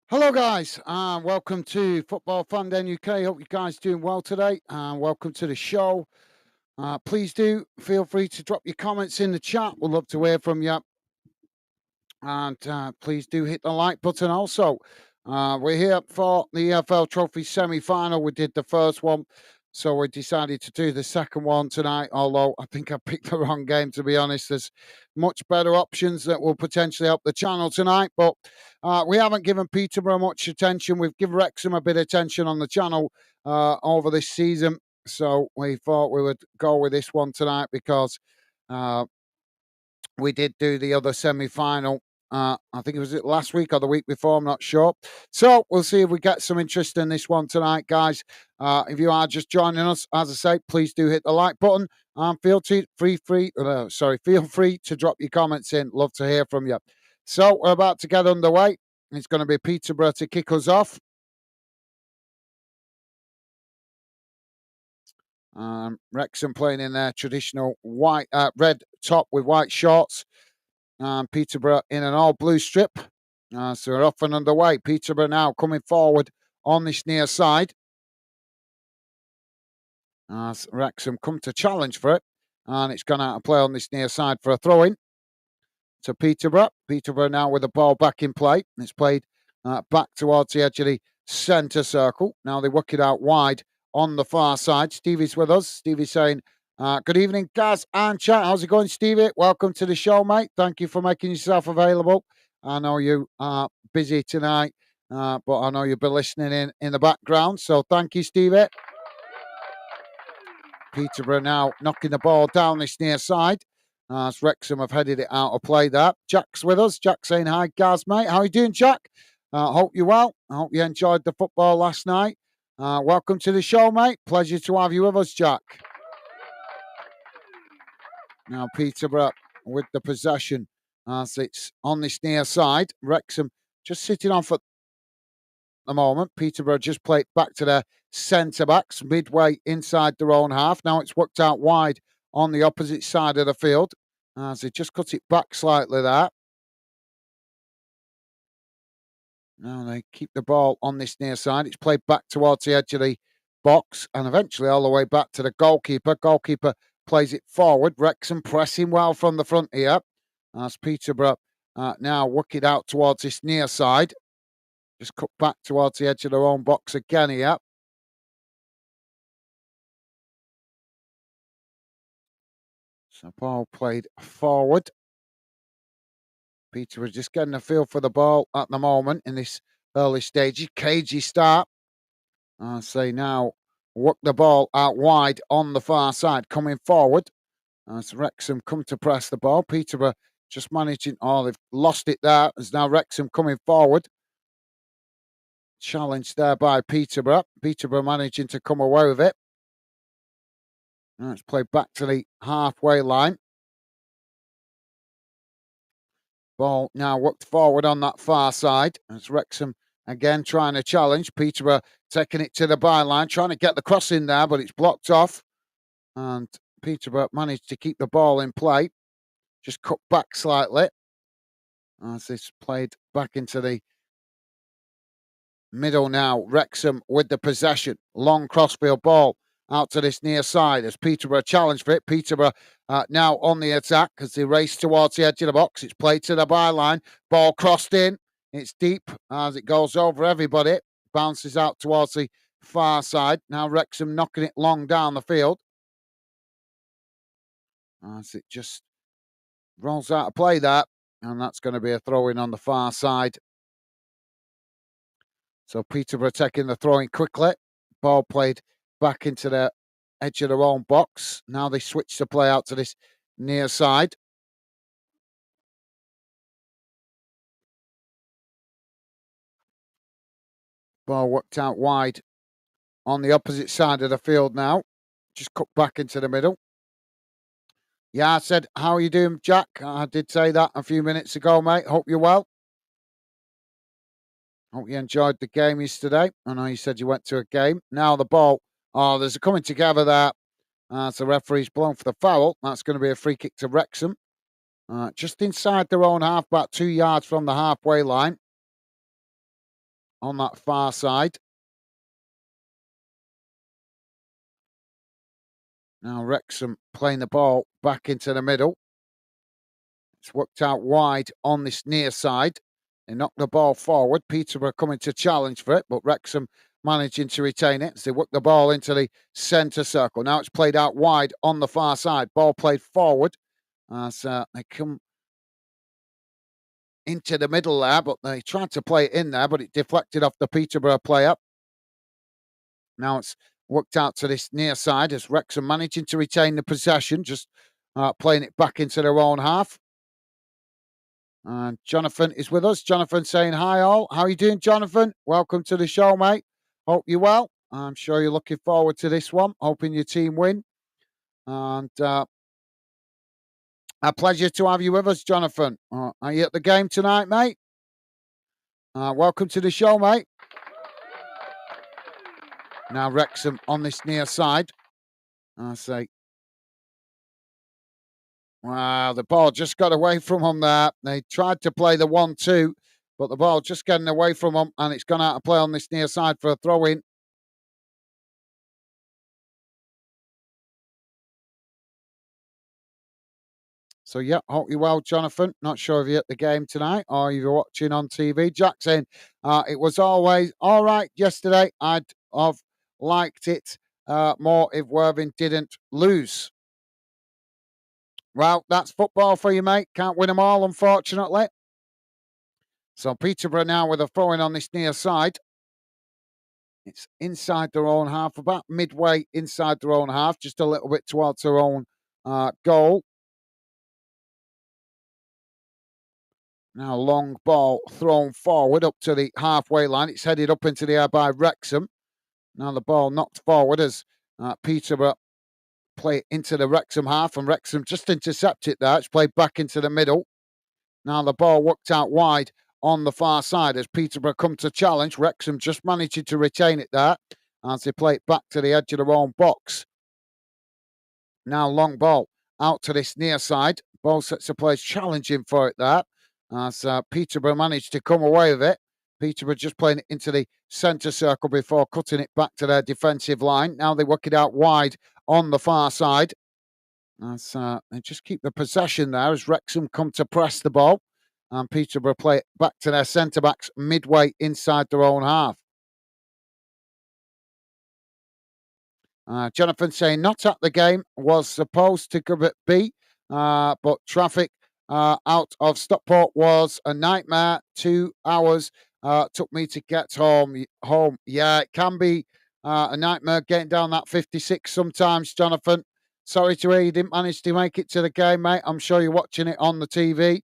Hello, guys. Welcome to Football Fun Den UK. Hope you guys doing well today. Welcome to the show. Please do feel free to drop your comments in the chat. We'd love to hear from you. And please do hit the like button also. We're here for the EFL Trophy semi final. We did the first one, so we decided to do the second one tonight. Although I think I picked the wrong game, to be honest. There's much better options that will potentially help the channel tonight. But we haven't given Peterborough much attention. We've given Wrexham a bit of attention on the channel over this season. So we thought we would go with this one tonight because uh, we did do the other semi-final. I think it was last week or the week before. I'm not sure. So we'll see if we get some interest in this one tonight, guys. If you are just joining us, as I say, please do hit the like button and feel free to drop your comments in. Love to hear from you. So we're about to get underway. It's going to be Peterborough to kick us off. Wrexham playing in their traditional red top with white shorts. Peterborough in an all blue strip. So we're off and underway. Peterborough now coming forward on this near side. Wrexham come to challenge for it. And it's gone out of play on this near side for a throw in to Peterborough. Peterborough now with the ball back in play. It's played back towards the edge of the centre circle. Now they work it out wide on the far side. Stevie's with us. Stevie's saying, good evening, Gaz and chat. How's it going, Stevie? Welcome to the show, mate. Thank you for making yourself available. I know you are busy tonight, but I know you'll be listening in the background. So thank you, Stevie. Peterborough now knocking the ball down this near side. As Wrexham have headed it out of play there. Jack's with us. Jack saying hi, Gaz, mate. How are you doing, Jack? Hope you're well. I hope you enjoyed the football last night. Welcome to the show, mate. Pleasure to have you with us, Jack. Now Peterborough with the possession as it's on this near side. Wrexham just sitting off at the moment. Peterborough just played back to their centre backs midway inside their own half. Now it's worked out wide on the opposite side of the field as they just cut it back slightly there. Now they keep the ball on this near side. It's played back towards the edge of the box and eventually all the way back to the goalkeeper. Goalkeeper plays it forward. Wrexham pressing well from the front here as Peterborough now work it out towards this near side. Just cut back towards the edge of their own box again here. So ball played forward. Peterborough just getting a feel for the ball at the moment in this early stage. Cagey start. I say now work the ball out wide on the far side, coming forward. As Wrexham come to press the ball. Peterborough just managing. Oh, they've lost it there. As now Wrexham coming forward. Challenged there by Peterborough. Peterborough managing to come away with it. Now it's played back to the halfway line. Ball now worked forward on that far side. As Wrexham again trying to challenge. Peterborough taking it to the byline, trying to get the cross in there, but it's blocked off. And Peterborough managed to keep the ball in play. Just cut back slightly. As this played back into the middle now. Wrexham with the possession. Long crossfield ball out to this near side as Peterborough challenge for it. Peterborough now on the attack as they race towards the edge of the box. It's played to the byline. Ball crossed in. It's deep as it goes over everybody. Bounces out towards the far side. Now Wrexham knocking it long down the field. As it just rolls out of play there. And that's going to be a throw in on the far side. So Peterborough taking the throw in quickly. Ball played back into the edge of their own box. Now they switch to play out to this near side. Ball worked out wide on the opposite side of the field now. Just cut back into the middle. Yeah, I said, how are you doing, Jack? I did say that a few minutes ago, mate. Hope you're well. Hope you enjoyed the game yesterday. I know you said you went to a game. Now the ball. Oh, there's a coming together there. As the referee's blown for the foul. That's going to be a free kick to Wrexham. Just inside their own half, about 2 yards from the halfway line. on that far side. Now Wrexham playing the ball back into the middle. It's worked out wide on this near side. They knocked the ball forward. Peterborough coming to challenge for it, but Wrexham managing to retain it as they work the ball into the centre circle. Now it's played out wide on the far side. Ball played forward as they come into the middle there, but they tried to play it in there, but it deflected off the Peterborough player. Now it's worked out to this near side as Wrexham managing to retain the possession, just playing it back into their own half. And Jonathan is with us. Jonathan saying, hi all. How are you doing, Jonathan? Welcome to the show, mate. Hope you're well. I'm sure you're looking forward to this one. Hoping your team win. And a pleasure to have you with us, Jonathan. Are you at the game tonight, mate? Welcome to the show, mate. Now Wrexham on this near side. I say, wow, the ball just got away from them there. They tried to play the 1-2, but the ball just getting away from them, and it's gone out of play on this near side for a throw-in. So, yeah, hope you're well, Jonathan. Not sure if you're at the game tonight or if you're watching on TV. Jack saying, it was always all right yesterday. I'd have liked it more if Worthing didn't lose. Well, that's football for you, mate. Can't win them all, unfortunately. So Peterborough now with a throw-in on this near side. It's inside their own half, about midway inside their own half, just a little bit towards their own goal. Now long ball thrown forward up to the halfway line. It's headed up into the air by Wrexham. Now the ball knocked forward as Peterborough play it into the Wrexham half, and Wrexham just intercept it there. It's played back into the middle. Now the ball worked out wide on the far side as Peterborough come to challenge. Wrexham just managing to retain it there as they play it back to the edge of their own box. Now long ball out to this near side. Both sets of players challenging for it there as Peterborough managed to come away with it. Peterborough just playing it into the centre circle before cutting it back to their defensive line. Now they work it out wide on the far side. As they just keep the possession there as Wrexham come to press the ball. And Peterborough play it back to their centre-backs midway inside their own half. Jonathan saying, not at the game, was supposed to be, but traffic out of Stockport was a nightmare. 2 hours took me to get home. Yeah, it can be a nightmare getting down that 56 sometimes, Jonathan. Sorry to hear you didn't manage to make it to the game, mate. I'm sure you're watching it on the TV.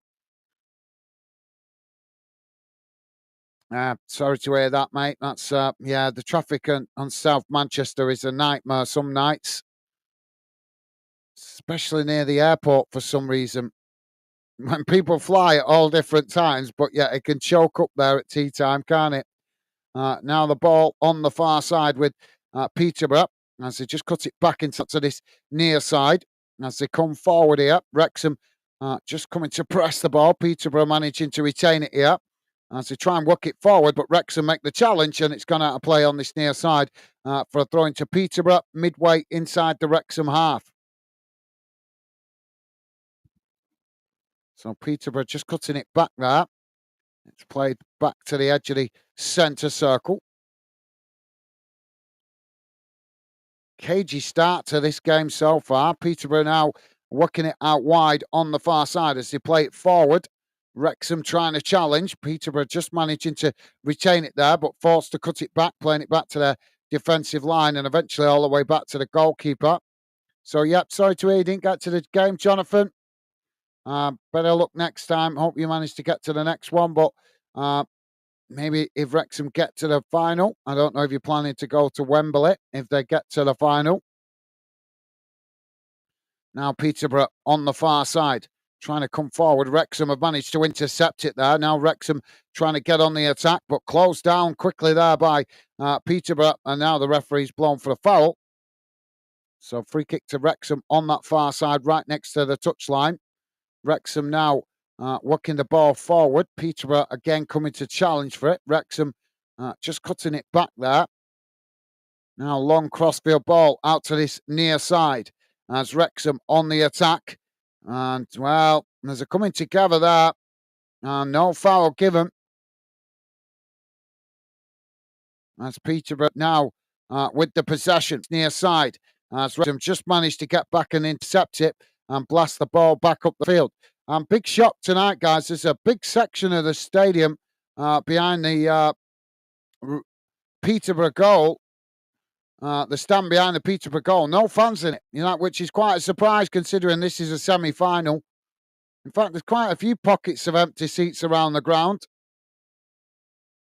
Sorry to hear that, mate. That's yeah, the traffic on South Manchester is a nightmare some nights, especially near the airport for some reason. When people fly at all different times, but yeah, it can choke up there at tea time, can't it? Now the ball on the far side with Peterborough as they just cut it back into this near side as they come forward here. Wrexham just coming to press the ball. Peterborough managing to retain it here as they try and work it forward, but Wrexham make the challenge and it's gone out of play on this near side for a throw into Peterborough midway inside the Wrexham half. So Peterborough just cutting it back there. It's played back to the edge of the centre circle. Cagey start to this game so far. Peterborough now working it out wide on the far side as they play it forward. Wrexham trying to challenge. Peterborough just managing to retain it there, but forced to cut it back, playing it back to their defensive line and eventually all the way back to the goalkeeper. So, yep, sorry to hear you didn't get to the game, Jonathan. Better luck next time. Hope you manage to get to the next one, but maybe if Wrexham get to the final, I don't know if you're planning to go to Wembley if they get to the final. Now Peterborough on the far side, trying to come forward. Wrexham have managed to intercept it there. Now Wrexham trying to get on the attack, but closed down quickly there by Peterborough. And now the referee's blown for a foul. So free kick to Wrexham on that far side, right next to the touchline. Wrexham now working the ball forward. Peterborough again coming to challenge for it. Wrexham Just cutting it back there. Now long crossfield ball out to this near side as Wrexham on the attack. And, well, there's a coming together there. No foul given. As Peterborough now with the possession near side. As Wrexham just managed to get back and intercept it and blast the ball back up the field. Big shot tonight, guys. There's a big section of the stadium behind the Peterborough goal. The stand behind the Peterborough goal. No fans in it, which is quite a surprise considering this is a semi-final. In fact, there's quite a few pockets of empty seats around the ground.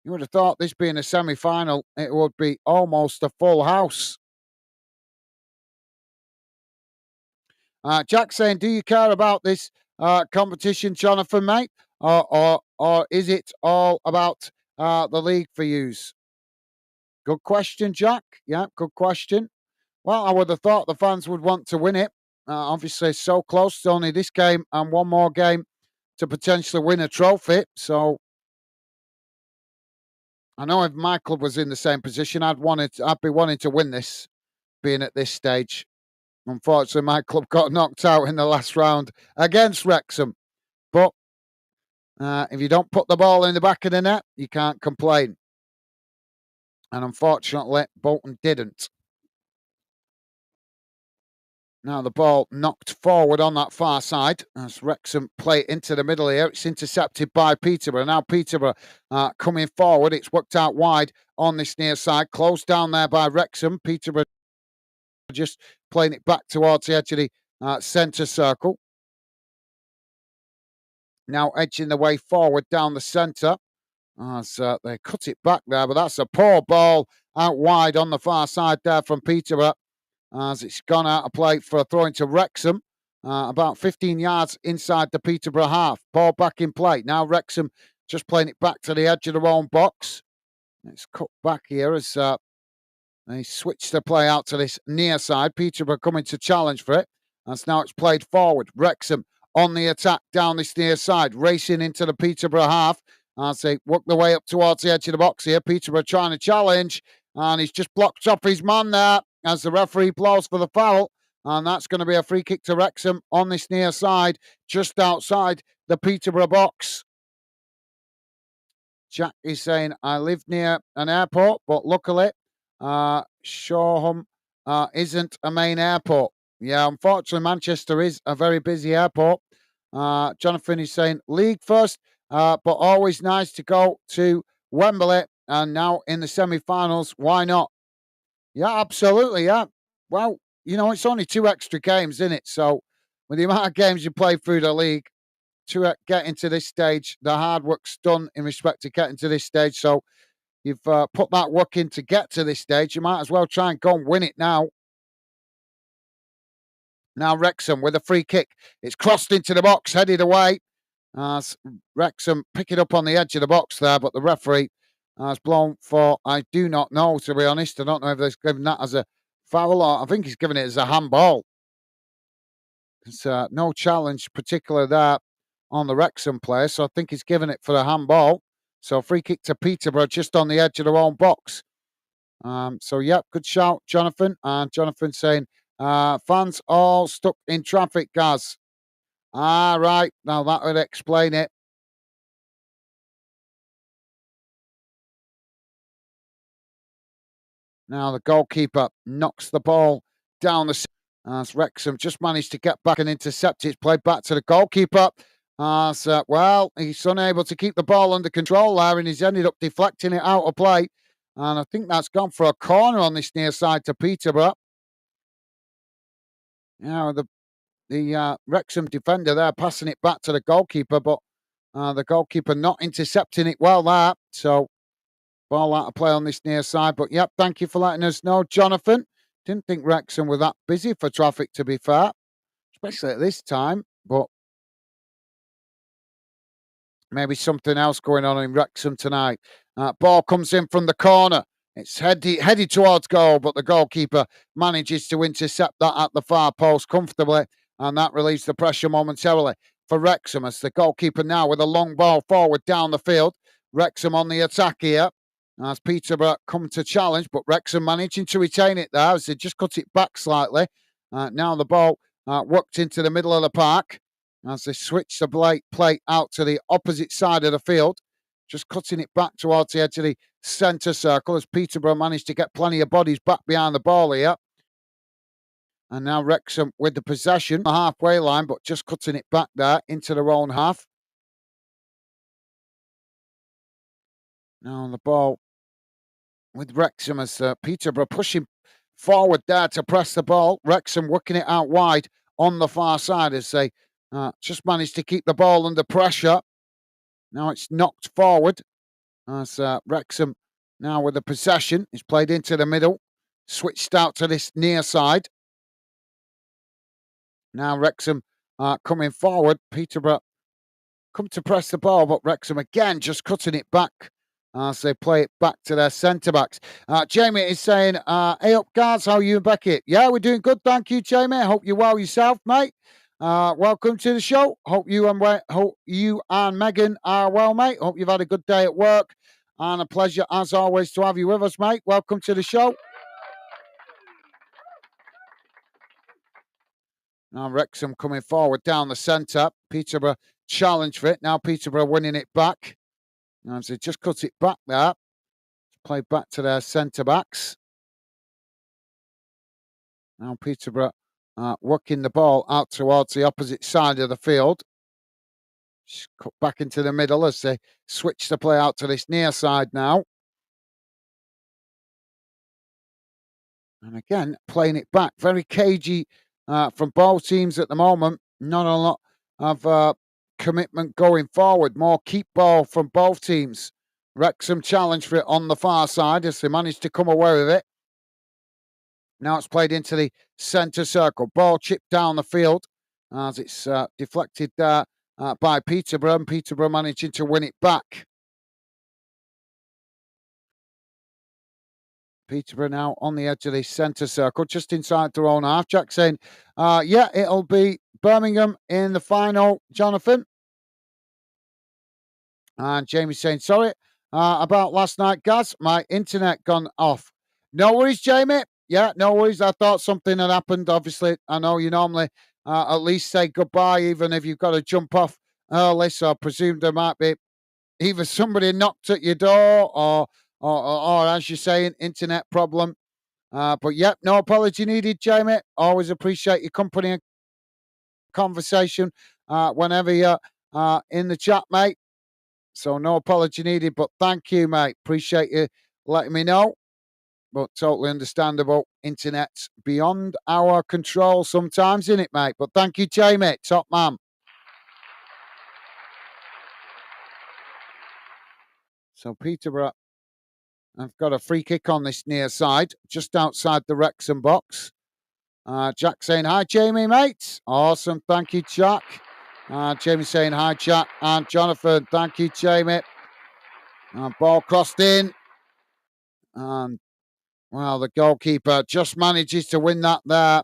You would have thought this being a semi-final, it would be almost a full house. Jack saying, do you care about this competition, Jonathan, mate? Or is it all about the league for yous? Good question, Jack. Yeah, good question. Well, I would have thought the fans would want to win it. Obviously, so close. It's only this game and one more game to potentially win a trophy. So I know if my club was in the same position, I'd be wanting to win this, being at this stage. Unfortunately, my club got knocked out in the last round against Wrexham. But if you don't put the ball in the back of the net, you can't complain. And unfortunately, Bolton didn't. Now the ball knocked forward on that far side as Wrexham play it into the middle here. It's intercepted by Peterborough. Now Peterborough coming forward. It's worked out wide on this near side. Closed down there by Wrexham. Peterborough just playing it back towards the edge of the centre circle. Now edging the way forward down the centre. As they cut it back there, but that's a poor ball out wide on the far side there from Peterborough. As it's gone out of play for a throw into Wrexham, about 15 yards inside the Peterborough half. Ball back in play. Now Wrexham just playing it back to the edge of their own box. It's cut back here as they switch the play out to this near side. Peterborough coming to challenge for it. As now it's played forward. Wrexham on the attack down this near side, racing into the Peterborough half. As they work their way up towards the edge of the box here. Peterborough trying to challenge, and he's just blocked off his man there as the referee blows for the foul. And that's going to be a free kick to Wrexham on this near side, just outside the Peterborough box. Jack is saying, I live near an airport, but luckily, Shoreham isn't a main airport. Yeah, unfortunately, Manchester is a very busy airport. Jonathan is saying, league first, but always nice to go to Wembley. And now in the semi-finals, why not? Yeah, absolutely, yeah. Well, it's only 2 extra games, isn't it? So with the amount of games you play through the league, to get into this stage, the hard work's done in respect to getting to this stage. So you've put that work in to get to this stage. You might as well try and go and win it now. Now Wrexham with a free kick. It's crossed into the box, headed away. Wrexham pick it up on the edge of the box there, but the referee has blown for, I do not know, to be honest. I don't know if they've given that as a foul or I think he's given it as a handball. There's no challenge particular there on the Wrexham player, so I think he's given it for a handball. So free kick to Peterborough just on the edge of their own box. So, yeah, good shout, Jonathan. And Jonathan saying, fans all stuck in traffic, Gaz. Right. Now that would explain it. Now the goalkeeper knocks the ball down the... As Wrexham just managed to get back and intercept it. It's played back to the goalkeeper. Well, he's unable to keep the ball under control there, and he's ended up deflecting it out of play. And I think that's gone for a corner on this near side to Peterborough. The Wrexham defender there passing it back to the goalkeeper, but the goalkeeper not intercepting it well there. So ball out of play on this near side. But, yep, thank you for letting us know, Jonathan. Didn't think Wrexham were that busy for traffic, to be fair, especially at this time. But maybe something else going on in Wrexham tonight. Ball comes in from the corner. It's headed towards goal, but the goalkeeper manages to intercept that at the far post comfortably, and that relieves the pressure momentarily for Wrexham as the goalkeeper now with a long ball forward down the field. Wrexham on the attack here. As Peterborough come to challenge, but Wrexham managing to retain it there as they just cut it back slightly. Now the ball worked into the middle of the park as they switch the play out to the opposite side of the field, just cutting it back towards the edge of the centre circle as Peterborough managed to get plenty of bodies back behind the ball here. And now Wrexham with the possession, the halfway line, but just cutting it back there into their own half. Now the ball with Wrexham as Peterborough pushing forward there to press the ball. Wrexham working it out wide on the far side as they just managed to keep the ball under pressure. Now it's knocked forward as Wrexham now with the possession. It's played into the middle, switched out to this near side. Now Wrexham coming forward. Peterborough come to press the ball, but Wrexham again just cutting it back as they play it back to their centre-backs. Jamie is saying, hey up guys, how are you and Beckett? Yeah, we're doing good, thank you, Jamie. I hope you're well yourself, mate. Welcome to the show. Hope you and Megan are well, mate. Hope you've had a good day at work. And a pleasure, as always, to have you with us, mate. Welcome to the show. Now Wrexham coming forward down the centre. Peterborough challenge for it. Now Peterborough winning it back. As they just cut it back there. Play back to their centre-backs. Now Peterborough working the ball out towards the opposite side of the field. Just cut back into the middle as they switch the play out to this near side now. And again, playing it back. Very cagey from both teams at the moment. Not a lot of commitment going forward. More keep ball from both teams. Wrexham challenge for it on the far side as they managed to come away with it. Now it's played into the centre circle. Ball chipped down the field as it's deflected there by Peterborough, and Peterborough managing to win it back. Peterborough now on the edge of the centre circle, just inside their own half. Jack saying, yeah, it'll be Birmingham in the final, Jonathan. And Jamie saying, sorry about last night, Gaz. My internet gone off. No worries, Jamie. Yeah, no worries. I thought something had happened. Obviously, I know you normally at least say goodbye, even if you've got to jump off early. So I presume there might be either somebody knocked at your door or as you're saying, internet problem. But yep, no apology needed, Jamie. Always appreciate your company and conversation whenever you're in the chat, mate. So no apology needed, but thank you, mate. Appreciate you letting me know. But totally understandable. Internet's beyond our control sometimes, isn't it, mate? But thank you, Jamie. Top man. So Peterborough have got a free kick on this near side, just outside the Wrexham box. Jack saying, hi, Jamie, mate. Awesome. Thank you, Jack. Jamie saying, hi, Jack. And Jonathan, thank you, Jamie. Ball crossed in. And, well, the goalkeeper just manages to win that there.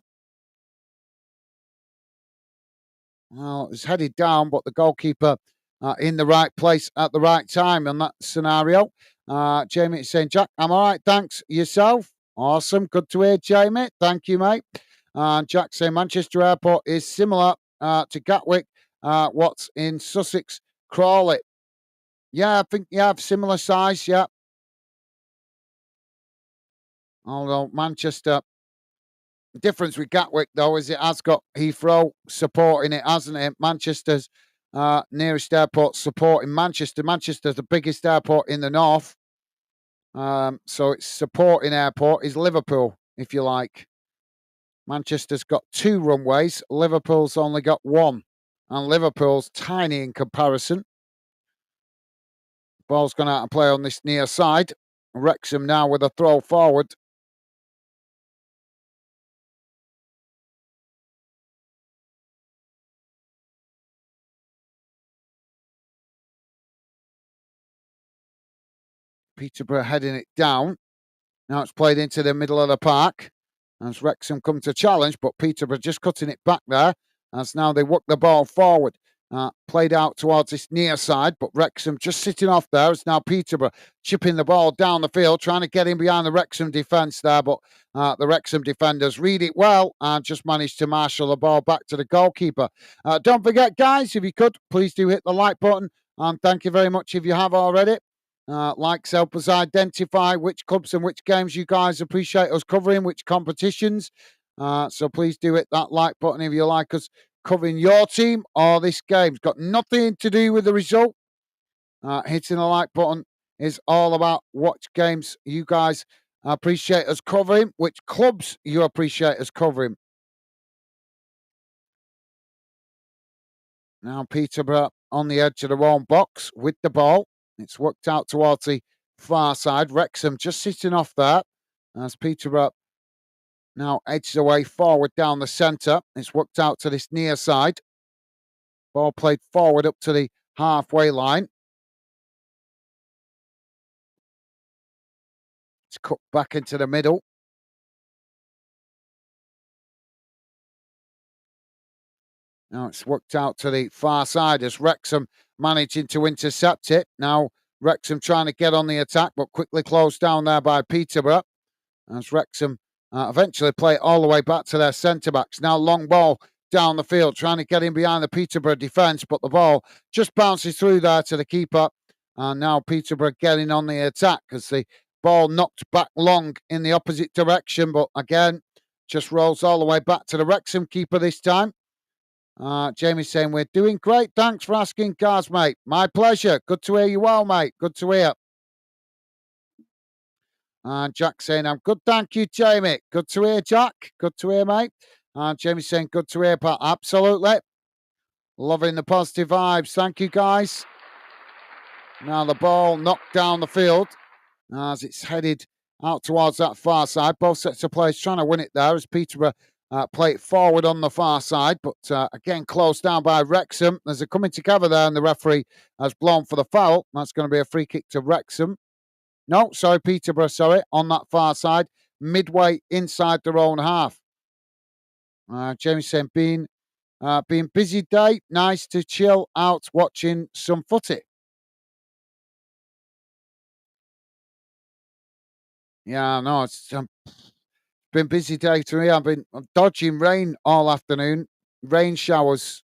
Well, it was headed down, but the goalkeeper in the right place at the right time in that scenario. Jamie is saying, Jack, I'm all right, thanks. Yourself? Awesome. Good to hear, Jamie. Thank you, mate. And Jack saying Manchester Airport is similar to Gatwick. What's in Sussex? Crawley. Yeah, I think you have similar size, yeah. Although Manchester, the difference with Gatwick, though, is it has got Heathrow supporting it, hasn't it? Manchester's nearest airport supporting Manchester. Manchester's the biggest airport in the north. So its supporting airport is Liverpool, if you like. Manchester's got 2 runways. Liverpool's only got 1. And Liverpool's tiny in comparison. Ball's gone out of play on this near side. Wrexham now with a throw forward. Peterborough heading it down. Now it's played into the middle of the park. As Wrexham come to challenge, but Peterborough just cutting it back there. As now they work the ball forward. played out towards this near side, but Wrexham just sitting off there. It's now Peterborough chipping the ball down the field, trying to get in behind the Wrexham defence there, but the Wrexham defenders read it well and just managed to marshal the ball back to the goalkeeper. Don't forget, guys, if you could, please do hit the like button, and thank you very much if you have already. Likes help us identify which clubs and which games you guys appreciate us covering, which competitions. So please do hit that like button if you like us covering your team or this game. It's got nothing to do with the result. Hitting the like button is all about what games you guys appreciate us covering, which clubs you appreciate us covering. Now Peterborough on the edge of their own box with the ball. It's worked out towards the far side. Wrexham just sitting off there as Peterborough now edges away forward down the centre. It's worked out to this near side. Ball played forward up to the halfway line. It's cut back into the middle. Now it's worked out to the far side as Wrexham managing to intercept it. Now Wrexham trying to get on the attack, but quickly closed down there by Peterborough. As Wrexham eventually play it all the way back to their centre-backs. Now long ball down the field, trying to get in behind the Peterborough defence, but the ball just bounces through there to the keeper. And now Peterborough getting on the attack as the ball knocked back long in the opposite direction, but again, just rolls all the way back to the Wrexham keeper this time. Jamie's saying, we're doing great. Thanks for asking, Gaz, mate. My pleasure. Good to hear you well, mate. Good to hear. And Jack saying, I'm good, thank you, Jamie. Good to hear, Jack. Good to hear, mate. And Jamie saying, good to hear, Pat. Absolutely. Loving the positive vibes. Thank you, guys. Now the ball knocked down the field as it's headed out towards that far side. Both sets of players trying to win it there as Peterborough play it forward on the far side. But again, closed down by Wrexham. There's a coming together there and the referee has blown for the foul. That's going to be a free kick to Wrexham. No, sorry, Peterborough, on that far side, midway inside their own half. Jamie saying, been busy day, nice to chill out watching some footy. Yeah, no, it's been busy day to me. I've been dodging rain all afternoon, rain showers,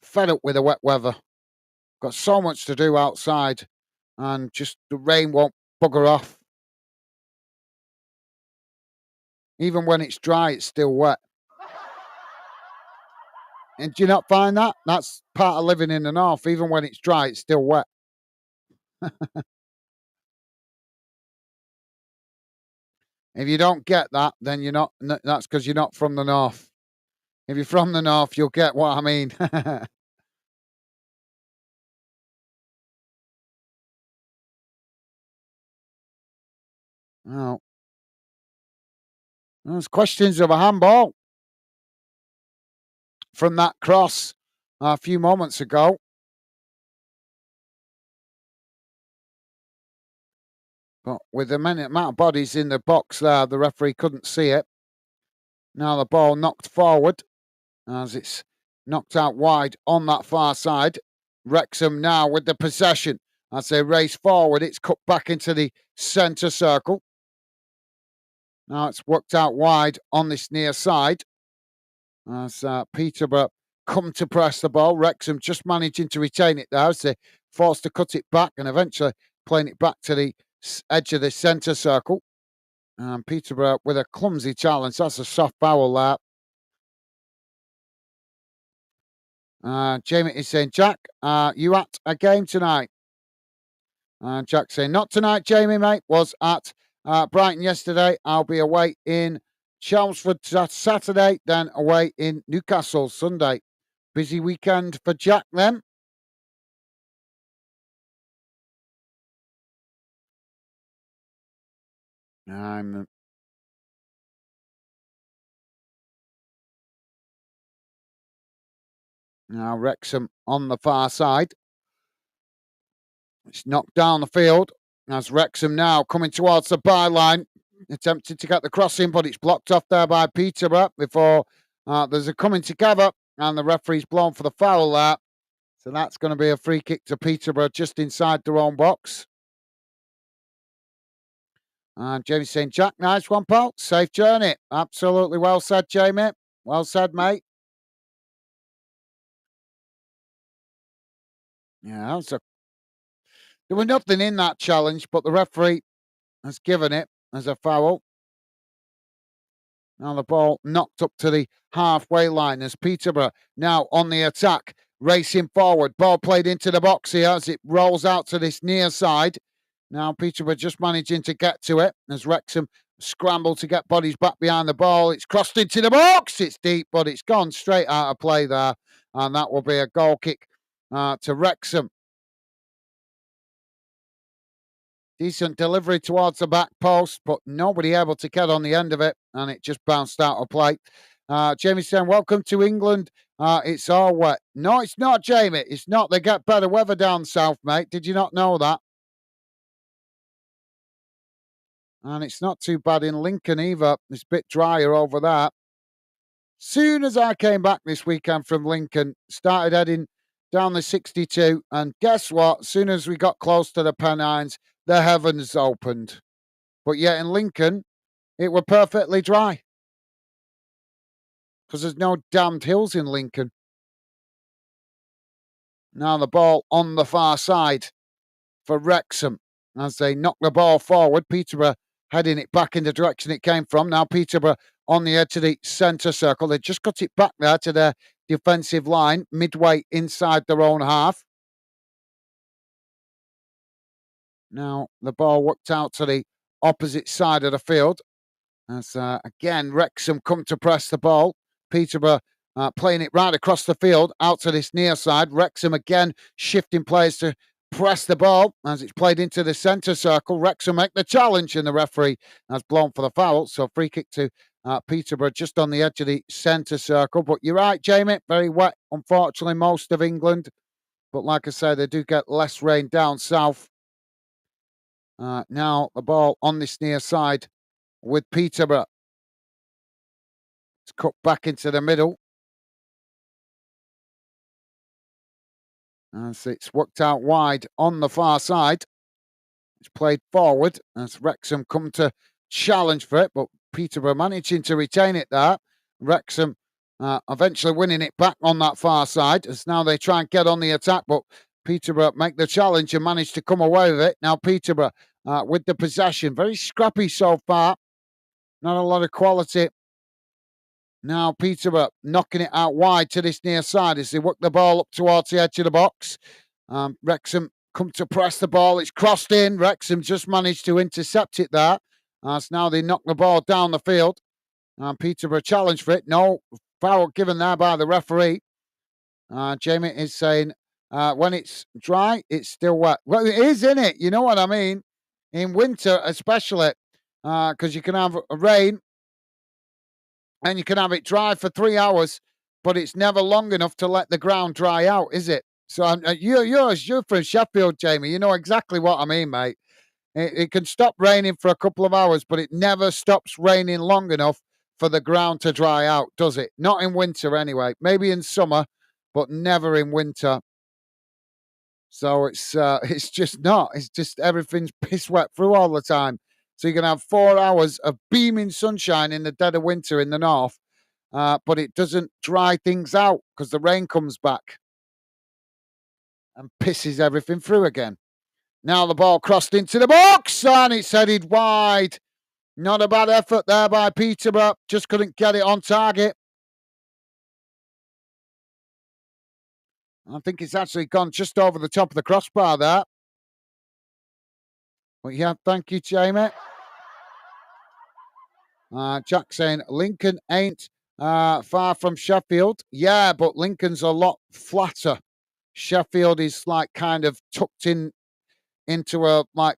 fed up with the wet weather. Got so much to do outside, and just the rain won't bugger off. Even when it's dry, it's still wet. And do you not find that? That's part of living in the north. Even when it's dry, it's still wet. If you don't get that, then you're not. That's because you're not from the north. If you're from the north, you'll get what I mean. Oh, there's questions of a handball from that cross a few moments ago. But with the amount of bodies in the box there, the referee couldn't see it. Now the ball knocked forward as it's knocked out wide on that far side. Wrexham now with the possession as they race forward. It's cut back into the centre circle. Now it's worked out wide on this near side as Peterborough come to press the ball. Wrexham just managing to retain it there as they forced to cut it back and eventually playing it back to the edge of the centre circle. And Peterborough with a clumsy challenge. That's a soft foul there. Jamie is saying, Jack, you at a game tonight? And Jack saying, not tonight, Jamie, mate. Was at Brighton yesterday. I'll be away in Chelmsford Saturday, then away in Newcastle Sunday. Busy weekend for Jack then. Now Wrexham on the far side. It's knocked down the field as Wrexham now coming towards the byline. Attempted to get the crossing, but it's blocked off there by Peterborough before there's a coming together and the referee's blown for the foul there. So that's going to be a free kick to Peterborough just inside their own box. And Jamie saying, Jack, nice one, pal. Safe journey. Absolutely well said, Jamie. Well said, mate. Yeah, there was nothing in that challenge, but the referee has given it as a foul. Now the ball knocked up to the halfway line as Peterborough now on the attack, racing forward. Ball played into the box here as it rolls out to this near side. Now Peterborough just managing to get to it as Wrexham scramble to get bodies back behind the ball. It's crossed into the box. It's deep, but it's gone straight out of play there. And that will be a goal kick to Wrexham. Decent delivery towards the back post, but nobody able to get on the end of it, and it just bounced out of play. Jamie saying, welcome to England. It's all wet. No, it's not, Jamie. It's not. They get better weather down south, mate. Did you not know that? And it's not too bad in Lincoln either. It's a bit drier over there. Soon as I came back this weekend from Lincoln, started heading down the 62, and guess what? As soon as we got close to the Pennines, the heavens opened. But yet in Lincoln, it were perfectly dry because there's no damned hills in Lincoln. Now the ball on the far side for Wrexham as they knock the ball forward. Peterborough heading it back in the direction it came from. Now Peterborough on the edge of the centre circle. They just got it back there to their defensive line, midway inside their own half. Now the ball worked out to the opposite side of the field. As again, Wrexham come to press the ball. Peterborough playing it right across the field out to this near side. Wrexham again shifting players to press the ball as it's played into the centre circle. Wrexham make the challenge and the referee has blown for the foul. So free kick to Peterborough just on the edge of the centre circle. But you're right, Jamie. Very wet, unfortunately, most of England. But like I say, they do get less rain down south. Now the ball on this near side with Peterborough. It's cut back into the middle. As it's worked out wide on the far side. It's played forward as Wrexham come to challenge for it, but Peterborough managing to retain it there. Wrexham eventually winning it back on that far side as now they try and get on the attack, but Peterborough make the challenge and manage to come away with it. Now Peterborough with the possession. Very scrappy so far. Not a lot of quality. Now Peterborough knocking it out wide to this near side as they work the ball up towards the edge of the box. Wrexham come to press the ball. It's crossed in. Wrexham just managed to intercept it there. So now they knock the ball down the field. Peterborough challenge for it. No foul given there by the referee. Jamie is saying when it's dry, it's still wet. Well, it is, isn't it? You know what I mean? In winter, especially, because you can have rain and you can have it dry for 3 hours, but it's never long enough to let the ground dry out, is it? So you're from Sheffield, Jamie. You know exactly what I mean, mate. It can stop raining for a couple of hours, but it never stops raining long enough for the ground to dry out, does it? Not in winter, anyway. Maybe in summer, but never in winter. So it's just not. It's just everything's piss wet through all the time. So you can have 4 hours of beaming sunshine in the dead of winter in the north, but it doesn't dry things out because the rain comes back and pisses everything through again. Now the ball crossed into the box and it's headed wide. Not a bad effort there by Peterborough. Just couldn't get it on target. I think it's actually gone just over the top of the crossbar there. But yeah, thank you, Jamie. Jack saying Lincoln ain't far from Sheffield. Yeah, but Lincoln's a lot flatter. Sheffield is like kind of tucked into a like.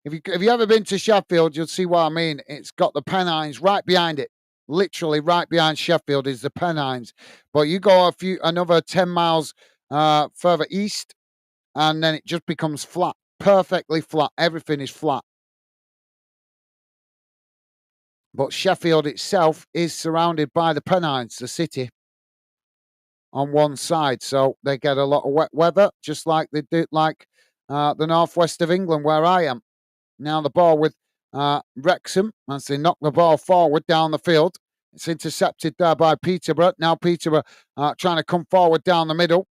If you ever been to Sheffield, you'll see what I mean. It's got the Pennines right behind it. Literally right behind Sheffield is the Pennines. But you go another 10 miles further east, and then it just becomes flat, perfectly flat. Everything is flat. But Sheffield itself is surrounded by the Pennines, the city. on one side, so they get a lot of wet weather, just like they do, like the northwest of England where I am. Now the ball with Wrexham as they knock the ball forward down the field. It's intercepted there by Peterborough. Now Peterborough trying to come forward down the middle.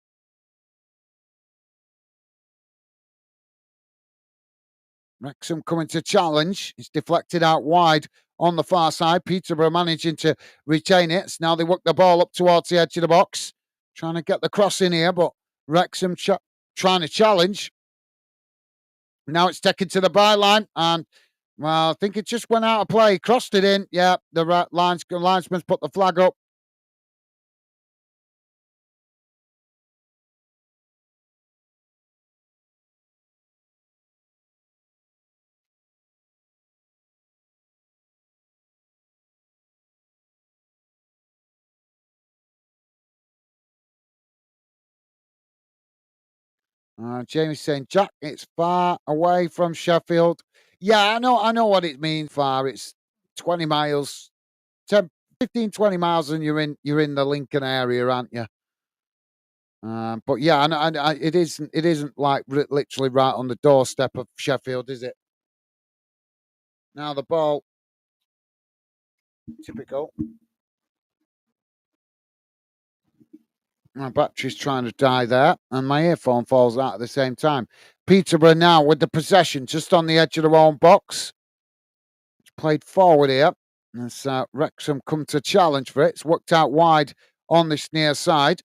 Wrexham coming to challenge. It's deflected out wide on the far side. Peterborough managing to retain it. Now they work the ball up towards the edge of the box. Trying to get the cross in here, but Wrexham trying to challenge. Now it's taken to the byline, and well, I think it just went out of play. Crossed it in. Yeah, the linesman's put the flag up. Jamie's saying, Jack, it's far away from Sheffield. Yeah, I know what it means. Far, it's 20 miles, 10, 15, 20 miles, and you're in the Lincoln area, aren't you? But yeah, it isn't like literally right on the doorstep of Sheffield, is it? Now the ball, typical. My battery's trying to die there, and my earphone falls out at the same time. Peterborough now with the possession just on the edge of their own box. It's played forward here. As Wrexham come to challenge for it. It's worked out wide on this near side.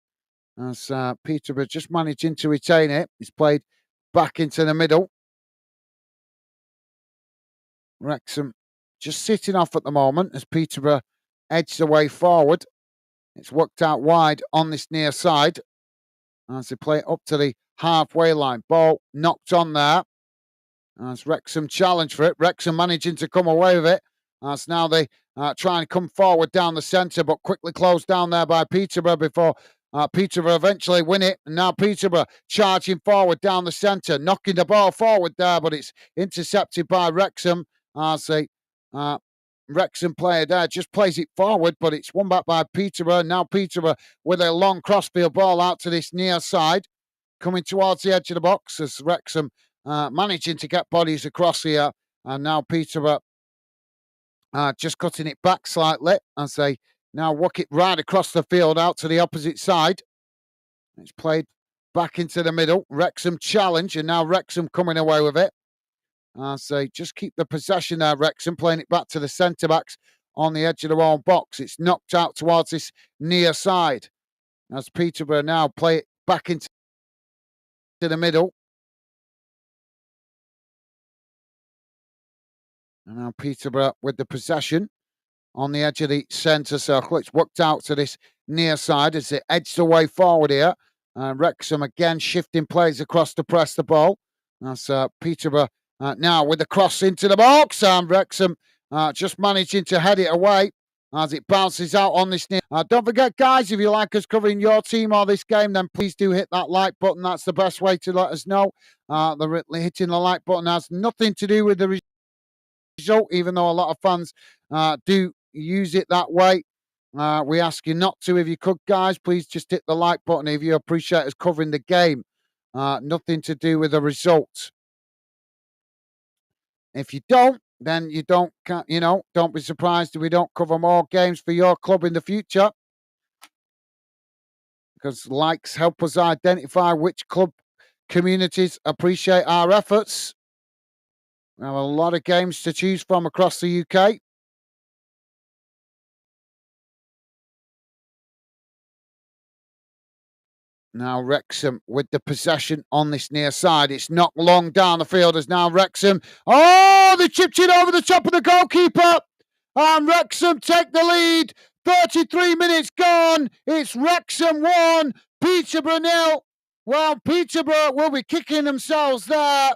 As Peterborough just managing to retain it. It's played back into the middle. Wrexham just sitting off at the moment as Peterborough edge the way forward. It's worked out wide on this near side as they play it up to the halfway line. Ball knocked on there as Wrexham challenge for it. Wrexham managing to come away with it as now they try and come forward down the centre, but quickly closed down there by Peterborough before Peterborough eventually win it. And now Peterborough charging forward down the centre, knocking the ball forward there, but it's intercepted by Wrexham as they Wrexham player there just plays it forward, but it's won back by Peterborough. Now Peterborough with a long crossfield ball out to this near side, coming towards the edge of the box as Wrexham managing to get bodies across here. And now Peterborough just cutting it back slightly as they now walk it right across the field out to the opposite side. It's played back into the middle. Wrexham challenge, and now Wrexham coming away with it. As they just keep the possession there, Wrexham playing it back to the centre backs on the edge of their own box. It's knocked out towards this near side. As Peterborough now play it back into the middle. And now Peterborough with the possession on the edge of the centre circle. It's worked out to this near side as they edge the way forward here. Wrexham again shifting plays across to press the ball. That's Peterborough now with the cross into the box, and Wrexham just managing to head it away as it bounces out on this near. Don't forget, guys, if you like us covering your team or this game, then please do hit that like button. That's the best way to let us know. Hitting the like button has nothing to do with the result, even though a lot of fans do use it that way. We ask you not to. If you could, guys, please just hit the like button if you appreciate us covering the game. Nothing to do with the result. If you don't, then you don't, don't be surprised if we don't cover more games for your club in the future. Because likes help us identify which club communities appreciate our efforts. We have a lot of games to choose from across the UK. Now Wrexham with the possession on this near side. It's knocked long down the field as now Wrexham. Oh, they chipped it over the top of the goalkeeper. And Wrexham take the lead. 33 minutes gone. It's Wrexham 1, Peterborough 0. Well, Peterborough will be kicking themselves there.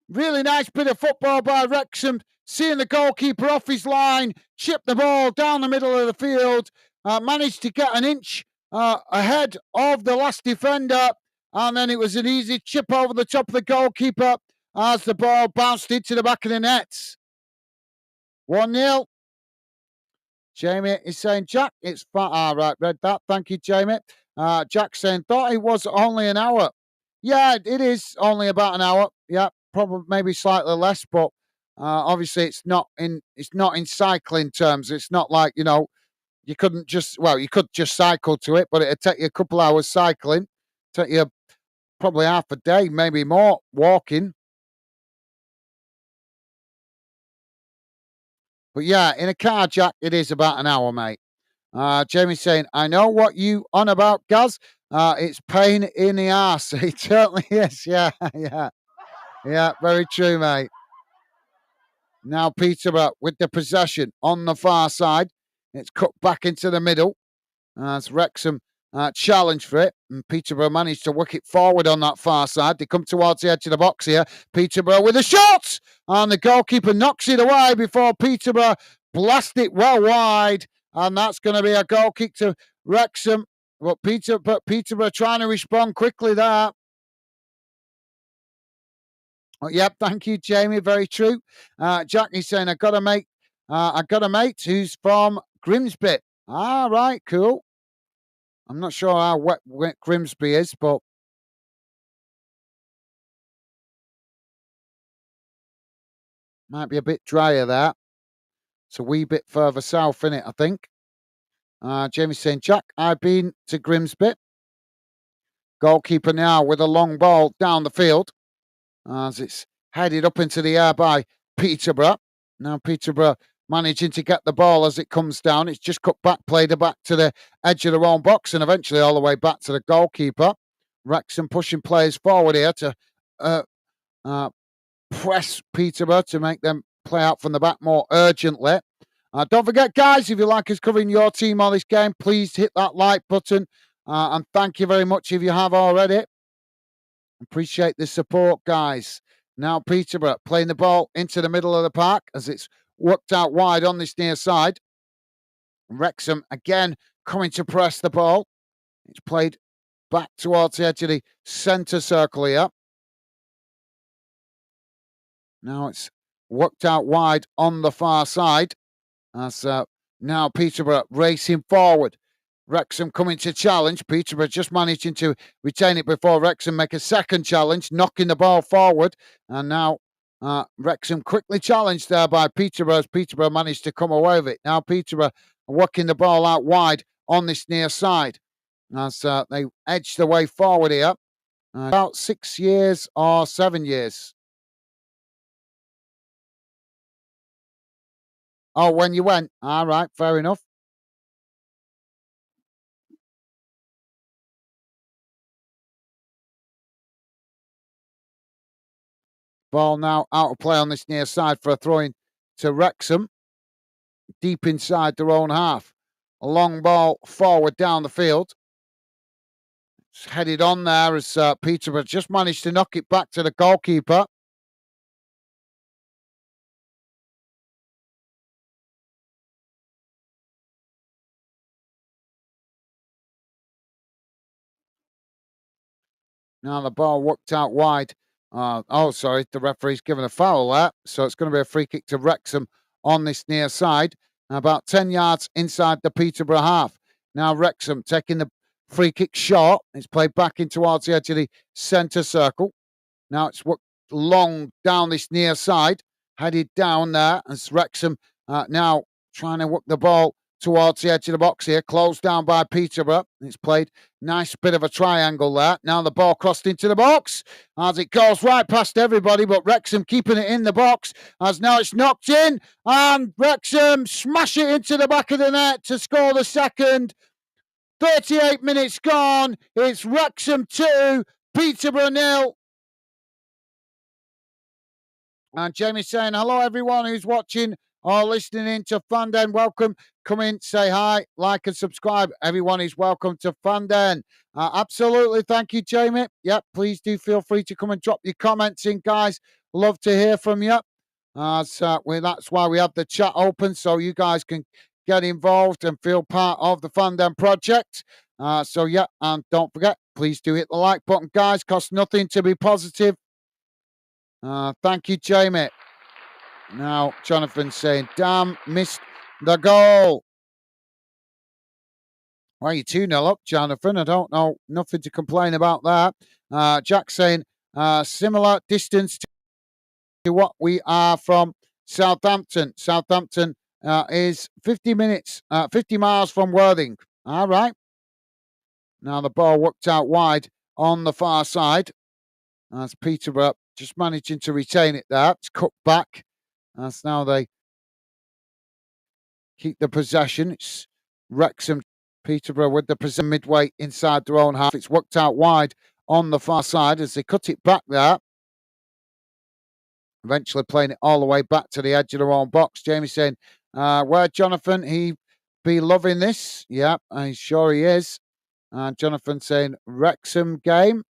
Really nice bit of football by Wrexham. Seeing the goalkeeper off his line, chip the ball down the middle of the field. Managed to get an inch ahead of the last defender, and then it was an easy chip over the top of the goalkeeper as the ball bounced into the back of the nets. 1-0. Jamie is saying, Jack, it's fat. Right, read that. Thank you, Jamie. Jack saying, thought it was only an hour. Yeah, it is only about an hour. Yeah, probably maybe slightly less, but obviously it's not in cycling terms. It's not like, you couldn't just, well, you could just cycle to it, but it'd take you a couple hours cycling, take you probably half a day, maybe more walking. But yeah, in a car, Jack, it is about an hour, mate. Jamie's saying, I know what you on about, Gaz. It's pain in the arse. It certainly is. Yeah, yeah, yeah. Very true, mate. Now Peterborough with the possession on the far side. It's cut back into the middle. As Wrexham challenge for it, and Peterborough managed to work it forward on that far side. They come towards the edge of the box here. Peterborough with a shot, and the goalkeeper knocks it away before Peterborough blast it well wide, and that's going to be a goal kick to Wrexham. But Peterborough trying to respond quickly there. Oh, yep, thank you, Jamie. Very true. Jackie's saying, I got a mate who's from Grimsby. Ah, right, cool. I'm not sure how wet Grimsby is, but might be a bit drier there. It's a wee bit further south, in it, I think. Jamie's saying, Jack, I've been to Grimsby. Goalkeeper now with a long ball down the field as it's headed up into the air by Peterborough. Now Peterborough managing to get the ball as it comes down. It's just cut back, played it back to the edge of their own box and eventually all the way back to the goalkeeper. Wrexham pushing players forward here to press Peterborough to make them play out from the back more urgently. Don't forget, guys, if you like us covering your team on this game, please hit that like button. And thank you very much if you have already. Appreciate the support, guys. Now Peterborough playing the ball into the middle of the park as it's worked out wide on this near side. Wrexham again coming to press the ball. It's played back towards the edge of the centre circle here. Now it's worked out wide on the far side. As now Peterborough racing forward. Wrexham coming to challenge. Peterborough just managing to retain it before Wrexham make a second challenge, knocking the ball forward. And now Wrexham quickly challenged there by Peterborough as Peterborough managed to come away with it. Now Peterborough working the ball out wide on this near side as they edge the way forward here. About 6 years or 7 years. Oh, when you went. All right, fair enough. Ball now out of play on this near side for a throw in to Wrexham. Deep inside their own half. A long ball forward down the field. It's headed on there as Peterborough just managed to knock it back to the goalkeeper. Now the ball worked out wide. Sorry, the referee's given a foul there. So it's going to be a free kick to Wrexham on this near side. About 10 yards inside the Peterborough half. Now Wrexham taking the free kick short. It's played back in towards the edge of the centre circle. Now it's worked long down this near side. Headed down there as Wrexham now trying to work the ball towards the edge of the box here, closed down by Peterborough. It's played nice bit of a triangle there. Now the ball crossed into the box as it goes right past everybody, but Wrexham keeping it in the box as now it's knocked in and Wrexham smash it into the back of the net to score the second. 38 minutes gone. It's Wrexham 2, Peterborough 0. And Jamie's saying, hello, everyone who's watching or listening in to Fanden. Welcome. Come in, say hi, like and subscribe. Everyone is welcome to Fanden. Absolutely. Thank you, Jamie. Yep, please do feel free to come and drop your comments in, guys. Love to hear from you. That's why we have the chat open so you guys can get involved and feel part of the Fanden project. And don't forget, please do hit the like button, guys. Costs nothing to be positive. Thank you, Jamie. Now, Jonathan saying, damn, missed the goal. Well, you're 2-0 up, Jonathan. I don't know. Nothing to complain about that. Jack saying similar distance to what we are from Southampton. Southampton is 50 minutes, 50 miles from Worthing. All right. Now the ball worked out wide on the far side. As Peterborough just managing to retain it there. It's cut back. As now they keep the possession. It's Wrexham, Peterborough with the possession midway inside their own half. It's worked out wide on the far side as they cut it back there. Eventually playing it all the way back to the edge of their own box. Jamie saying, where Jonathan, he be loving this? Yeah, I'm sure he is. And Jonathan saying, Wrexham game.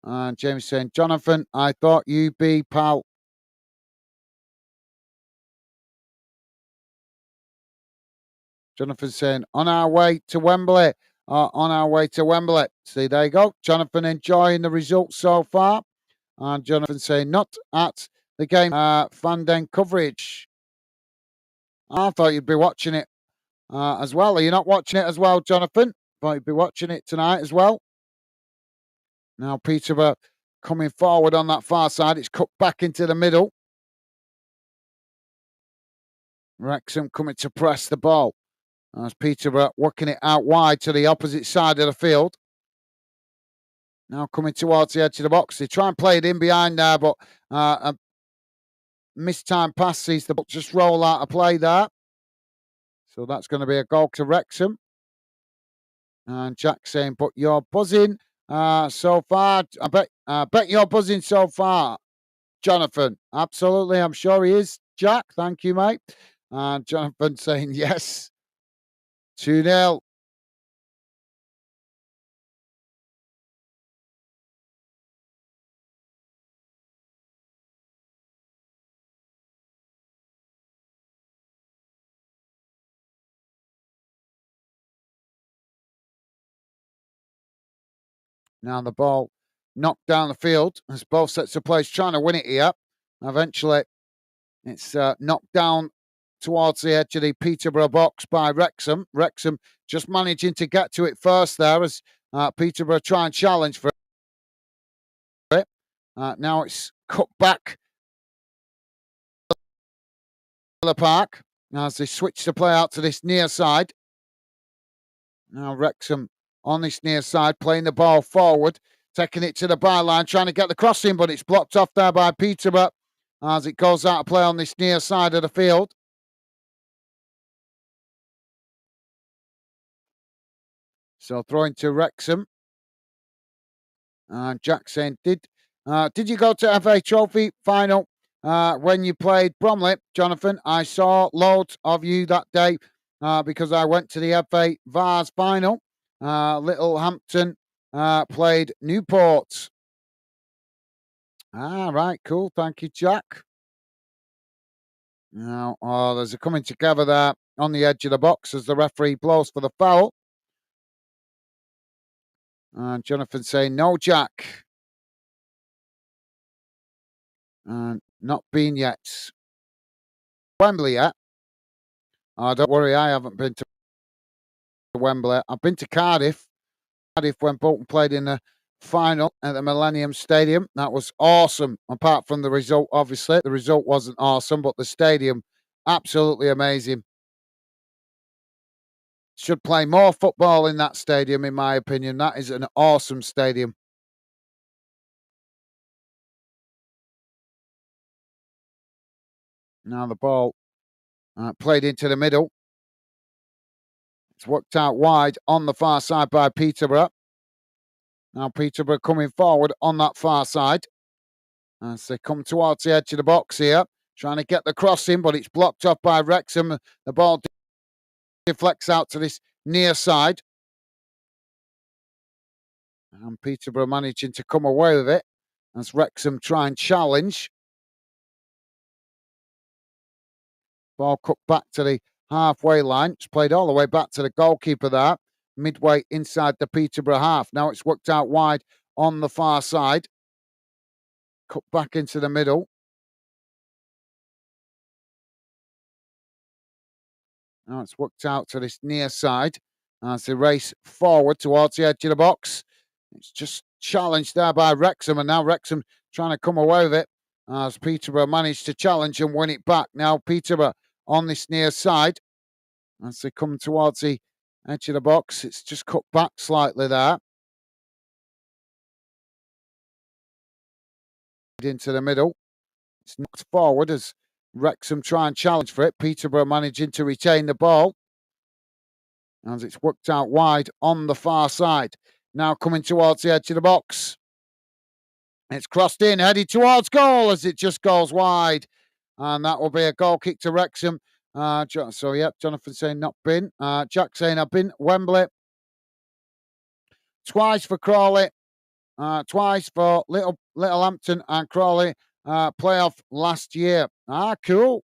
And James saying, Jonathan, I thought you be pal. Jonathan saying, on our way to Wembley. On our way to Wembley. See, there you go. Jonathan enjoying the results so far. And Jonathan saying, not at the game. Fan coverage. I thought you'd be watching it as well. Are you not watching it as well, Jonathan? Thought you'd be watching it tonight as well. Now Peterborough coming forward on that far side. It's cut back into the middle. Wrexham coming to press the ball. As Peterborough working it out wide to the opposite side of the field. Now coming towards the edge of the box. They try and play it in behind there, but a missed time pass sees the ball just roll out of play there. So that's going to be a goal to Wrexham. And Jack saying, but you're buzzing so far. I bet you're buzzing so far, Jonathan. Absolutely, I'm sure he is. Jack, thank you, mate. And Jonathan saying, yes. 2-0. Now the ball knocked down the field as both sets of players trying to win it here. Eventually, it's knocked down towards the edge of the Peterborough box by Wrexham. Wrexham just managing to get to it first there as Peterborough try and challenge for it. Now it's cut back the park as they switch the play out to this near side. Now Wrexham on this near side playing the ball forward, taking it to the byline, trying to get the crossing, but it's blocked off there by Peterborough as it goes out of play on this near side of the field. So throwing to Wrexham. And Jack saying, did you go to FA Trophy final when you played Bromley, Jonathan? I saw loads of you that day because I went to the FA Vars final. Littlehampton played Newport. Right, cool. Thank you, Jack. Now, there's a coming together there on the edge of the box as the referee blows for the foul. And Jonathan saying, no, Jack. And not been yet. Wembley yet? Oh, don't worry, I haven't been to Wembley. I've been to Cardiff. Cardiff when Bolton played in the final at the Millennium Stadium. That was awesome. Apart from the result, obviously. The result wasn't awesome, but the stadium, absolutely amazing. Should play more football in that stadium, in my opinion. That is an awesome stadium. Now the ball played into the middle. It's worked out wide on the far side by Peterborough. Now Peterborough coming forward on that far side. As they come towards the edge of the box here, trying to get the cross in, but it's blocked off by Wrexham. The ball deflects out to this near side. And Peterborough managing to come away with it as Wrexham try and challenge. Ball cut back to the halfway line. It's played all the way back to the goalkeeper there, midway inside the Peterborough half. Now it's worked out wide on the far side. Cut back into the middle. Now it's worked out to this near side as they race forward towards the edge of the box. It's just challenged there by Wrexham, and now Wrexham trying to come away with it as Peterborough managed to challenge and win it back. Now Peterborough on this near side as they come towards the edge of the box. It's just cut back slightly there. Into the middle. It's knocked forward as Wrexham try and challenge for it. Peterborough managing to retain the ball as it's worked out wide on the far side. Now coming towards the edge of the box. It's crossed in, headed towards goal as it just goes wide. And that will be a goal kick to Wrexham. Jonathan saying not been. Jack saying I've been. Wembley. Twice for Crawley. Twice for Littlehampton and Crawley. Playoff last year. Cool.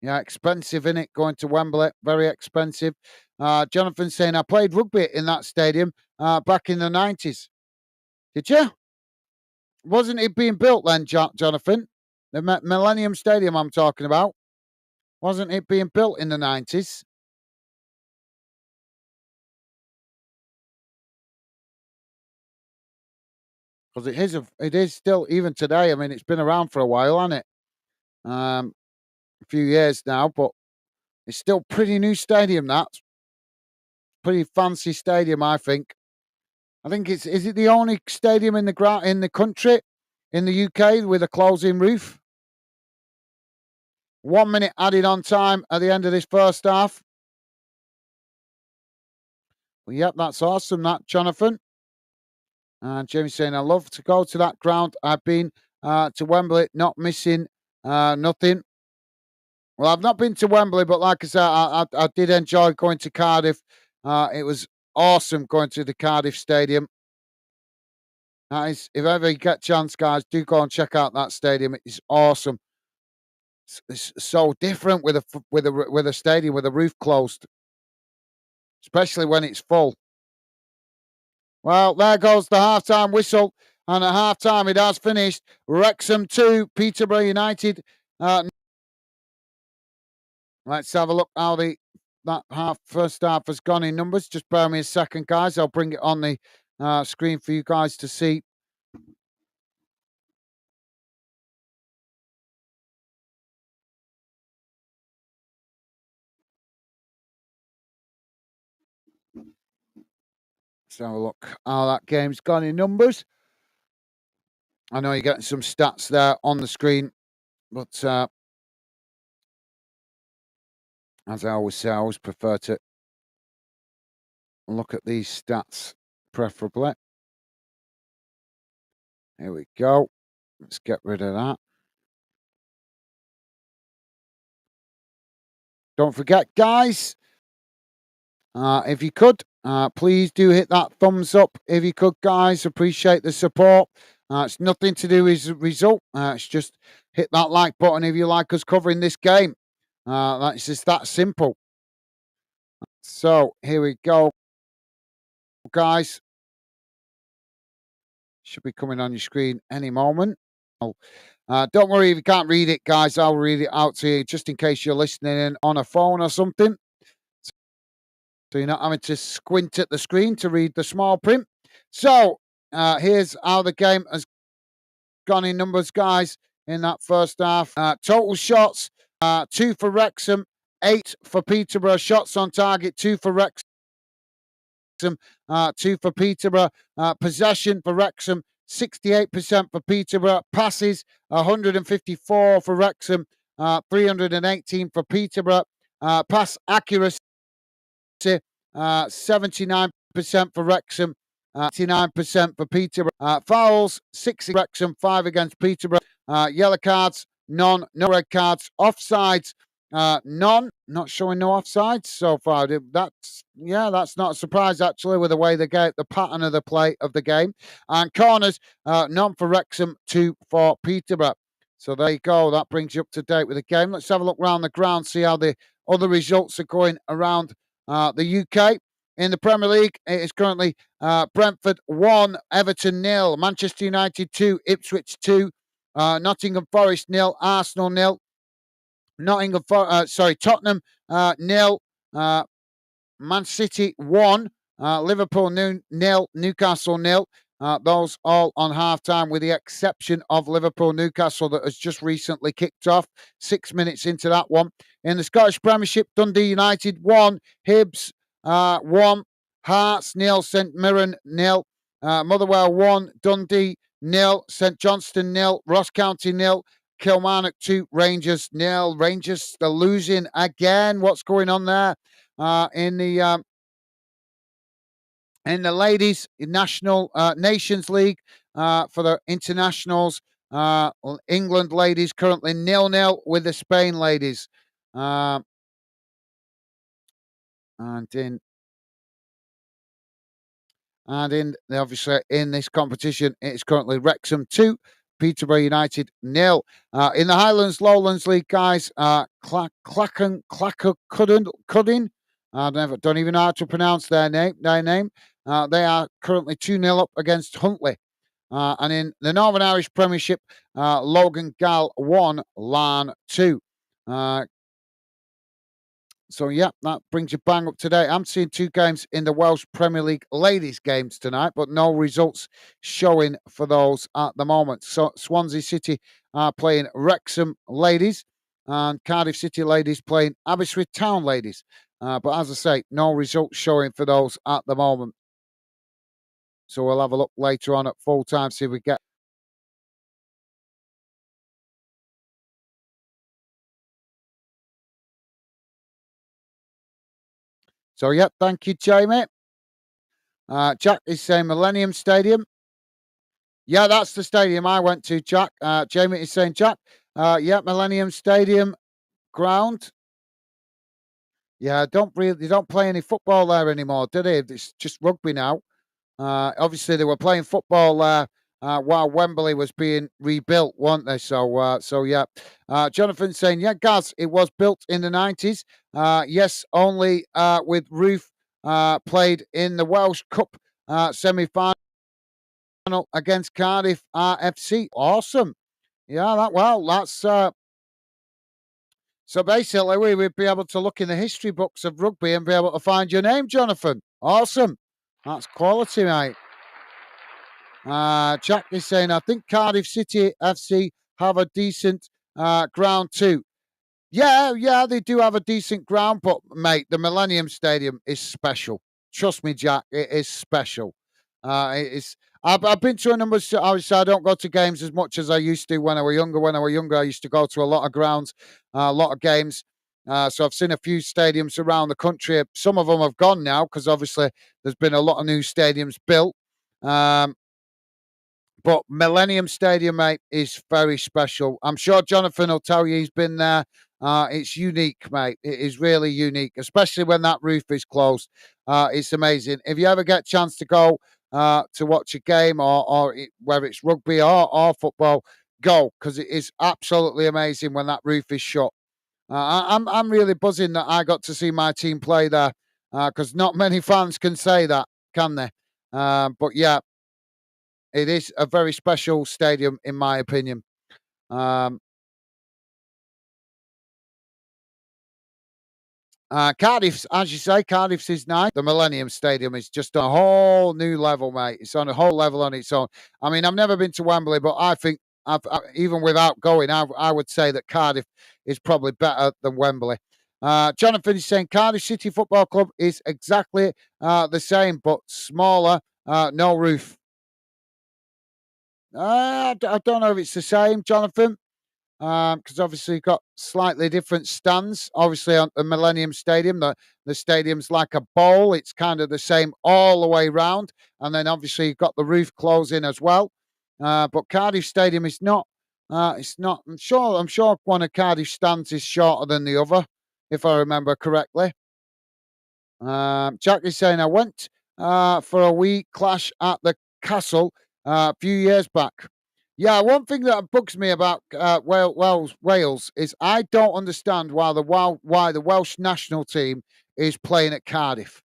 Yeah, expensive, innit? Going to Wembley. Very expensive. Jonathan saying I played rugby in that stadium back in the 90s. Did you? Wasn't it being built then, Jonathan? The Millennium Stadium I'm talking about. Wasn't it being built in the 90s? Because it is still, even today, I mean, it's been around for a while, hasn't it? A few years now, but it's still pretty new stadium, that's pretty fancy stadium, I think. I think is it the only stadium in the country, in the UK, with a closing roof? 1 minute added on time at the end of this first half. Well, yep, that's awesome, that, Jonathan. And Jamie saying, I love to go to that ground. I've been to Wembley, not missing nothing. Well, I've not been to Wembley, but like I said, I did enjoy going to Cardiff. It was awesome going to the Cardiff Stadium. That is, if ever you get a chance, guys, do go and check out that stadium. It's awesome. It's so different with a stadium with a roof closed, especially when it's full. Well, there goes the half-time whistle, and at half-time it has finished. Wrexham 2, Peterborough United. Let's have a look how that first half has gone in numbers. Just bear me a second, guys. I'll bring it on the screen for you guys to see. Let's have a look how that game's gone in numbers. I know you're getting some stats there on the screen, but as I always say, I always prefer to look at these stats preferably. Here we go. Let's get rid of that. Don't forget, guys, if you could, please do hit that thumbs up. If you could, guys, appreciate the support. It's nothing to do with the result. It's just hit that like button if you like us covering this game. That's just that simple. So here we go, guys. Should be coming on your screen any moment. Don't worry if you can't read it, guys. I'll read it out to you just in case you're listening in on a phone or something. So you're not having to squint at the screen to read the small print. So here's how the game has gone in numbers, guys, in that first half. Total shots, 2 for Wrexham, 8 for Peterborough. Shots on target, 2 for Wrexham, 2 for Peterborough. Possession for Wrexham, 68% for Peterborough. Passes, 154 for Wrexham, 318 for Peterborough. Pass accuracy, 79% for Wrexham, 89% for Peterborough. Fouls, 6 Wrexham, 5 against Peterborough. Yellow cards, none. No red cards. Offsides, none. Not showing no offsides so far. That's not a surprise actually with the way the pattern of the play of the game. And corners, none for Wrexham, 2 for Peterborough. So there you go. That brings you up to date with the game. Let's have a look around the ground, see how the other results are going around the UK. In the Premier League, it is currently Brentford 1, Everton 0, Manchester United 2, Ipswich 2, Nottingham Forest 0, Arsenal 0, Tottenham nil. Man City 1, Liverpool nil, Newcastle nil. Those all on half time, with the exception of Liverpool Newcastle that has just recently kicked off. 6 minutes into that one. In the Scottish Premiership, Dundee United 1, Hibs 1, Hearts nil, St Mirren nil, Motherwell 1, Dundee nil, St Johnstone nil, Ross County nil, Kilmarnock 2, Rangers nil. Rangers are losing again. What's going on there? In the ladies national Nations League for the internationals, England ladies currently 0-0 with the Spain ladies, and obviously in this competition it's currently Wrexham 2, Peterborough United 0. In the Highlands Lowlands League, guys, Clachan Cuddin. I don't even know how to pronounce their name. They are currently 2-0 up against Huntly. And in the Northern Irish Premiership, Logan Gal 1, Larne 2. So, yeah, that brings you bang up to date. I'm seeing 2 games in the Welsh Premier League ladies' games tonight, but no results showing for those at the moment. So, Swansea City are playing Wrexham ladies, and Cardiff City ladies playing Aberystwyth Town ladies. But as I say, no results showing for those at the moment. So, we'll have a look later on at full time, see if we get. So, yeah, thank you, Jamie. Jack is saying Millennium Stadium. Yeah, that's the stadium I went to, Jack. Jamie is saying, Jack, yeah, Millennium Stadium ground. Yeah, they don't play any football there anymore, do they? It's just rugby now. Obviously, they were playing football there while Wembley was being rebuilt, weren't they? So yeah. Jonathan saying, yeah, Gaz, it was built in the 90s. Yes, only with roof. Played in the Welsh Cup semi-final against Cardiff A.F.C. Awesome. Yeah, that's so basically we would be able to look in the history books of rugby and be able to find your name, Jonathan. Awesome. That's quality, mate. Jack is saying, I think Cardiff City FC have a decent ground too. Yeah, they do have a decent ground, but mate, the Millennium Stadium is special. Trust me, Jack, it is special. It is. I've been to a number. Obviously, I don't go to games as much as I used to when I was younger. When I was younger, I used to go to a lot of grounds, a lot of games. So I've seen a few stadiums around the country. Some of them have gone now because obviously there's been a lot of new stadiums built. But Millennium Stadium, mate, is very special. I'm sure Jonathan will tell you he's been there. It's unique, mate. It is really unique, especially when that roof is closed. It's amazing. If you ever get a chance to go to watch a game, whether it's rugby or football, go, because it is absolutely amazing when that roof is shut. I'm really buzzing that I got to see my team play there, because not many fans can say that, can they? But yeah, it is a very special stadium, in my opinion. Cardiff's, as you say, Cardiff's is nice. The Millennium Stadium is just a whole new level, mate. It's on a whole level on its own. I mean, I've never been to Wembley, but I think, even without going, I would say that Cardiff is probably better than Wembley. Jonathan is saying Cardiff City Football Club is exactly the same, but smaller, no roof. I don't know if it's the same, Jonathan, because obviously you've got slightly different stands. Obviously, on the Millennium Stadium, the stadium's like a bowl. It's kind of the same all the way round, and then obviously you've got the roof closing as well. But Cardiff Stadium is not. It's not. I'm sure one of Cardiff stands is shorter than the other, if I remember correctly. Jack is saying I went for a wee clash at the castle a few years back. Yeah, one thing that bugs me about Wales is I don't understand why the Welsh national team is playing at Cardiff,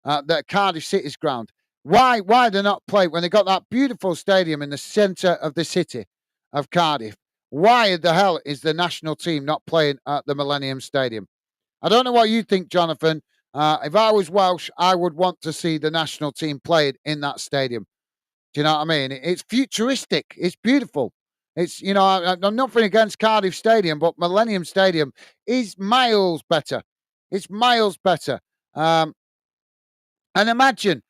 the Cardiff City's ground. Why they're not playing when they got that beautiful stadium in the centre of the city of Cardiff? Why the hell is the national team not playing at the Millennium Stadium? I don't know what you think, Jonathan. If I was Welsh, I would want to see the national team playing in that stadium. Do you know what I mean? It's futuristic. It's beautiful. It's, I'm nothing against Cardiff Stadium, but Millennium Stadium is miles better. It's miles better. Um, and imagine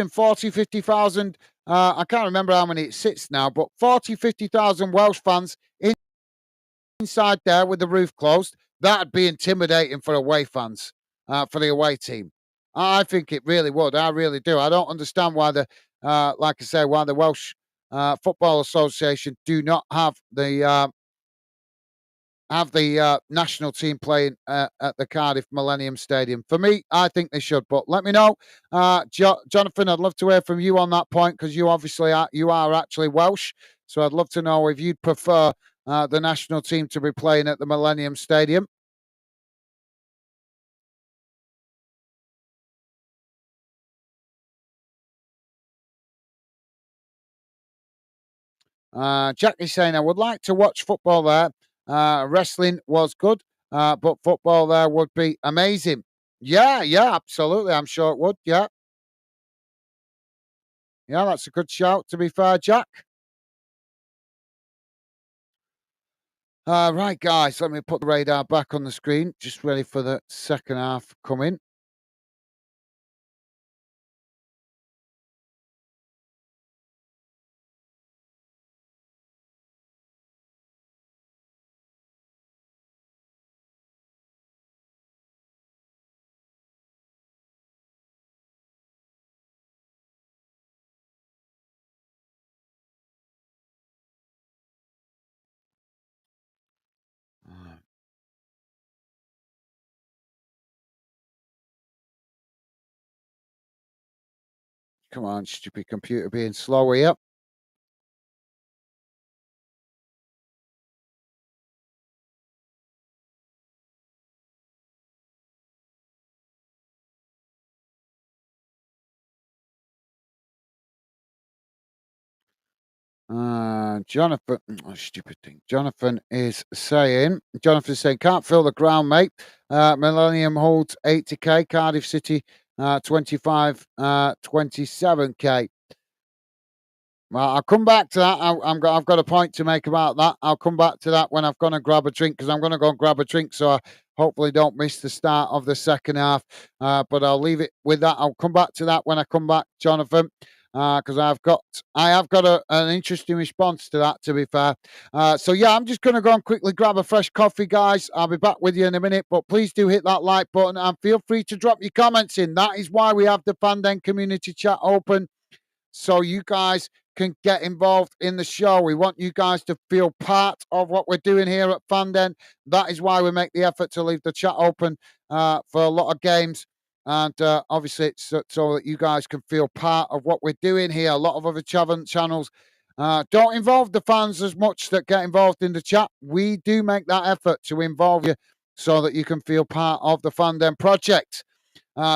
40, 50,000. I can't remember how many it sits now, but 40, 50,000 Welsh fans inside there with the roof closed. That'd be intimidating for away fans, for the away team. I think it really would. I really do. I don't understand why like I say, why the Welsh Football Association do not have the national team playing at the Cardiff Millennium Stadium. For me, I think they should. But let me know, Jonathan. I'd love to hear from you on that point because you are actually Welsh. So I'd love to know if you'd prefer the national team to be playing at the Millennium Stadium. Jack is saying, I would like to watch football there. Wrestling was good, but football there would be amazing. Yeah, yeah, absolutely. I'm sure it would. Yeah, yeah, that's a good shout, to be fair, Jack. Right, guys, let me put the radar back on the screen. Just ready for the second half coming. Uh, Come on, stupid computer being slow here. Jonathan, stupid thing. Jonathan's saying, can't fill the ground, mate. Millennium holds 80k, Cardiff City 25, 27k. Well, I'll come back to that. I've got a point to make about that. I'll come back to that when I've gone and grab a drink because I'm going to go and grab a drink. So I hopefully don't miss the start of the second half. But I'll leave it with that. I'll come back to that when I come back, Jonathan, because I have got an interesting response to that. To be fair, so yeah, I'm just going to go and quickly grab a fresh coffee, guys. I'll be back with you in a minute. But please do hit that like button and feel free to drop your comments in. That is why we have the Fanden community chat open so you guys can get involved in the show. We want you guys to feel part of what we're doing here at Fanden. That is why we make the effort to leave the chat open for a lot of games. And obviously, it's so that you guys can feel part of what we're doing here. A lot of other channels don't involve the fans as much that get involved in the chat. We do make that effort to involve you so that you can feel part of the Fanden project.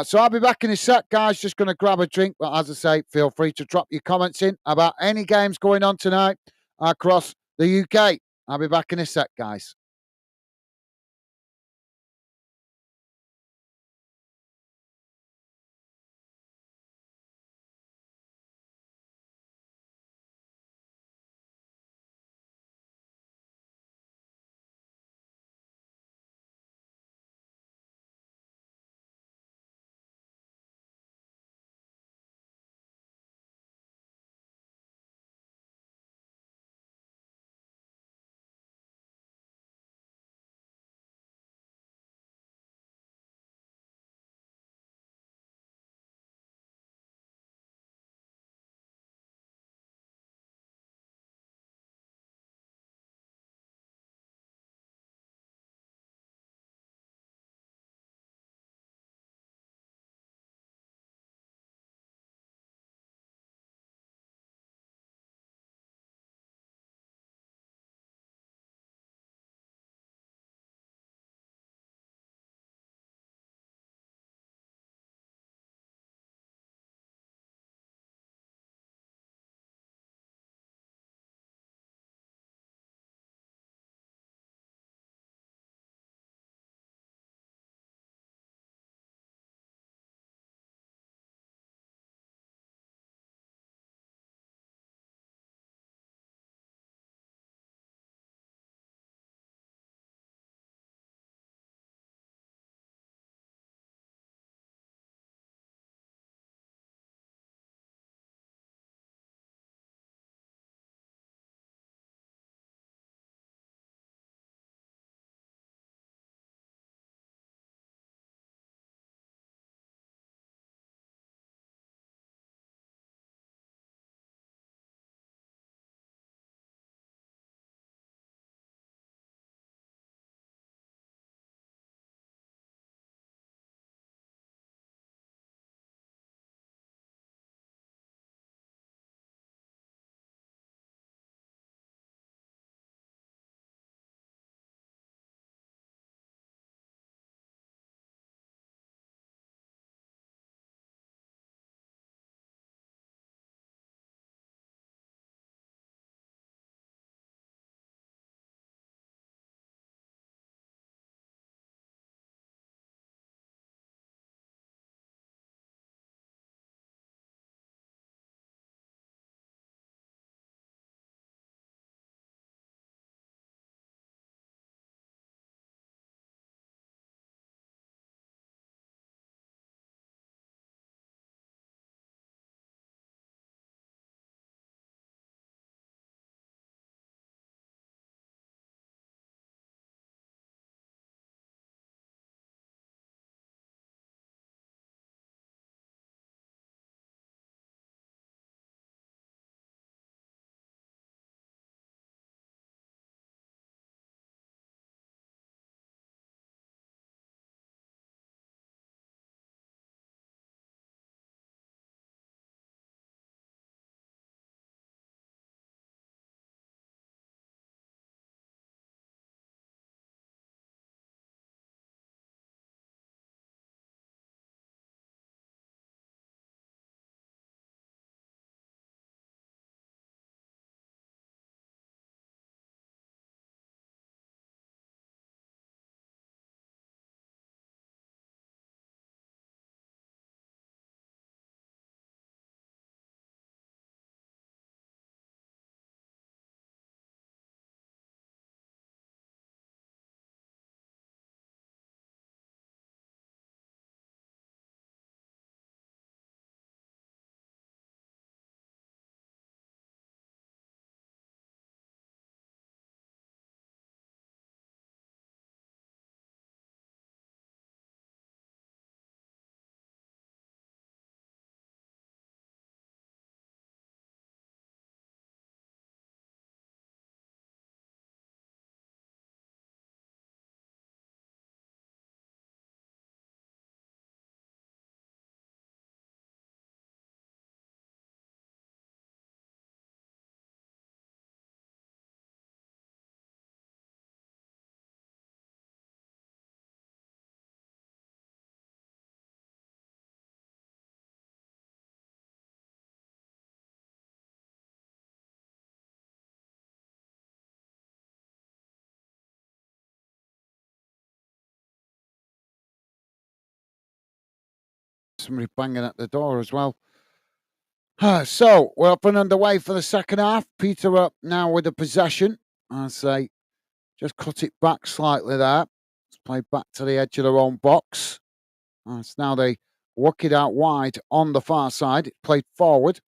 So I'll be back in a sec, guys. Just going to grab a drink. But as I say, feel free to drop your comments in about any games going on tonight across the UK. I'll be back in a sec, guys. Somebody banging at the door as well. So we're up and underway for the second half. Peterborough now with the possession. I say, just cut it back slightly there. Let's play back to the edge of their own box. As now they work it out wide on the far side. It played forward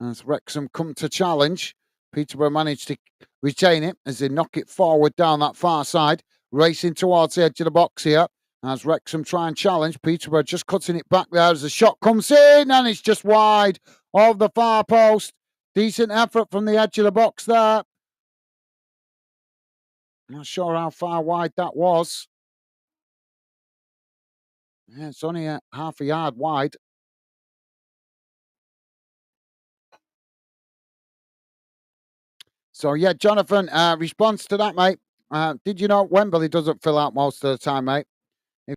as Wrexham come to challenge. Peterborough managed to retain it as they knock it forward down that far side, racing towards the edge of the box here. As Wrexham try and challenge, Peterborough just cutting it back there as the shot comes in and it's just wide of the far post. Decent effort from the edge of the box there. Not sure how far wide that was. Yeah, it's only half a yard wide. So, yeah, Jonathan, response to that, mate. Did you know Wembley doesn't fill out most of the time, mate? If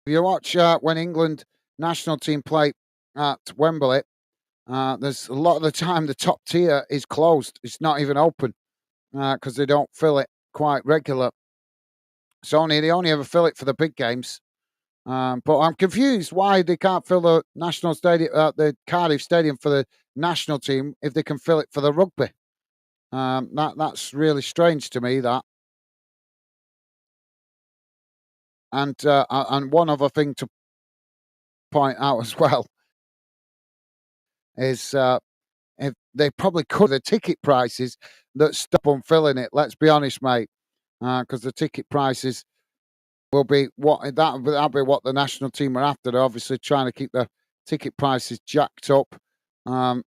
you watch when England national team play at Wembley, there's a lot of the time the top tier is closed. It's not even open because they don't fill it quite regular. They only ever fill it for the big games. But I'm confused why they can't fill the national stadium, the Cardiff Stadium for the national team if they can fill it for the rugby. That's really strange to me. That and one other thing to point out as well is if they probably could the ticket prices that stop them filling it. Let's be honest, mate, because the ticket prices will be that'll be what the national team are after. They're obviously trying to keep the ticket prices jacked up, and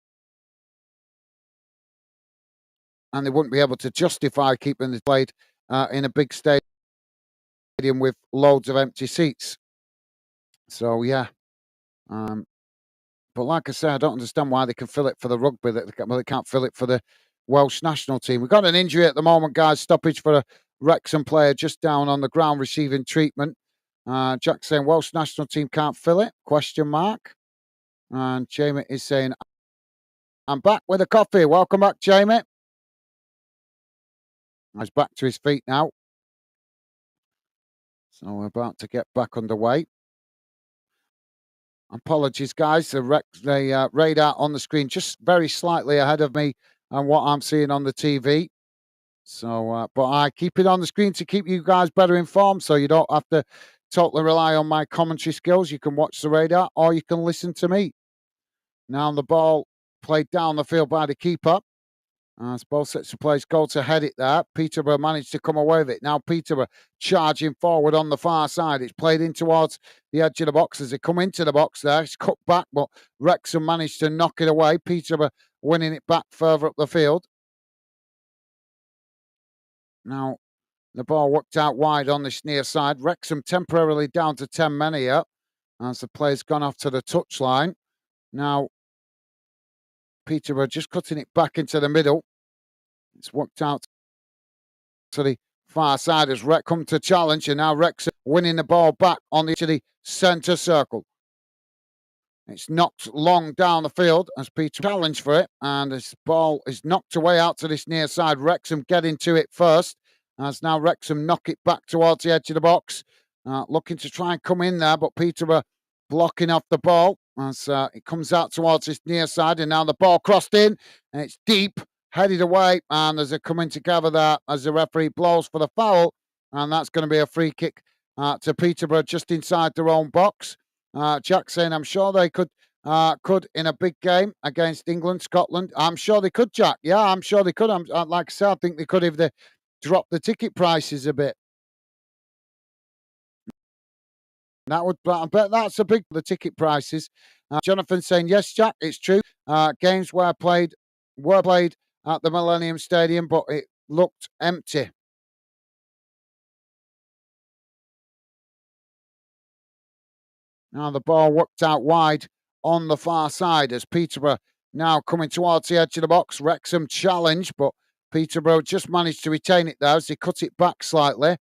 they wouldn't be able to justify keeping it played in a big stadium with loads of empty seats. So yeah, but like I say, I don't understand why they can fill it for the rugby they can't fill it for the Welsh national team. We've got an injury at the moment, guys. Stoppage for a Wrexham player just down on the ground receiving treatment. Jack saying Welsh national team can't fill it? Question mark. And Jamie is saying, I'm back with a coffee. Welcome back, Jamie. He's back to his feet now. So we're about to get back underway. Apologies, guys. The radar on the screen just very slightly ahead of me and what I'm seeing on the TV. So, but I keep it on the screen to keep you guys better informed, so you don't have to totally rely on my commentary skills. You can watch the radar or you can listen to me. Now the ball played down the field by the keeper. As both sets of players go to head it there. Peterborough managed to come away with it. Now Peterborough charging forward on the far side. It's played in towards the edge of the box. As they come into the box there, it's cut back, but Wrexham managed to knock it away. Peterborough winning it back further up the field. Now the ball worked out wide on this near side. Wrexham temporarily down to 10 men here as the player's gone off to the touchline. Now Peterborough just cutting it back into the middle. It's worked out to the far side as Wrexham come to challenge, and now Wrexham winning the ball back on the edge of the centre circle. It's knocked long down the field as Peter challenged for it, and this ball is knocked away out to this near side. Wrexham getting to it first, as now Wrexham knock it back towards the edge of the box, looking to try and come in there, but Peterborough blocking off the ball as it comes out towards this near side, and now the ball crossed in, and it's deep, headed away, and there's a coming together there as the referee blows for the foul, and that's going to be a free kick to Peterborough just inside their own box. Jack saying, I'm sure they could in a big game against England, Scotland. I'm sure they could, Jack. Yeah, I'm sure they could. Like I said, I think they could if they dropped the ticket prices a bit. That would, I bet that's a big the ticket prices. Jonathan saying, yes, Jack, it's true. Games were played at the Millennium Stadium, but it looked empty. Now the ball worked out wide on the far side as Peterborough now coming towards the edge of the box. Wrexham challenge, but Peterborough just managed to retain it there as they cut it back slightly.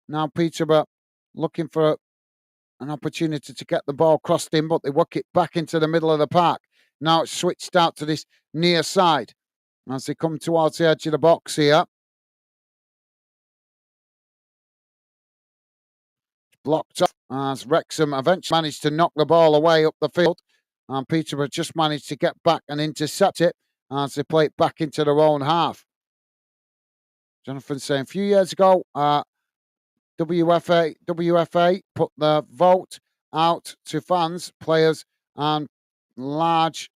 Now Peterborough looking for an opportunity to get the ball crossed in, but they work it back into the middle of the park. Now it's switched out to this near side as they come towards the edge of the box here. Blocked up as Wrexham eventually managed to knock the ball away up the field. And Peterborough just managed to get back and intercept it as they play it back into their own half. Jonathan saying a few years ago, WFA put the vote out to fans, players, and large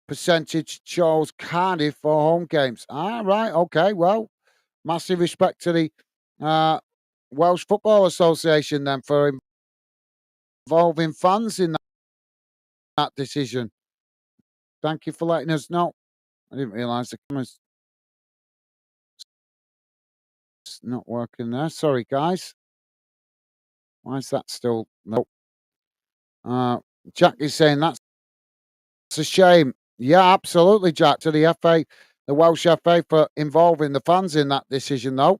percentage chose Cardiff for home games. Ah, right, okay, well, massive respect to the uh, Welsh Football Association then for involving fans in that decision. Thank you for letting us know. I didn't realise the camera's not working there. Sorry, guys. Why is that still? No. Jack is saying that's a shame. Yeah, absolutely, Jack. To the FA, the Welsh FA, for involving the fans in that decision, though.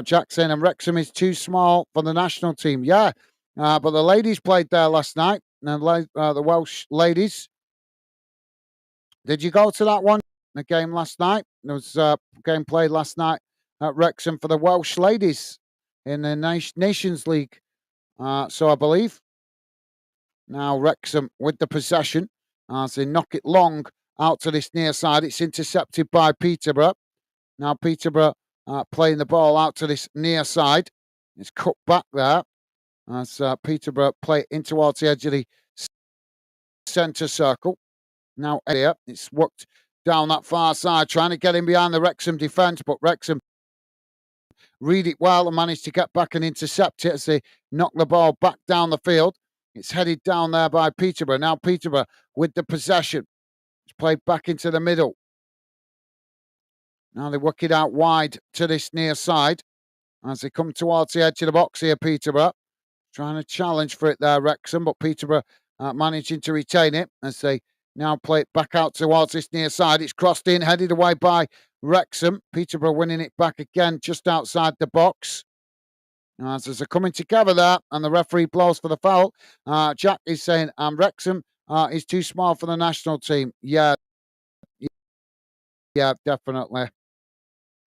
Jack saying, and Wrexham is too small for the national team. Yeah, but the ladies played there last night. And the Welsh ladies. Did you go to that one? The game last night? There was a game played last night at Wrexham for the Welsh ladies in the Nations League. So I believe now Wrexham with the possession as they knock it long out to this near side. It's intercepted by Peterborough. Now Peterborough playing the ball out to this near side. It's cut back there as Peterborough play it in towards the edge of the centre circle. Now here it's worked down that far side, trying to get in behind the Wrexham defence, but Wrexham read it well and managed to get back and intercept it as they knock the ball back down the field. It's headed down there by Peterborough. Now Peterborough with the possession. It's played back into the middle. Now they work it out wide to this near side as they come towards the edge of the box here, Peterborough. Trying to challenge for it there, Wrexham, but Peterborough managing to retain it as they now play it back out towards this near side. It's crossed in, headed away by Wrexham. Peterborough winning it back again just outside the box. As they're coming together there, and the referee blows for the foul. Jack is saying, Wrexham is too small for the national team. Yeah, definitely.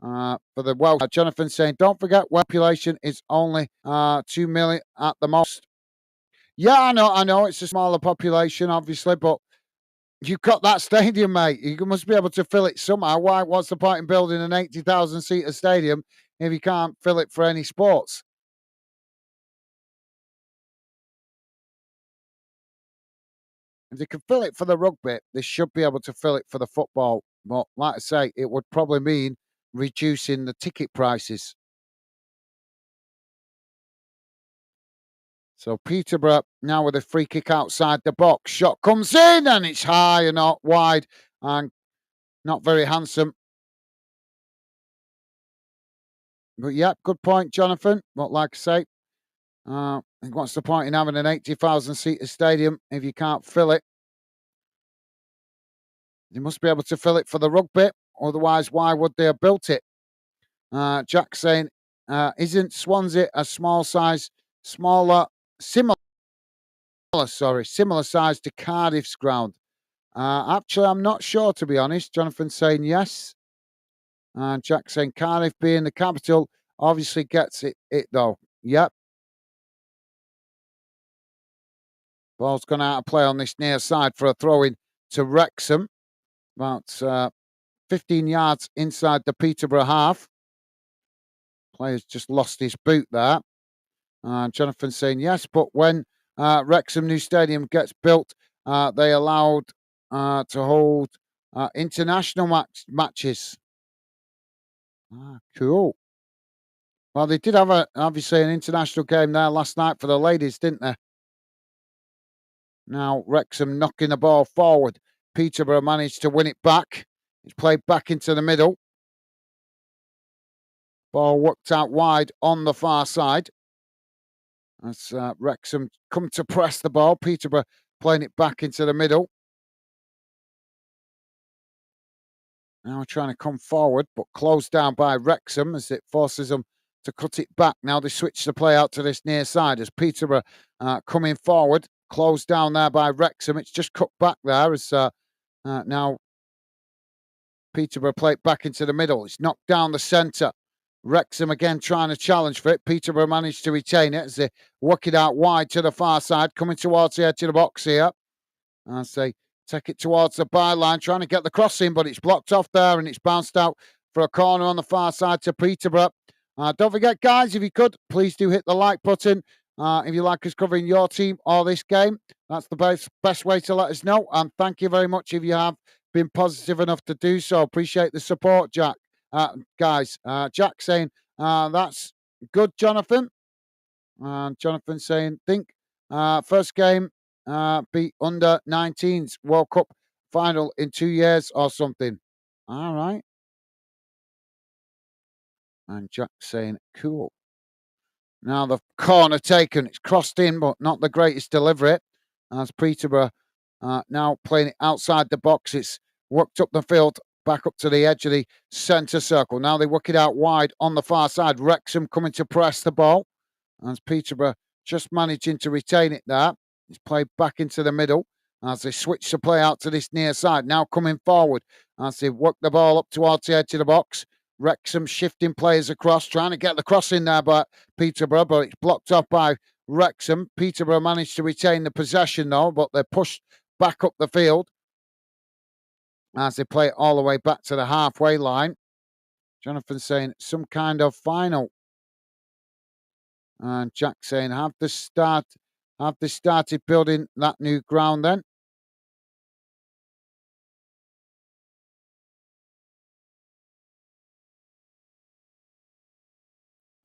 For the Welsh, Jonathan saying, don't forget, population is only 2 million at the most. Yeah, I know, it's a smaller population, obviously, but you've got that stadium, mate. You must be able to fill it somehow. What's the point in building an 80,000 seater stadium if you can't fill it for any sports? If they can fill it for the rugby, they should be able to fill it for the football. But like I say, it would probably mean reducing the ticket prices. So Peterborough now with a free kick outside the box. Shot comes in and it's high and not wide and not very handsome. But yeah, good point, Jonathan. But like I say, what's the point in having an 80,000 seater stadium if you can't fill it? You must be able to fill it for the rugby. Otherwise, why would they have built it? Jack saying, isn't Swansea a smaller, similar size to Cardiff's ground? Actually, I'm not sure, to be honest. Jonathan saying yes. And Jack saying Cardiff being the capital obviously gets it though. Yep. Ball's gone out of play on this near side for a throw in to Wrexham. About 15 yards inside the Peterborough half. Player's just lost his boot there. Jonathan saying yes, but when Wrexham new stadium gets built, they allowed to hold international matches. Cool. Well, they did have obviously an international game there last night for the ladies, didn't they? Now Wrexham knocking the ball forward. Peterborough managed to win it back. It's played back into the middle. Ball worked out wide on the far side. As Wrexham come to press the ball. Peterborough playing it back into the middle. Now trying to come forward, but closed down by Wrexham as it forces them to cut it back. Now they switch the play out to this near side as Peterborough coming forward. Closed down there by Wrexham. It's just cut back there as now Peterborough play it back into the middle. It's knocked down the centre. Wrexham again trying to challenge for it. Peterborough managed to retain it as they work it out wide to the far side, coming towards the edge of the box here. As they take it towards the byline, trying to get the cross in, but it's blocked off there and it's bounced out for a corner on the far side to Peterborough. Don't forget, guys, if you could, please do hit the like button. If you like us covering your team or this game, that's the best way to let us know. And thank you very much if you have been positive enough to do so. Appreciate the support, Jack. Guys, Jack saying, that's good, Jonathan. Jonathan saying, think first game be under 19s World Cup final in 2 years or something. All right. And Jack saying, cool. Now the corner taken. It's crossed in, but not the greatest delivery. As Peterborough now playing it outside the box. It's worked up the field, back up to the edge of the centre circle. Now they work it out wide on the far side. Wrexham coming to press the ball. As Peterborough just managing to retain it there. It's played back into the middle as they switch the play out to this near side. Now coming forward as they work the ball up towards the edge of the box. Wrexham shifting players across, trying to get the cross in there by Peterborough, but it's blocked off by Wrexham. Peterborough managed to retain the possession though, but they're pushed back up the field as they play it all the way back to the halfway line. Jonathan saying some kind of final. And Jack saying, have they started building that new ground then?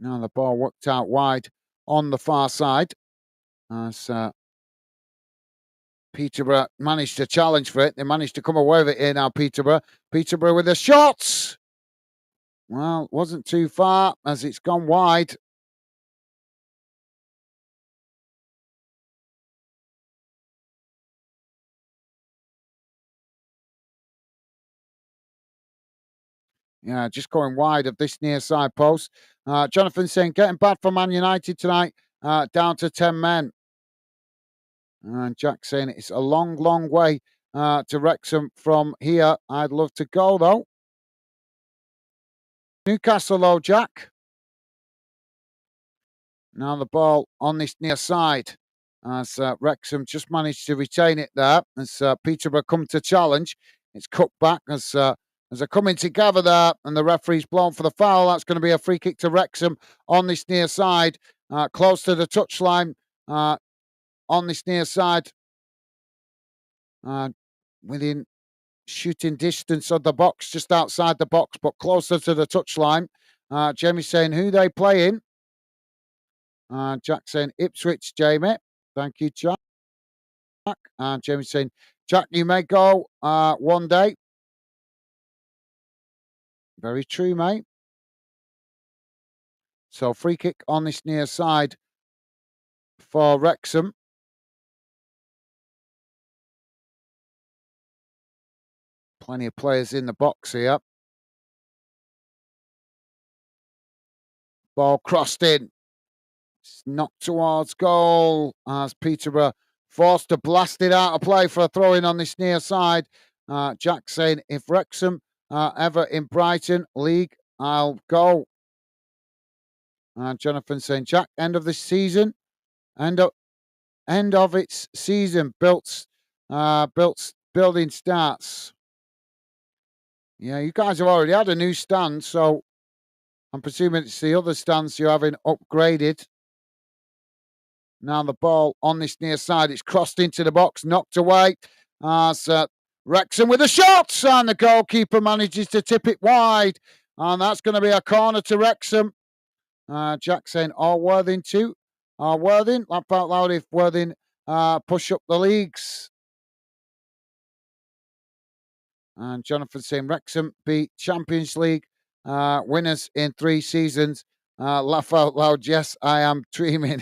Now the ball worked out wide on the far side as Peterborough managed to challenge for it. They managed to come away with it here now, Peterborough. Peterborough with the shots. Well, wasn't too far as it's gone wide. Yeah, just going wide of this near side post. Jonathan saying, getting bad for Man United tonight, down to 10 men. And Jack saying, it's a long, long way to Wrexham from here. I'd love to go, though. Newcastle, though, Jack. Now the ball on this near side as Wrexham just managed to retain it there as Peterborough come to challenge. It's cut back as they're coming together there and the referee's blown for the foul. That's going to be a free kick to Wrexham on this near side, close to the touchline on this near side, within shooting distance of the box, just outside the box, but closer to the touchline. Jamie saying, who they playing? Jack saying, Ipswich, Jamie. Thank you, Jack. And Jamie saying, Jack, you may go one day. Very true, mate. So free kick on this near side for Wrexham. Plenty of players in the box here. Ball crossed in. It's knocked towards goal as Peterborough forced to blast it out of play for a throw-in on this near side. Jack saying, if Wrexham ever in Brighton League, I'll go. And Jonathan saying, Jack, end of this season, end of its season, building starts. Yeah, you guys have already had a new stand, so I'm presuming it's the other stands you're having upgraded. Now the ball on this near side, it's crossed into the box, knocked away. Wrexham with a shot, and the goalkeeper manages to tip it wide. And that's going to be a corner to Wrexham. Jack saying, Worthing too. Worthing, laugh out loud if Worthing push up the leagues. And Jonathan saying, Wrexham beat Champions League winners in 3 seasons. Laugh out loud, yes, I am dreaming.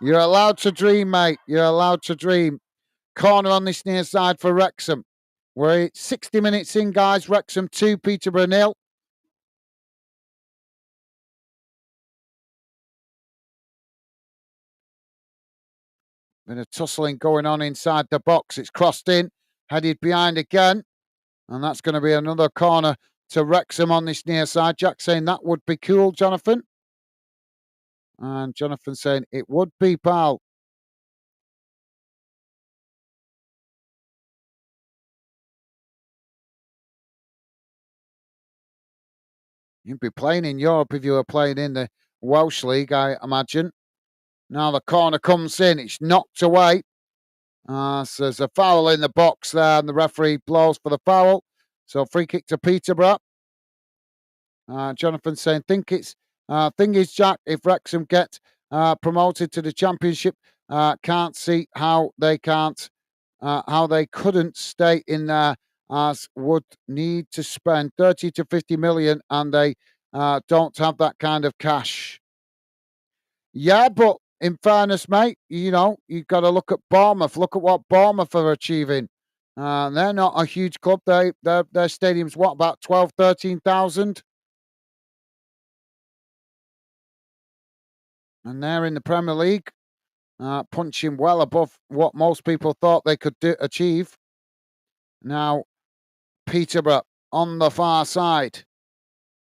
You're allowed to dream, mate. You're allowed to dream. Corner on this near side for Wrexham. We're 60 minutes in, guys. Wrexham 2, Peterborough 0. Bit of tussling going on inside the box. It's crossed in, headed behind again. And that's going to be another corner to Wrexham on this near side. Jack saying that would be cool, Jonathan. And Jonathan saying it would be, pal. You'd be playing in Europe if you were playing in the Welsh League, I imagine. Now the corner comes in. It's knocked away. So there's a foul in the box there, and the referee blows for the foul. So free kick to Peterborough. Jonathan saying, thing is, Jack, if Wrexham get promoted to the Championship, can't see how they couldn't stay in there, as would need to spend 30 to 50 million, and they don't have that kind of cash. Yeah, but in fairness, mate, you've got to look at Bournemouth. Look at what Bournemouth are achieving. They're not a huge club. Their stadium's what, about 12, 13,000? And they're in the Premier League, punching well above what most people thought they could achieve. Now, Peterborough on the far side,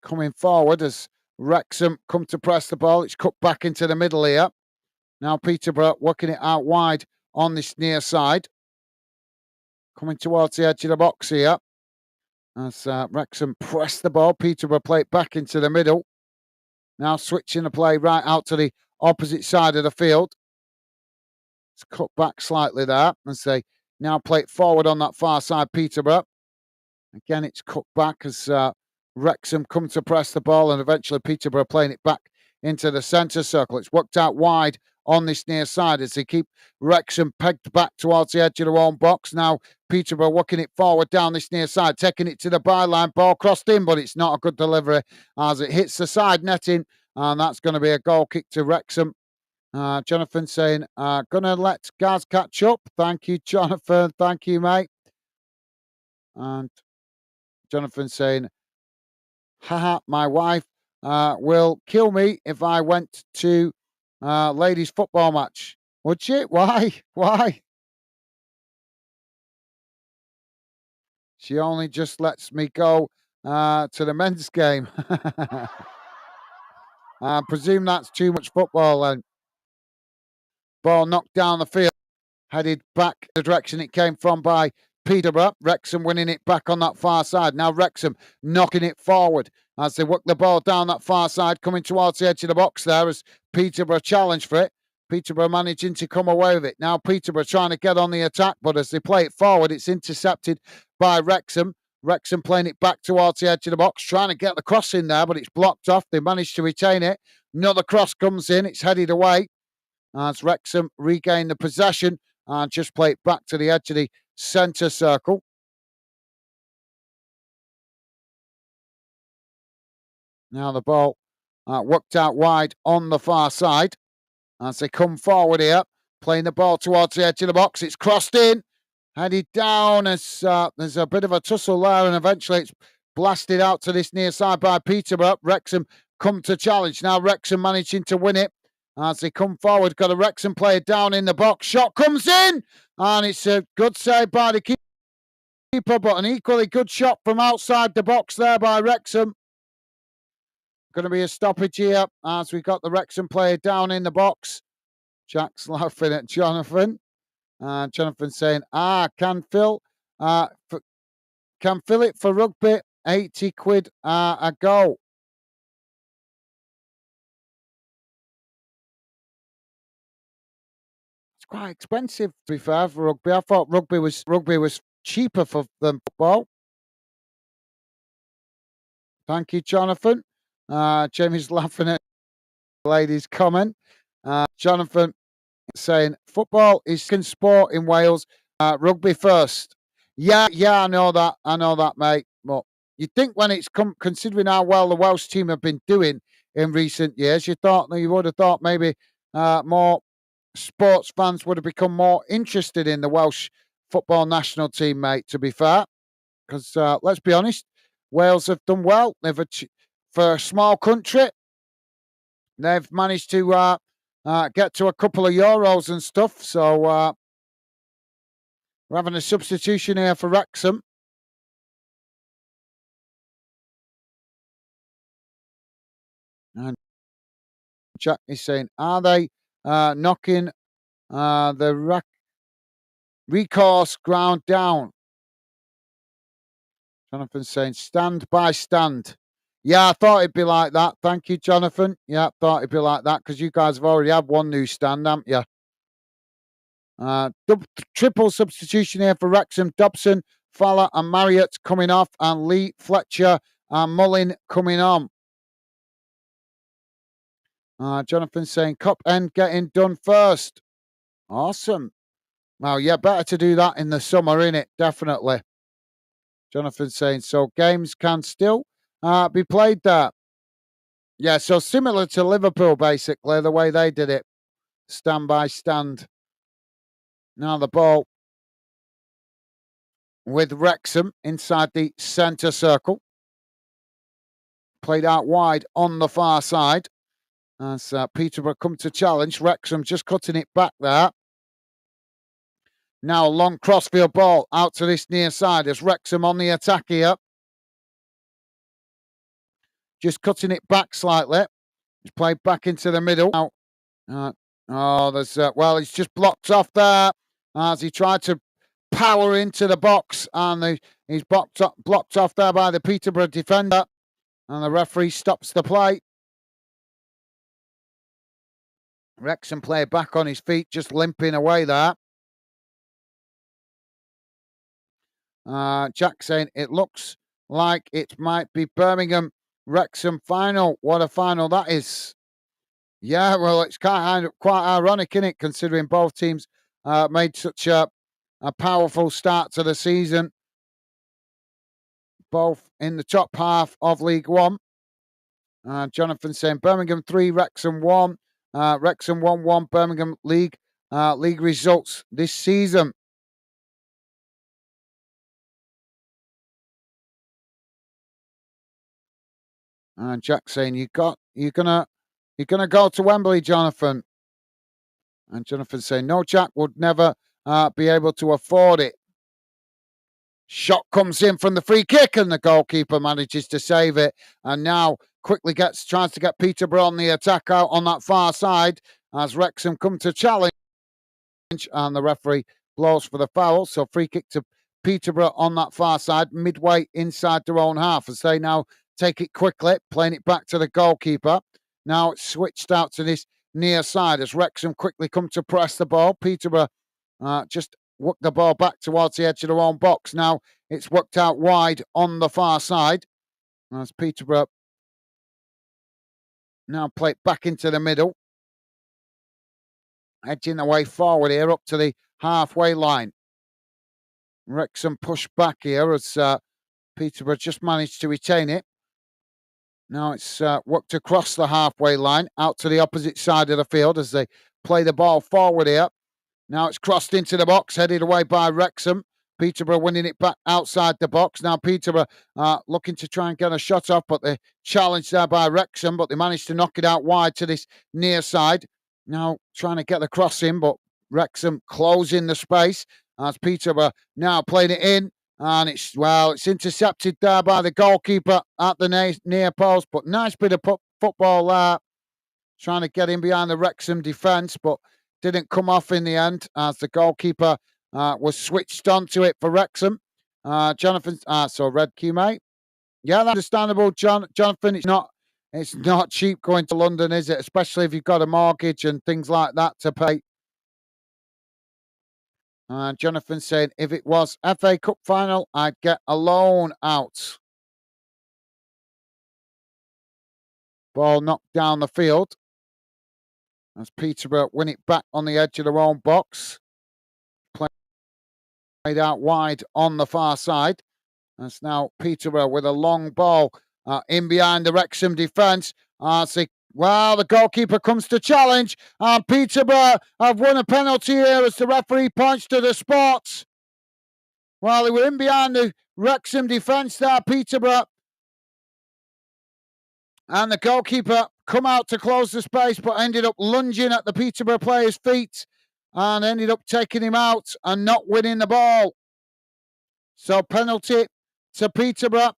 coming forward as Wrexham come to press the ball. It's cut back into the middle here. Now Peterborough working it out wide on this near side. Coming towards the edge of the box here. As Wrexham press the ball, Peterborough play it back into the middle. Now switching the play right out to the opposite side of the field. It's cut back slightly there as they now play it forward on that far side, Peterborough. Again, it's cut back as Wrexham come to press the ball, and eventually Peterborough playing it back into the centre circle. It's worked out wide on this near side as they keep Wrexham pegged back towards the edge of their own box. Now Peterborough working it forward down this near side, taking it to the byline. Ball crossed in, but it's not a good delivery as it hits the side netting, and that's going to be a goal kick to Wrexham. Jonathan saying, gonna let Gaz catch up. Thank you, Jonathan. Thank you, mate. And Jonathan saying, haha, my wife will kill me if I went to ladies' football match. Would she? Why? Why? She only just lets me go to the men's game. I presume that's too much football then. Ball knocked down the field, headed back the direction it came from by Peterborough. Wrexham winning it back on that far side. Now Wrexham knocking it forward as they work the ball down that far side, coming towards the edge of the box there as Peterborough challenge for it. Peterborough managing to come away with it. Now Peterborough trying to get on the attack, but as they play it forward, it's intercepted by Wrexham. Wrexham playing it back towards the edge of the box, trying to get the cross in there, but it's blocked off. They managed to retain it. Another cross comes in. It's headed away as Wrexham regain the possession and just play it back to the edge of the centre circle. Now the ball worked out wide on the far side as they come forward here, playing the ball towards the edge of the box. It's crossed in, headed down as there's a bit of a tussle there, and eventually it's blasted out to this near side by Peterborough. Wrexham come to challenge. Now Wrexham managing to win it as they come forward. Got a Wrexham player down in the box. Shot comes in, and it's a good save by the keeper, but an equally good shot from outside the box there by Wrexham. Going to be a stoppage here as we got the Wrexham player down in the box. Jack's laughing at Jonathan. Jonathan saying, can fill it for rugby, 80 quid a go. It's quite expensive, to be fair, for rugby. I thought rugby was cheaper than football. Thank you, Jonathan. Jamie's laughing at the lady's comment. Jonathan saying, football is second sport in Wales, rugby first. Yeah, I know that, mate. But you'd think when it's considering how well the Welsh team have been doing in recent years, you would have thought maybe more sports fans would have become more interested in the Welsh football national team, mate, to be fair. Because let's be honest, Wales have done well. For a small country, they've managed to get to a couple of Euros and stuff. So we're having a substitution here for Wrexham. Jack is saying, are they knocking the recourse ground down? Jonathan's saying, stand by stand. Yeah, I thought it'd be like that. Thank you, Jonathan. Yeah, I thought it'd be like that because you guys have already had one new stand, haven't you? Triple substitution here for Wrexham. Dobson, Fowler and Marriott coming off, and Lee, Fletcher and Mullin coming on. Jonathan saying, cup end getting done first. Awesome. Well, yeah, better to do that in the summer, innit? Definitely. Jonathan saying, so games can still be played there. Yeah, so similar to Liverpool, basically, the way they did it. Stand by stand. Now the ball with Wrexham inside the centre circle. Played out wide on the far side. As Peterborough come to challenge. Wrexham just cutting it back there. Now a long crossfield ball out to this near side as Wrexham on the attack here. Just cutting it back slightly. It's played back into the middle. Now, there's well, he's just blocked off there as he tried to power into the box, and he's blocked off there by the Peterborough defender, and the referee stops the play. Wrexham player back on his feet, just limping away there. Jack saying it looks like it might be Birmingham Wrexham final. What a final that is. Yeah, well, it's quite ironic, isn't it, considering both teams made such a powerful start to the season. Both in the top half of League One. Jonathan saying Birmingham 3, Wrexham 1. Wrexham 1-1, Birmingham league results this season. And Jack saying you're gonna go to Wembley, Jonathan. And Jonathan saying no, Jack would never be able to afford it. Shot comes in from the free kick, and the goalkeeper manages to save it. And now quickly tries to get Peterborough on the attack out on that far side as Wrexham come to challenge, and the referee blows for the foul. So free kick to Peterborough on that far side, midway inside their own half, as they now take it quickly, playing it back to the goalkeeper. Now it's switched out to this near side as Wrexham quickly come to press the ball. Peterborough just work the ball back towards the edge of their own box. Now it's worked out wide on the far side as Peterborough now play it back into the middle. Edging the way forward here up to the halfway line. Wrexham push back here as Peterborough just managed to retain it. Now it's worked across the halfway line out to the opposite side of the field as they play the ball forward here. Now it's crossed into the box, headed away by Wrexham. Peterborough winning it back outside the box. Now Peterborough looking to try and get a shot off, but they're challenged there by Wrexham, but they managed to knock it out wide to this near side. Now trying to get the cross in, but Wrexham closing the space as Peterborough now playing it in. And it's intercepted there by the goalkeeper at the near post, but nice bit of football there. Trying to get in behind the Wrexham defence, but didn't come off in the end as the goalkeeper was switched onto it for Wrexham. Jonathan, so red cue, mate. Yeah, that's understandable, Jonathan. It's not cheap going to London, is it? Especially if you've got a mortgage and things like that to pay. Jonathan saying, if it was FA Cup final, I'd get a loan out. Ball knocked down the field as Peterborough win it back on the edge of their own box. Played out wide on the far side. That's now Peterborough with a long ball in behind the Wrexham defence. The goalkeeper comes to challenge, and Peterborough have won a penalty here as the referee points to the spot. Well, they were in behind the Wrexham defence there, Peterborough. And the goalkeeper come out to close the space, but ended up lunging at the Peterborough player's feet and ended up taking him out and not winning the ball. So penalty to Peterborough.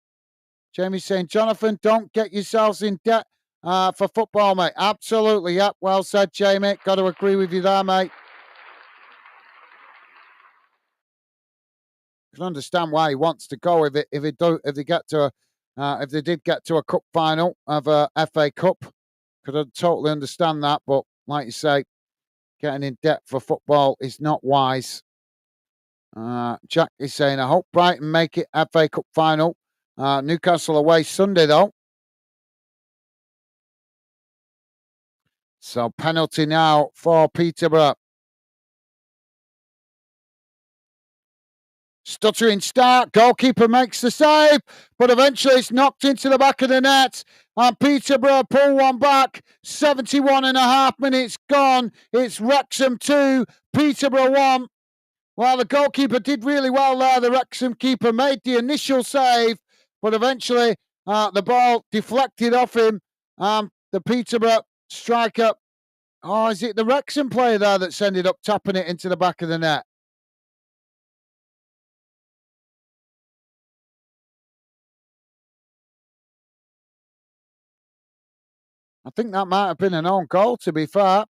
Jamie's saying, Jonathan, don't get yourselves in debt for football, mate. Absolutely. Yep. Well said, Jamie. Got to agree with you there, mate. I can understand why he wants to go if they did get to a cup final of a FA Cup. Could totally understand that, but like you say, getting in debt for football is not wise. Jack is saying, I hope Brighton make it FA Cup final. Newcastle away Sunday, though. So penalty now for Peterborough. Stuttering start, goalkeeper makes the save, but eventually it's knocked into the back of the net. And Peterborough pull one back. 71 and a half minutes gone. It's Wrexham 2, Peterborough 1. Well, the goalkeeper did really well there. The Wrexham keeper made the initial save, but eventually the ball deflected off him. The Peterborough striker, is it the Wrexham player there that's ended up tapping it into the back of the net? I think that might have been an own goal, to be fair.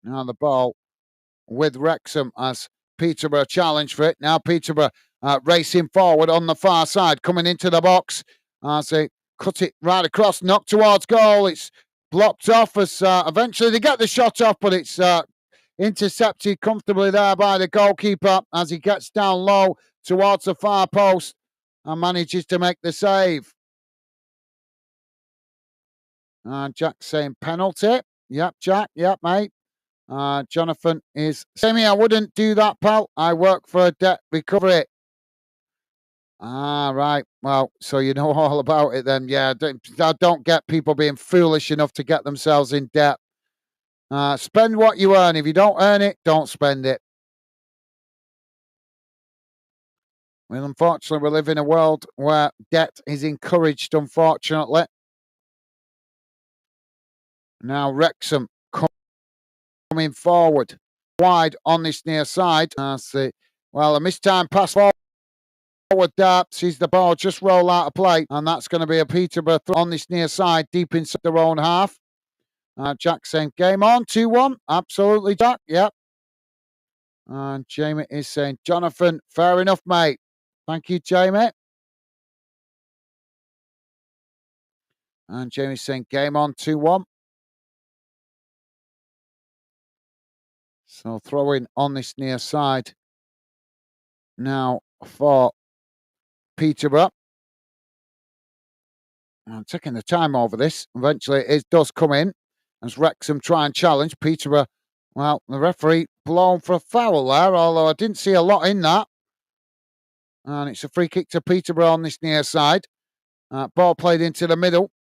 Now the ball with Wrexham as Peterborough challenge for it. Now Peterborough racing forward on the far side, coming into the box as they cut it right across, knocked towards goal. It's blocked off as eventually they get the shot off, but it's intercepted comfortably there by the goalkeeper as he gets down low towards the far post and manages to make the save. Jack saying penalty. Yep, Jack. Yep, mate. Jonathan is saying, I wouldn't do that, pal. I work for a debt recovery. Right. Well, so you know all about it then. Yeah, I don't get people being foolish enough to get themselves in debt. Spend what you earn. If you don't earn it, don't spend it. Well, unfortunately, we live in a world where debt is encouraged, unfortunately. Now, Wrexham coming forward wide on this near side. A mistime pass forward there sees the ball just roll out of play, and that's going to be a Peterborough on this near side, deep inside their own half. Jack saying, game on, 2-1. Absolutely, Jack. Yep. And Jamie is saying, Jonathan, fair enough, mate. Thank you, Jamie. And Jamie's saying, game on, 2-1. So throwing on this near side now for Peterborough. I'm taking the time over this. Eventually, it does come in as Wrexham try and challenge Peterborough. Well, the referee blown for a foul there, although I didn't see a lot in that. And it's a free kick to Peterborough on this near side. Ball played into the middle.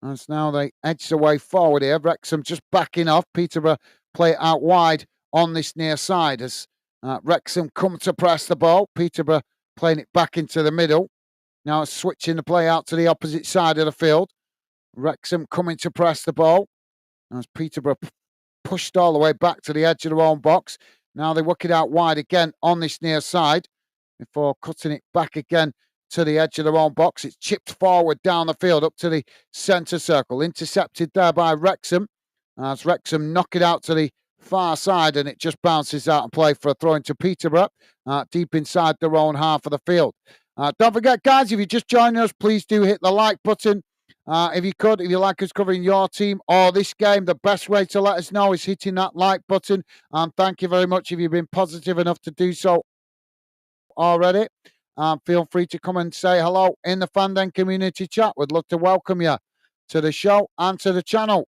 As now they edge the way forward here. Wrexham just backing off. Peterborough play it out wide on this near side as Wrexham come to press the ball. Peterborough playing it back into the middle. Now switching the play out to the opposite side of the field. Wrexham coming to press the ball. As Peterborough pushed all the way back to the edge of their own box. Now they work it out wide again on this near side before cutting it back again to the edge of their own box. It's chipped forward down the field up to the centre circle. Intercepted there by Wrexham. As Wrexham knock it out to the far side and it just bounces out and play for a throw into Peterborough deep inside their own half of the field. Don't forget, guys, if you're just joining us, please do hit the like button. If you like us covering your team or this game, the best way to let us know is hitting that like button. And thank you very much if you've been positive enough to do so already. Feel free to come and say hello in the Fandom community chat. We'd love to welcome you to the show and to the channel.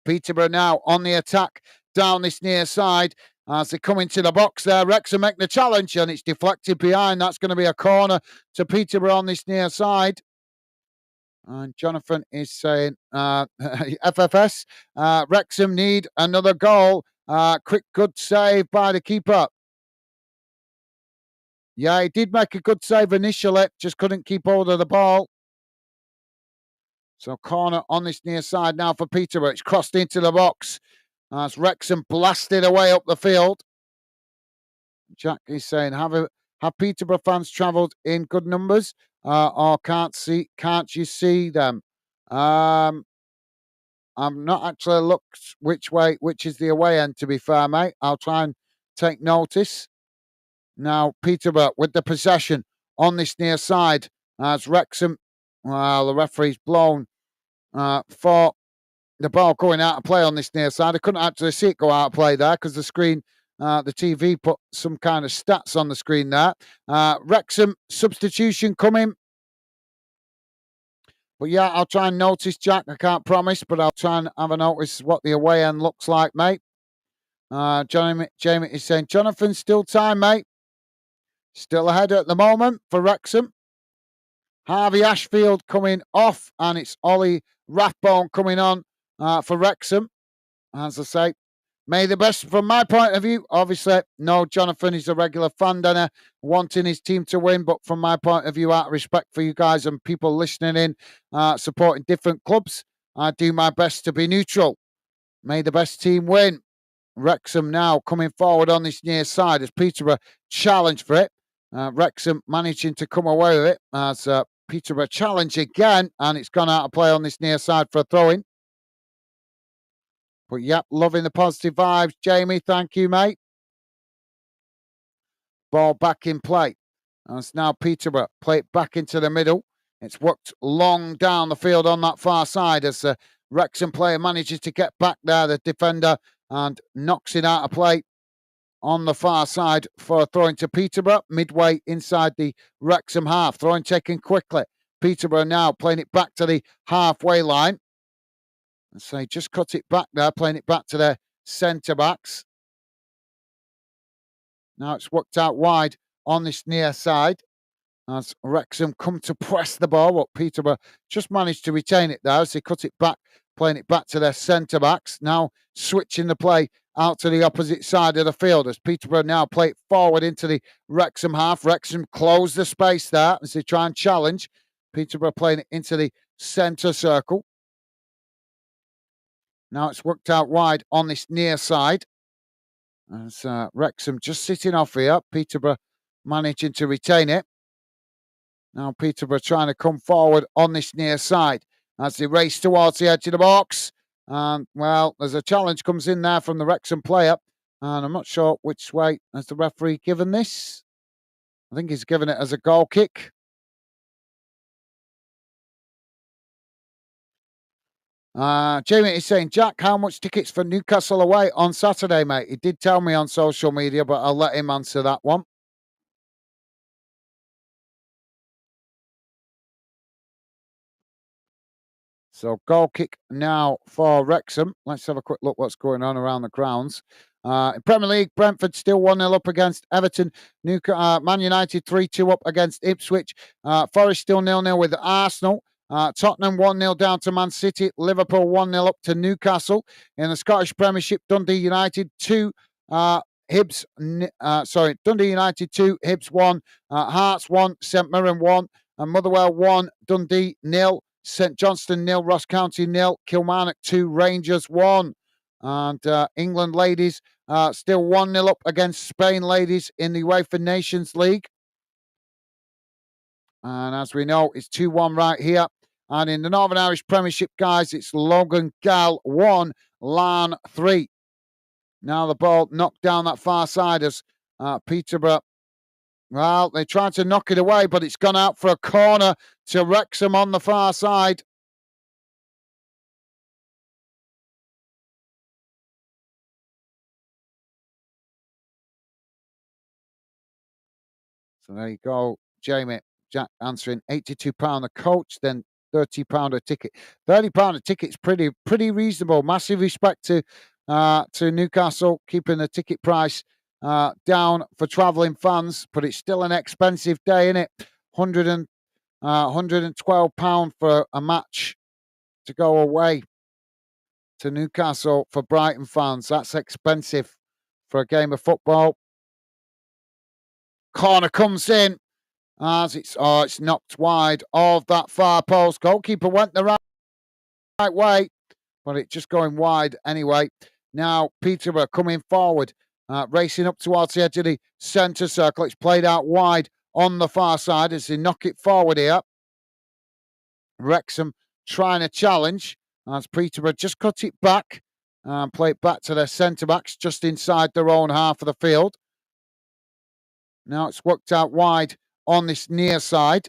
Peterborough now on the attack down this near side as they come into the box there. Wrexham make the challenge and it's deflected behind. That's going to be a corner to Peterborough on this near side. And Jonathan is saying, FFS, Wrexham need another goal. Quick, good save by the keeper. Yeah, he did make a good save initially, just couldn't keep hold of the ball. So corner on this near side now for Peterborough. It's crossed into the box as Wrexham blasted away up the field. Jack is saying, have Peterborough fans travelled in good numbers, or can't you see them? Um, I've not actually looked which is the away end. To be fair, mate, I'll try and take notice. Now Peterborough with the possession on this near side as Wrexham. Well, the referee's blown for the ball going out of play on this near side. I couldn't actually see it go out of play there because the screen, the TV put some kind of stats on the screen there. Wrexham substitution coming. But yeah, I'll try and notice, Jack. I can't promise, but I'll try and have a notice what the away end looks like, mate. Jamie is saying, Jonathan, still time, mate. Still ahead at the moment for Wrexham. Harvey Ashfield coming off, and it's Ollie Rathbone coming on for Wrexham. As I say, may the best from my point of view. Obviously, no, Jonathan is a regular fan, Dana, wanting his team to win. But from my point of view, out of respect for you guys and people listening in, supporting different clubs, I do my best to be neutral. May the best team win. Wrexham now coming forward on this near side as Peterborough challenge for it. Wrexham managing to come away with it as Peterborough challenge again, and it's gone out of play on this near side for a throw-in. But yep, loving the positive vibes, Jamie. Thank you, mate. Ball back in play. And it's now Peterborough play it back into the middle. It's worked long down the field on that far side as the Wrexham player manages to get back there, the defender, and knocks it out of play on the far side for a throw into Peterborough, midway inside the Wrexham half. Throwing taken quickly. Peterborough now playing it back to the halfway line. And so just cut it back there, playing it back to their centre backs. Now it's worked out wide on this near side as Wrexham come to press the ball, but Peterborough just managed to retain it there as they cut it back, playing it back to their centre backs. Now switching the play out to the opposite side of the field as Peterborough now play it forward into the Wrexham half. Wrexham close the space there as they try and challenge. Peterborough playing it into the centre circle. Now it's worked out wide on this near side. As Wrexham just sitting off here. Peterborough managing to retain it. Now Peterborough trying to come forward on this near side as they race towards the edge of the box. And, well, there's a challenge comes in there from the Wrexham player. And I'm not sure which way has the referee given this. I think he's given it as a goal kick. Jamie is saying, Jack, how much tickets for Newcastle away on Saturday, mate? He did tell me on social media, but I'll let him answer that one. So goal kick now for Wrexham. Let's have a quick look what's going on around the grounds. In Premier League, Brentford still 1-0 up against Everton. Man United 3-2 up against Ipswich. Forest still 0-0 with Arsenal. Tottenham 1-0 down to Man City. Liverpool 1-0 up to Newcastle. In the Scottish Premiership, Dundee United 2. Dundee United 2, Hibs 1, Hearts 1, St Mirren 1, and Motherwell 1, Dundee 0. St Johnstone 0, Ross County 0, Kilmarnock 2, Rangers 1. And England ladies still 1-0 up against Spain ladies in the UEFA Nations League. And as we know, it's 2-1 right here. And in the Northern Irish Premiership, guys, it's Logan Gal 1, Larne 3. Now the ball knocked down that far side as Peterborough. Well, they tried to knock it away, but it's gone out for a corner to Wrexham on the far side. So there you go, Jamie. Jack answering £82 a coach, then £30 a ticket. £30 a ticket's pretty reasonable. Massive respect to Newcastle keeping the ticket price down for travelling fans, but it's still an expensive day, isn't it? £112 for a match to go away to Newcastle for Brighton fans. That's expensive for a game of football. Corner comes in as it's knocked wide of that far post. Goalkeeper went the right way, but it's just going wide anyway. Now Peterborough coming forward racing up towards the edge of the centre circle. It's played out wide on the far side as they knock it forward here. Wrexham trying to challenge as Peterborough just cut it back and play it back to their centre backs just inside their own half of the field. Now it's worked out wide on this near side.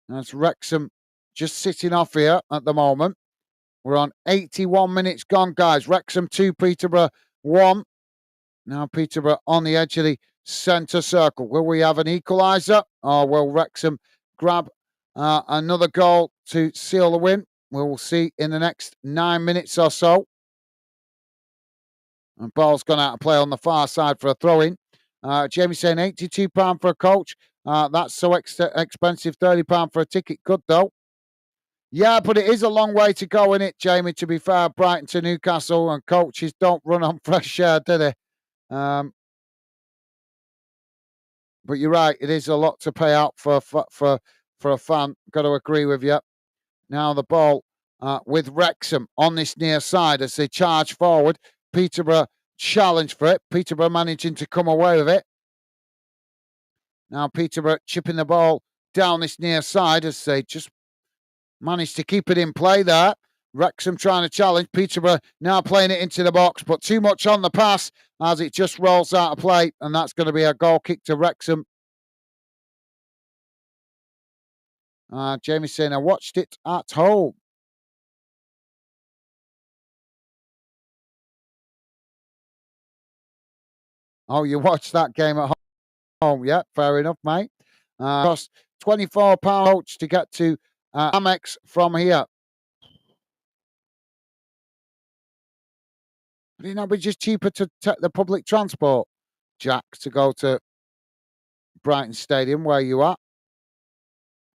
That's Wrexham just sitting off here at the moment. We're on 81 minutes gone, guys. Wrexham 2, Peterborough 1. Now Peterborough on the edge of the centre circle. Will we have an equaliser or will Wrexham grab another goal to seal the win? We'll see in the next 9 minutes or so. And ball's gone out of play on the far side for a throw-in. Jamie saying £82 for a coach. That's so expensive, £30 for a ticket. Good, though. Yeah, but it is a long way to go, innit, Jamie, to be fair. Brighton to Newcastle, and coaches don't run on fresh air, do they? But you're right. It is a lot to pay out for a fan. Got to agree with you. Now the ball with Wrexham on this near side as they charge forward. Peterborough challenge for it. Peterborough managing to come away with it. Now Peterborough chipping the ball down this near side as they just managed to keep it in play there. Wrexham trying to challenge. Peterborough now playing it into the box, but too much on the pass as it just rolls out of play, and that's going to be a goal kick to Wrexham. Jamie saying, I watched it at home. Oh, you watched that game at home? Yeah, fair enough, mate. Cost £24 coach to get to Amex from here. Would it not be just cheaper to take the public transport, Jack, to go to Brighton Stadium where you are?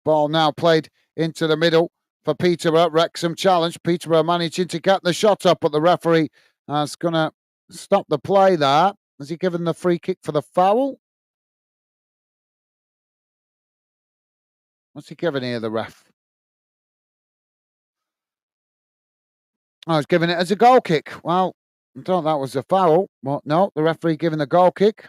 Ball now played into the middle for Peterborough. Wrexham challenge. Peterborough managing to get the shot up, but the referee is going to stop the play there. Has he given the free kick for the foul? What's he given here, the ref? Oh, he's giving it as a goal kick. Well, I thought that was a foul, but no, the referee giving the goal kick.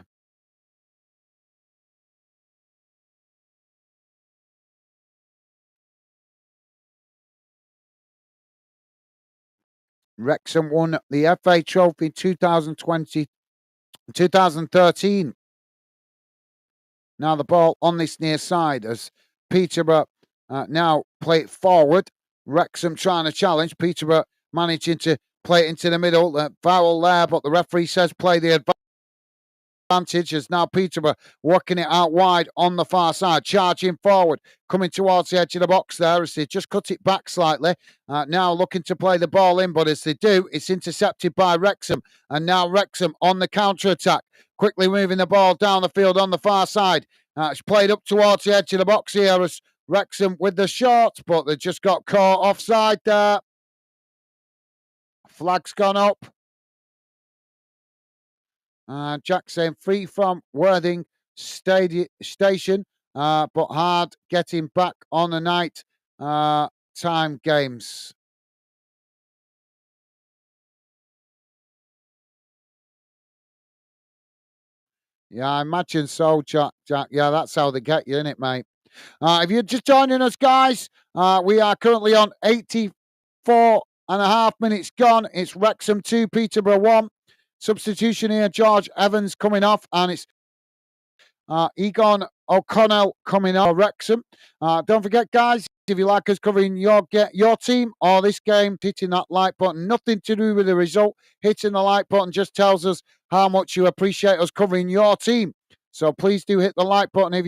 Wrexham won the FA Trophy 2013. Now the ball on this near side as Peterborough now play it forward. Wrexham trying to challenge. Peterborough managing to play it into the middle. Foul there, but the referee says play the advantage as now Peterborough working it out wide on the far side, charging forward, coming towards the edge of the box there as they just cut it back slightly. Now looking to play the ball in, but as they do, it's intercepted by Wrexham. And now Wrexham on the counter-attack, quickly moving the ball down the field on the far side. It's played up towards the edge of the box here as Wrexham with the shot, but they just got caught offside there. Flag's gone up. Jack saying free from Worthing Station, but hard getting back on the night time games. Yeah, I imagine so, Jack. Yeah, that's how they get you, innit, mate? If you're just joining us, guys, we are currently on 84.5 minutes gone. It's Wrexham 2, Peterborough 1. Substitution here, George Evans coming off, and it's Egon O'Connell coming on Wrexham. Don't forget, guys, if you like us covering your team or this game, hitting that like button. Nothing to do with the result. Hitting the like button just tells us how much you appreciate us covering your team. So please do hit the like button if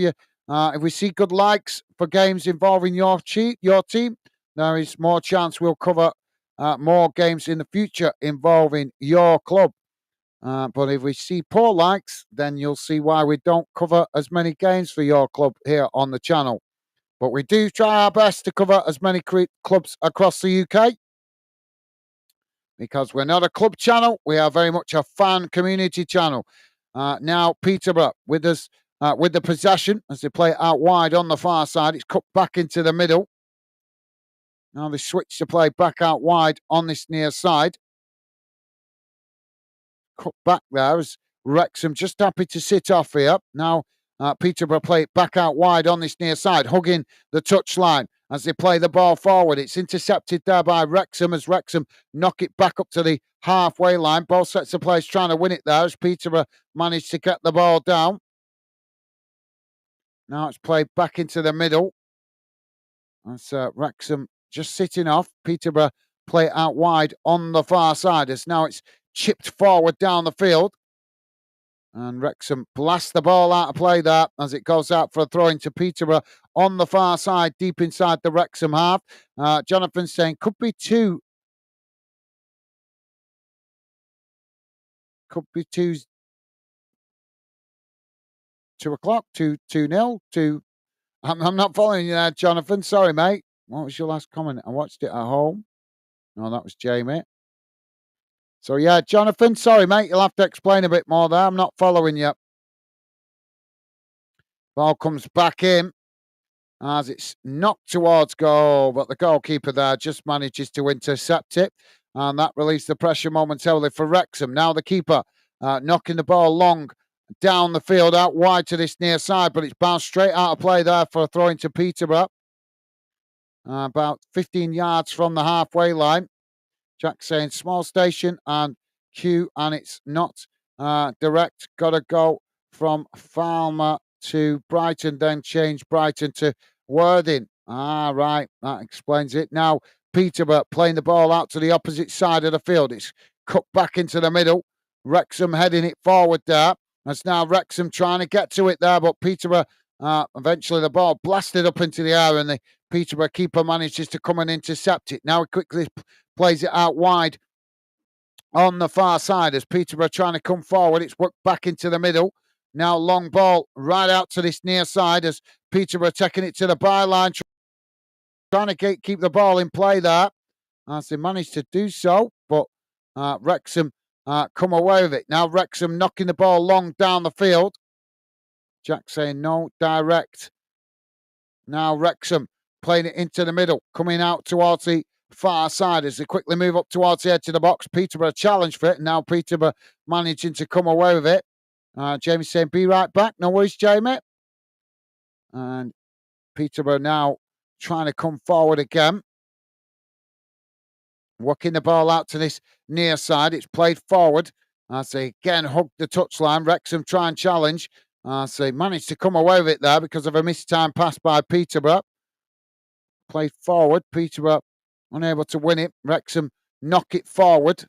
we see good likes for games involving your team. There is more chance we'll cover more games in the future involving your club. But if we see poor likes, then you'll see why we don't cover as many games for your club here on the channel. But we do try our best to cover as many clubs across the UK because we're not a club channel. We are very much a fan community channel. Now Peterborough with us with the possession as they play it out wide on the far side. It's cut back into the middle. Now they switch to play back out wide on this near side. Cut back there as Wrexham just happy to sit off here. Now Peterborough play it back out wide on this near side, hugging the touchline as they play the ball forward. It's intercepted there by Wrexham as Wrexham knock it back up to the halfway line. Both sets of players trying to win it there as Peterborough managed to get the ball down. Now it's played back into the middle. That's Wrexham just sitting off. Peterborough play it out wide on the far side as now it's chipped forward down the field. And Wrexham blast the ball out of play there as it goes out for a throw into Peterborough on the far side, deep inside the Wrexham half. Jonathan saying could be two. Could be 2:00, 2-0, 2. I'm not following you there, Jonathan. Sorry, mate. What was your last comment? I watched it at home. No, that was Jamie. So, yeah, Jonathan, sorry, mate. You'll have to explain a bit more there. I'm not following you. Ball comes back in as it's knocked towards goal, but the goalkeeper there just manages to intercept it. And that relieves the pressure momentarily for Wrexham. Now the keeper knocking the ball long down the field, out wide to this near side, but it's bounced straight out of play there for a throw into Peterborough. About 15 yards from the halfway line. Jack saying small station and Q, and it's not direct. Got to go from Falmer to Brighton, then change Brighton to Worthing. Right, that explains it. Now Peterborough playing the ball out to the opposite side of the field. It's cut back into the middle. Wrexham heading it forward there. That's now Wrexham trying to get to it there, but Peterborough, eventually the ball blasted up into the air and the Peterborough keeper manages to come and intercept it. Now he quickly plays it out wide on the far side as Peterborough trying to come forward. It's worked back into the middle. Now long ball right out to this near side as Peterborough taking it to the byline, trying to keep the ball in play there. As they managed to do so, but Wrexham come away with it. Now Wrexham knocking the ball long down the field. Jack saying no, direct. Now Wrexham playing it into the middle, coming out towards the far side as they quickly move up towards the edge of the box. Peterborough challenge for it, and now Peterborough managing to come away with it. Jamie saying, be right back. No worries, Jamie. And Peterborough now trying to come forward again. Working the ball out to this near side. It's played forward as they again hug the touchline. Wrexham try and challenge. So they managed to come away with it there because of a missed time pass by Peterborough. Played forward. Peterborough unable to win it. Wrexham knock it forward.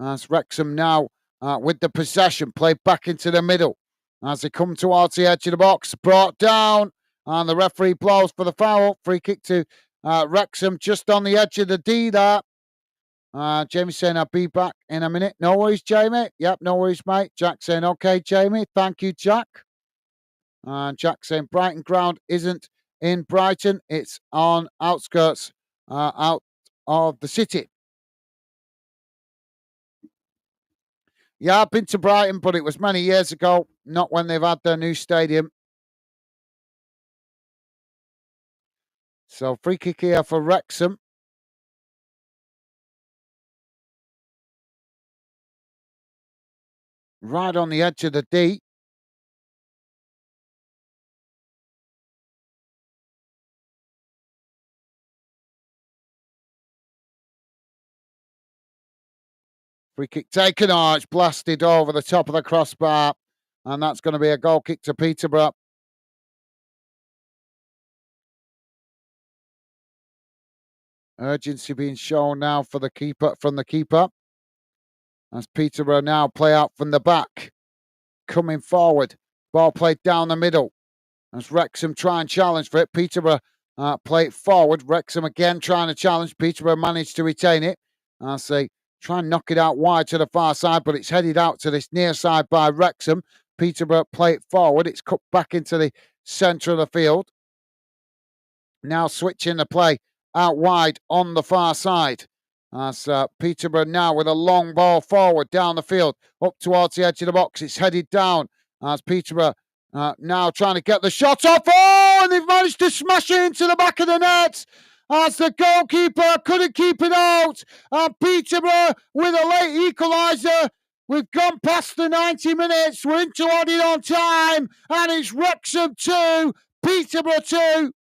As Wrexham now with the possession. Played back into the middle. As they come towards the edge of the box. Brought down. And the referee blows for the foul. Free kick to Wrexham just on the edge of the D there. Jamie saying, I'll be back in a minute. No worries, Jamie. Yep, no worries, mate. Jack saying, okay, Jamie. Thank you, Jack. Jack saying, Brighton ground isn't in Brighton. It's on outskirts out of the city. Yeah, I've been to Brighton, but it was many years ago, not when they've had their new stadium. So free kick here for Wrexham. Right on the edge of the D. Free kick taken. Oh, it's blasted over the top of the crossbar. And that's going to be a goal kick to Peterborough. Urgency being shown now for the keeper from the keeper. As Peterborough now play out from the back. Coming forward. Ball played down the middle. As Wrexham try and challenge for it. Peterborough play it forward. Wrexham again trying to challenge. Peterborough managed to retain it. As they try and knock it out wide to the far side, but it's headed out to this near side by Wrexham. Peterborough play it forward. It's cut back into the centre of the field. Now switching the play out wide on the far side. As Peterborough now with a long ball forward down the field, up towards the edge of the box. It's headed down as Peterborough now trying to get the shot off. Oh, and they've managed to smash it into the back of the net. As the goalkeeper couldn't keep it out. And Peterborough with a late equaliser We've gone past the 90 minutes. We're into added on time. And it's Wrexham 2, Peterborough 2.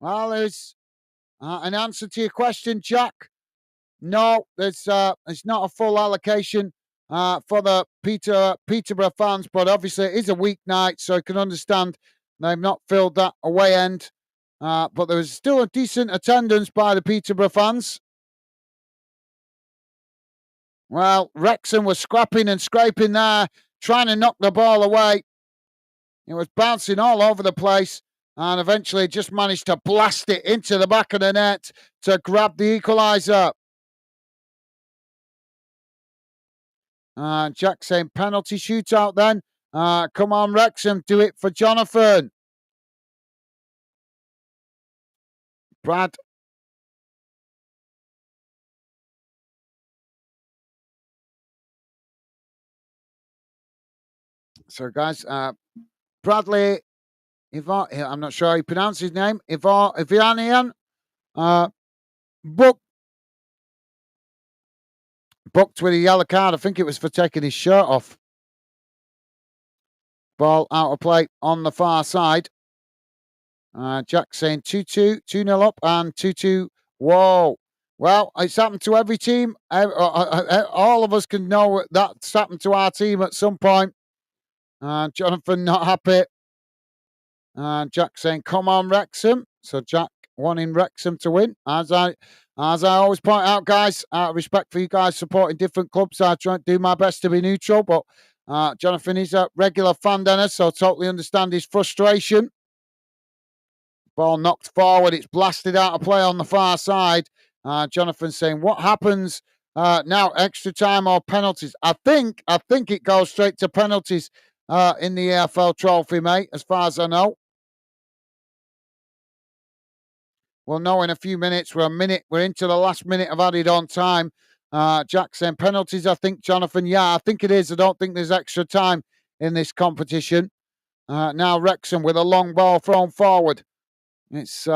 Well, there's an answer to your question, Jack. No, it's not a full allocation for the Peterborough fans, but obviously it is a weeknight, so I can understand they've not filled that away end. But there was still a decent attendance by the Peterborough fans. Well, Wrexham was scrapping and scraping there, trying to knock the ball away. It was bouncing all over the place and eventually just managed to blast it into the back of the net to grab the equaliser. Jack saying penalty shootout then. Come on, Wrexham, do it for Jonathan. Brad. So, guys, Bradley, I'm not sure how you pronounce his name. Ivanian, booked with a yellow card. I think it was for taking his shirt off. Ball out of play on the far side. Jack saying 2-2, 2-0 up and 2-2. Whoa. Well, it's happened to every team. All of us can know that's happened to our team at some point. Jonathan not happy. Jack saying, come on, Wrexham. So Jack wanting Wrexham to win. As I always point out, guys, out of respect for you guys supporting different clubs, I try to do my best to be neutral. But Jonathan is a regular fan, Dennis, so totally understand his frustration. Ball knocked forward. It's blasted out of play on the far side. Jonathan saying, what happens now? Extra time or penalties? I think it goes straight to penalties in the AFL trophy, mate, as far as I know. We'll know in a few minutes. We're into the last minute of added on time. Jack saying penalties, I think, Jonathan. Yeah, I think it is. I don't think there's extra time in this competition. Now Wrexham with a long ball thrown forward. It's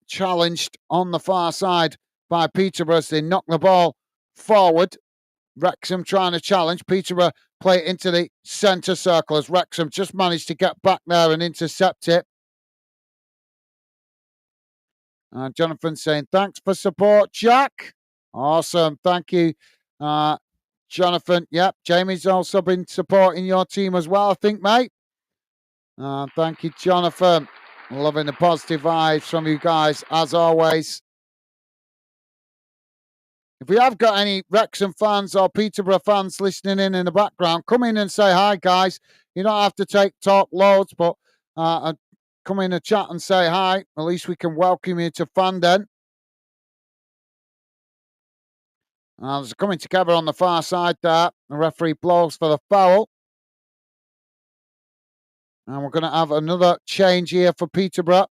challenged on the far side by Peterborough as they knock the ball forward. Wrexham trying to challenge. Peterborough play it into the centre circle as Wrexham just managed to get back there and intercept it. Jonathan saying, thanks for support, Jack. Awesome. Thank you, Jonathan. Yep, Jamie's also been supporting your team as well, I think, mate. Thank you, Jonathan. Loving the positive vibes from you guys, as always. If we have got any Wrexham fans or Peterborough fans listening in the background, come in and say hi, guys. You don't have to talk loads, but come in and chat and say hi. At least we can welcome you to Fanden. There's coming together on the far side there. The referee blows for the foul. And we're going to have another change here for Peterborough.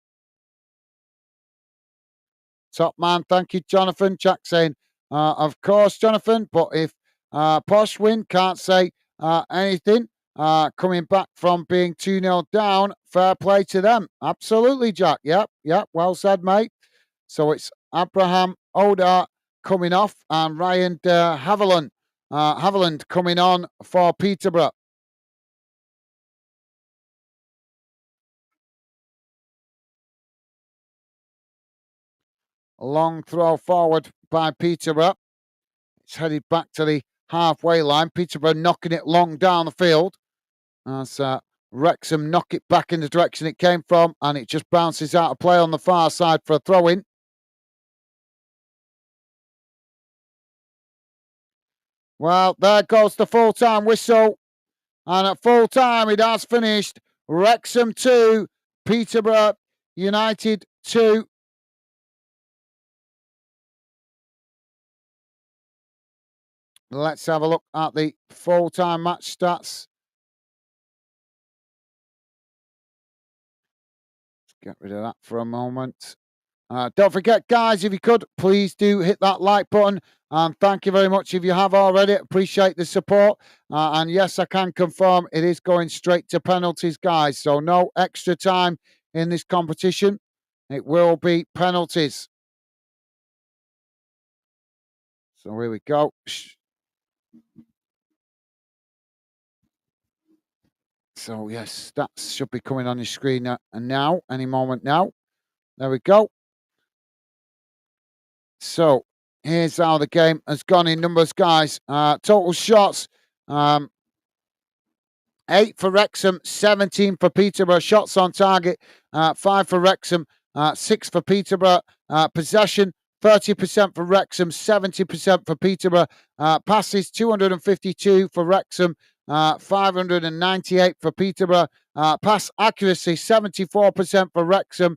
Top man, thank you, Jonathan. Jack saying, of course, Jonathan, but if Posh win, can't say anything. Coming back from being 2-0 down, fair play to them. Absolutely, Jack. Yep, well said, mate. So it's Abraham Oda coming off and Ryan Haviland coming on for Peterborough. A long throw forward by Peterborough. It's headed back to the halfway line. Peterborough knocking it long down the field. As Wrexham knock it back in the direction it came from, and it just bounces out of play on the far side for a throw-in. Well, there goes the full-time whistle. And at full-time, it has finished. Wrexham 2, Peterborough United 2. Let's have a look at the full-time match stats. Let's get rid of that for a moment. Don't forget, guys, if you could, please do hit that like button. And thank you very much if you have already. Appreciate the support. And yes, I can confirm it is going straight to penalties, guys. So no extra time in this competition. It will be penalties. So here we go. So yes, that should be coming on your screen now, any moment now. There we go. So here's how the game has gone in numbers, guys. Total shots, 8 for Wrexham, 17 for Peterborough. Shots on target, 5 for Wrexham, 6 for Peterborough. Possession, 30% for Wrexham, 70% for Peterborough. Passes, 252 for Wrexham, 598 for Peterborough. Pass accuracy, 74% for Wrexham,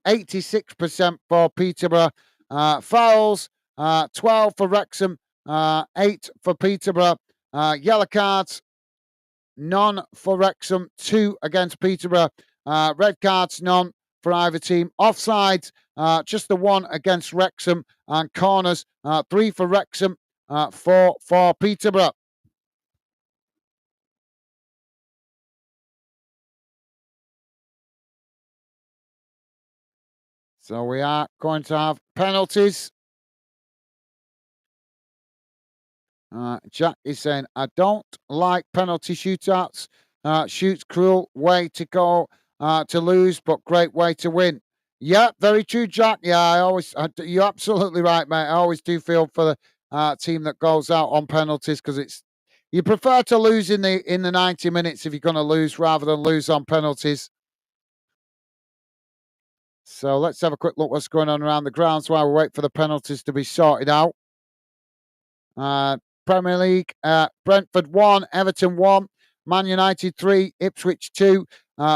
86% for Peterborough. Fouls, 12 for Wrexham, 8 for Peterborough. Yellow cards, none for Wrexham, 2 against Peterborough. Red cards, none for either team. Offsides, just the 1 against Wrexham. And corners, 3 for Wrexham, 4 for Peterborough. So we are going to have penalties. Jack is saying, I don't like penalty shootouts. Shoots cruel way to go to lose, but great way to win. Yeah, very true, Jack. Yeah, you're absolutely right, mate. I always do feel for the team that goes out on penalties because you prefer to lose in the 90 minutes if you're going to lose rather than lose on penalties. So let's have a quick look what's going on around the grounds while we wait for the penalties to be sorted out. Premier League, Brentford 1, Everton 1, Man United 3, Ipswich 2,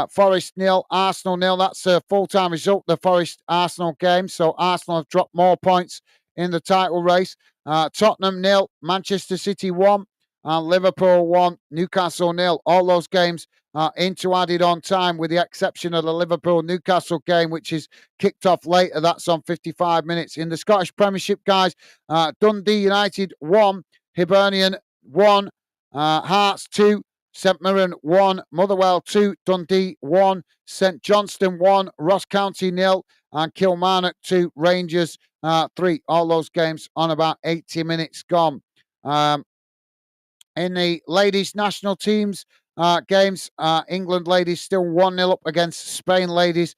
Forest 0, Arsenal 0. That's a full-time result, the Forest-Arsenal game. So Arsenal have dropped more points in the title race. Tottenham 0, Manchester City 1, and Liverpool 1, Newcastle 0. All those games into added on time with the exception of the Liverpool-Newcastle game, which is kicked off later. That's on 55 minutes. In the Scottish Premiership, guys, Dundee United 1, Hibernian 1, Hearts 2, St Mirren 1, Motherwell 2, Dundee 1, St Johnstone 1, Ross County 0, and Kilmarnock 2, Rangers 3. All those games on about 80 minutes gone. In the ladies' national teams games, England ladies still 1-0 up against Spain ladies.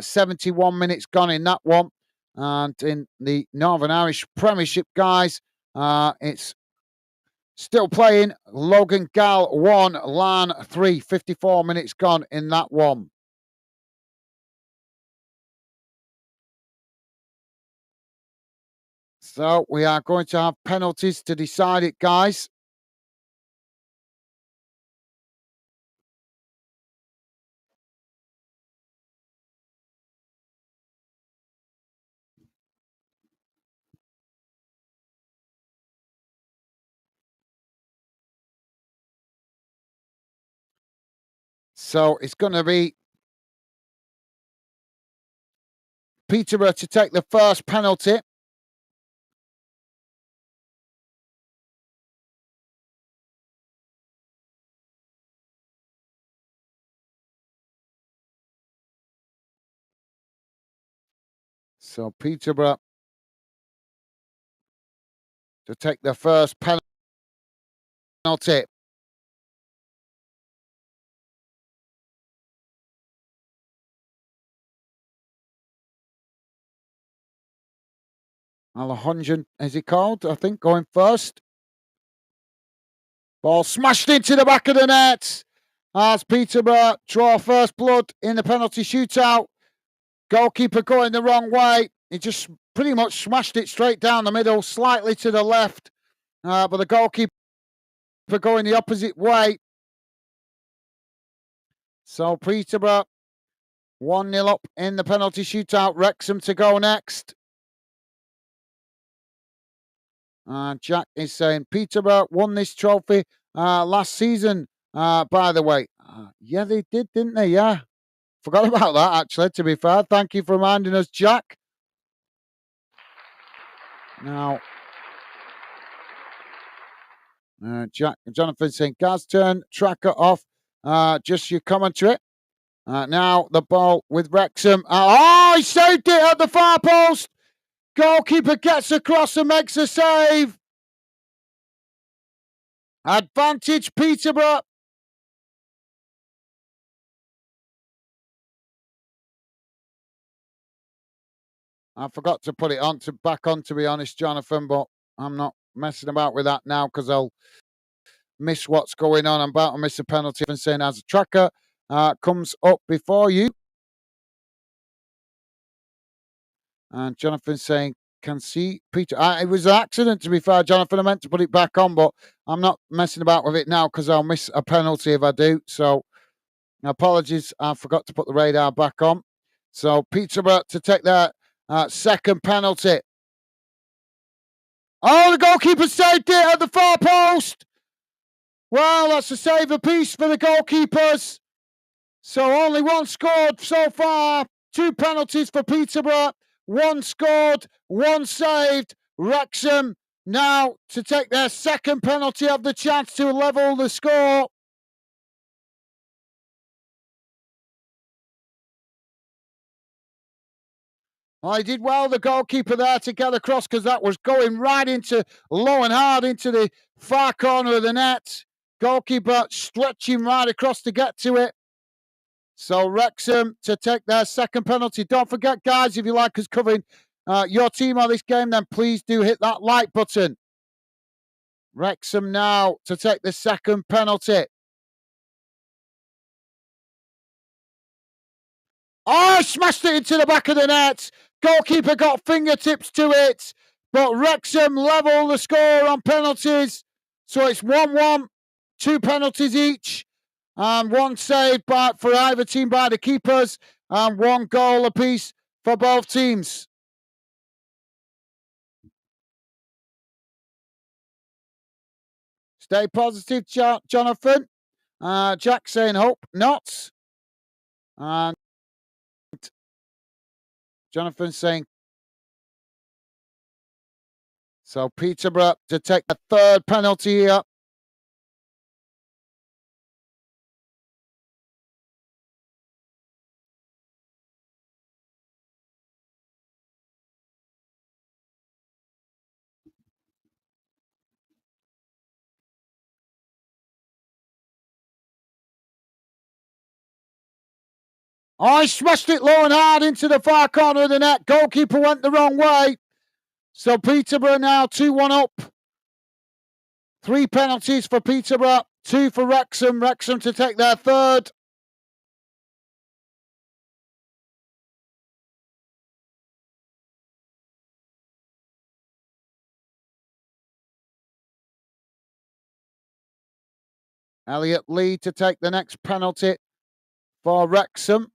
71 minutes gone in that one. And in the Northern Irish Premiership, guys, it's still playing. Logan Gall 1, Lan 3. 54 minutes gone in that one. So we are going to have penalties to decide it, guys. So it's going to be Peterborough to take the first penalty. So Peterborough to take the first penalty. Alejandro, is he called? I think going first. Ball smashed into the back of the net as Peterborough draw first blood in the penalty shootout. Goalkeeper going the wrong way. He just pretty much smashed it straight down the middle, slightly to the left. But the goalkeeper going the opposite way. So Peterborough 1-0 up in the penalty shootout. Wrexham to go next. Jack is saying Peterborough won this trophy last season, by the way. Yeah, they did, didn't they? Yeah. Forgot about that, actually, to be fair. Thank you for reminding us, Jack. Now, Jonathan saying, Gaz, turn tracker off. just your commentary. Now the ball with Wrexham. He saved it at the far post. Goalkeeper gets across and makes a save. Advantage Peterborough. I forgot to put it on back on, to be honest, Jonathan, but I'm not messing about with that now because I'll miss what's going on. I'm about to miss a penalty and saying as a tracker comes up before you. And Jonathan saying, can see Peter. It was an accident, to be fair, Jonathan. I meant to put it back on, but I'm not messing about with it now because I'll miss a penalty if I do. So apologies, I forgot to put the radar back on. So Peterborough to take their second penalty. Oh, the goalkeeper saved it at the far post. Well, that's a save apiece for the goalkeepers. So only one scored so far. 2 penalties for Peterborough. 1 scored, 1 saved. Wrexham now to take their second penalty, have the chance to level the score. He did well, the goalkeeper there, to get across because that was going right into low and hard into the far corner of the net. Goalkeeper stretching right across to get to it. So Wrexham to take their second penalty. Don't forget, guys, if you like us covering your team or this game, then please do hit that like button. Wrexham now to take the second penalty. Smashed it into the back of the net. Goalkeeper got fingertips to it, but Wrexham level the score on penalties. So it's 1-1, 2 penalties each, and 1 save for either team by the keepers, and 1 goal apiece for both teams. Stay positive, Jonathan. Jack saying hope not. And Jonathan saying so. Peterborough to take the third penalty here. He smashed it low and hard into the far corner of the net. Goalkeeper went the wrong way. So Peterborough now 2-1 up. 3 penalties for Peterborough, 2 for Wrexham. Wrexham to take their third. Elliot Lee to take the next penalty for Wrexham.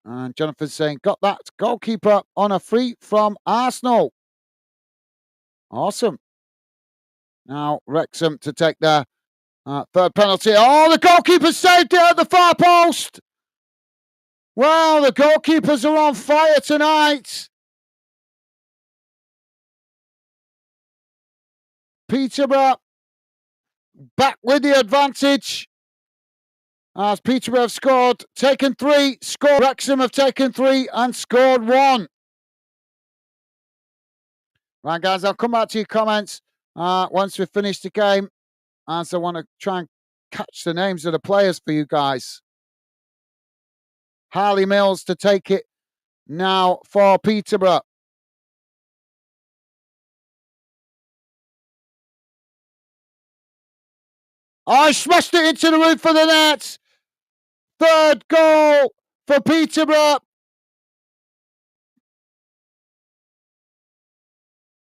And Jonathan saying, got that goalkeeper on a free from Arsenal. Awesome. Now Wrexham to take their third penalty. The goalkeeper saved it at the far post. Well, the goalkeepers are on fire tonight. Peterborough back with the advantage. As Peterborough have scored, taken 3, scored. Wrexham have taken 3 and scored 1. Right, guys, I'll come back to your comments once we've finished the game, as I want to try and catch the names of the players for you guys. Harley Mills to take it now for Peterborough. He smashed it into the roof of the net. Third goal for Peterborough.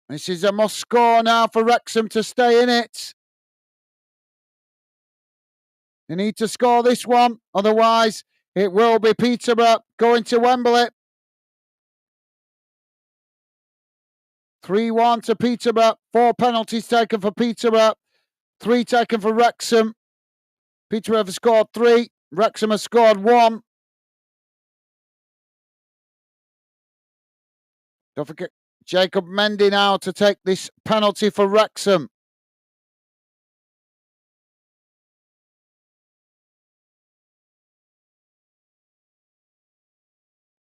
This is a must score now for Wrexham to stay in it. They need to score this one, otherwise it will be Peterborough going to Wembley. 3-1 to Peterborough. 4 penalties taken for Peterborough. 3 taken for Wrexham. Peterborough have scored 3. Wrexham have scored 1. Don't forget Jacob Mendy now to take this penalty for Wrexham.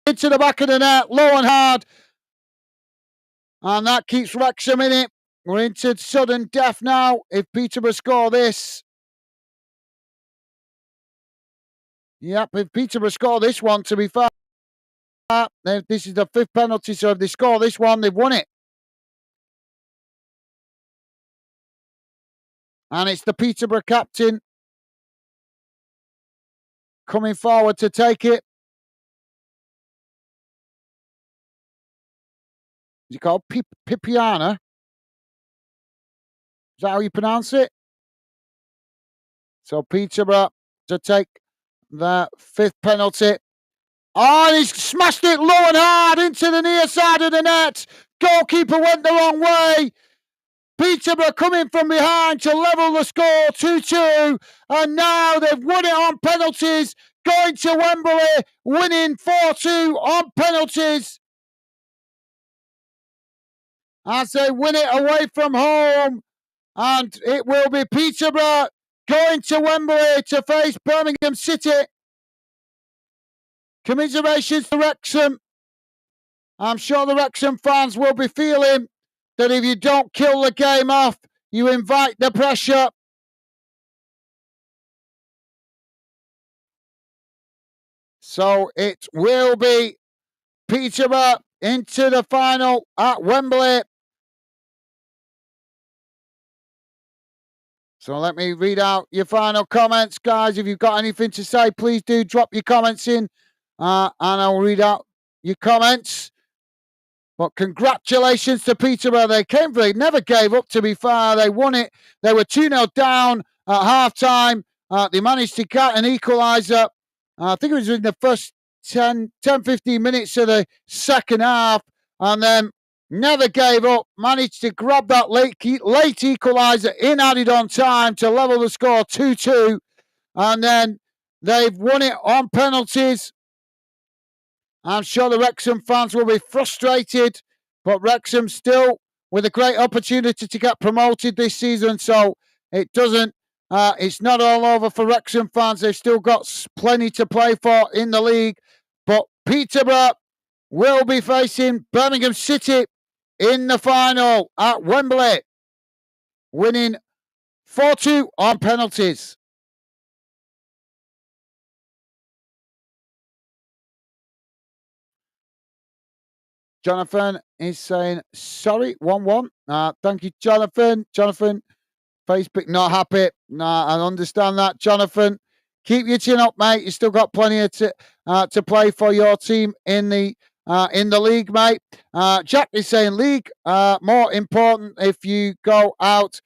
into the back of the net, low and hard. And that keeps Wrexham in it. We're into sudden death now if Peterborough score this. Yep, if Peterborough score this one, to be fair, this is the 5th penalty, so if they score this one, they've won it. And it's the Peterborough captain coming forward to take it. Is it called Pipiana? Is that how you pronounce it? So Peterborough to take the 5th penalty. Oh, and he's smashed it low and hard into the near side of the net. Goalkeeper went the wrong way. Peterborough coming from behind to level the score 2-2. And now they've won it on penalties. Going to Wembley, winning 4-2 on penalties. As they win it away from home. And it will be Peterborough going to Wembley to face Birmingham City. Commiserations to Wrexham. I'm sure the Wrexham fans will be feeling that if you don't kill the game off, you invite the pressure. So it will be Peterborough into the final at Wembley. So let me read out your final comments, guys. If you've got anything to say, please do drop your comments in and I'll read out your comments. But congratulations to Peterborough. They never gave up, to be fair. They won it. They were 2-0 down at half-time. They managed to get an equaliser. I think it was in the first 10, 15 minutes of the second half. And then never gave up. Managed to grab that late equaliser in added on time to level the score 2-2. And then they've won it on penalties. I'm sure the Wrexham fans will be frustrated, but Wrexham still with a great opportunity to get promoted this season. So it doesn't, it's not all over for Wrexham fans. They've still got plenty to play for in the league. But Peterborough will be facing Birmingham City in the final at Wembley, winning 4-2 on penalties. Jonathan is saying, sorry, 1-1. Thank you, Jonathan. Jonathan, Facebook not happy. Nah, I understand that, Jonathan. Keep your chin up, mate. You still got plenty to play for your team in the league, mate. Jack is saying league more important if you go out,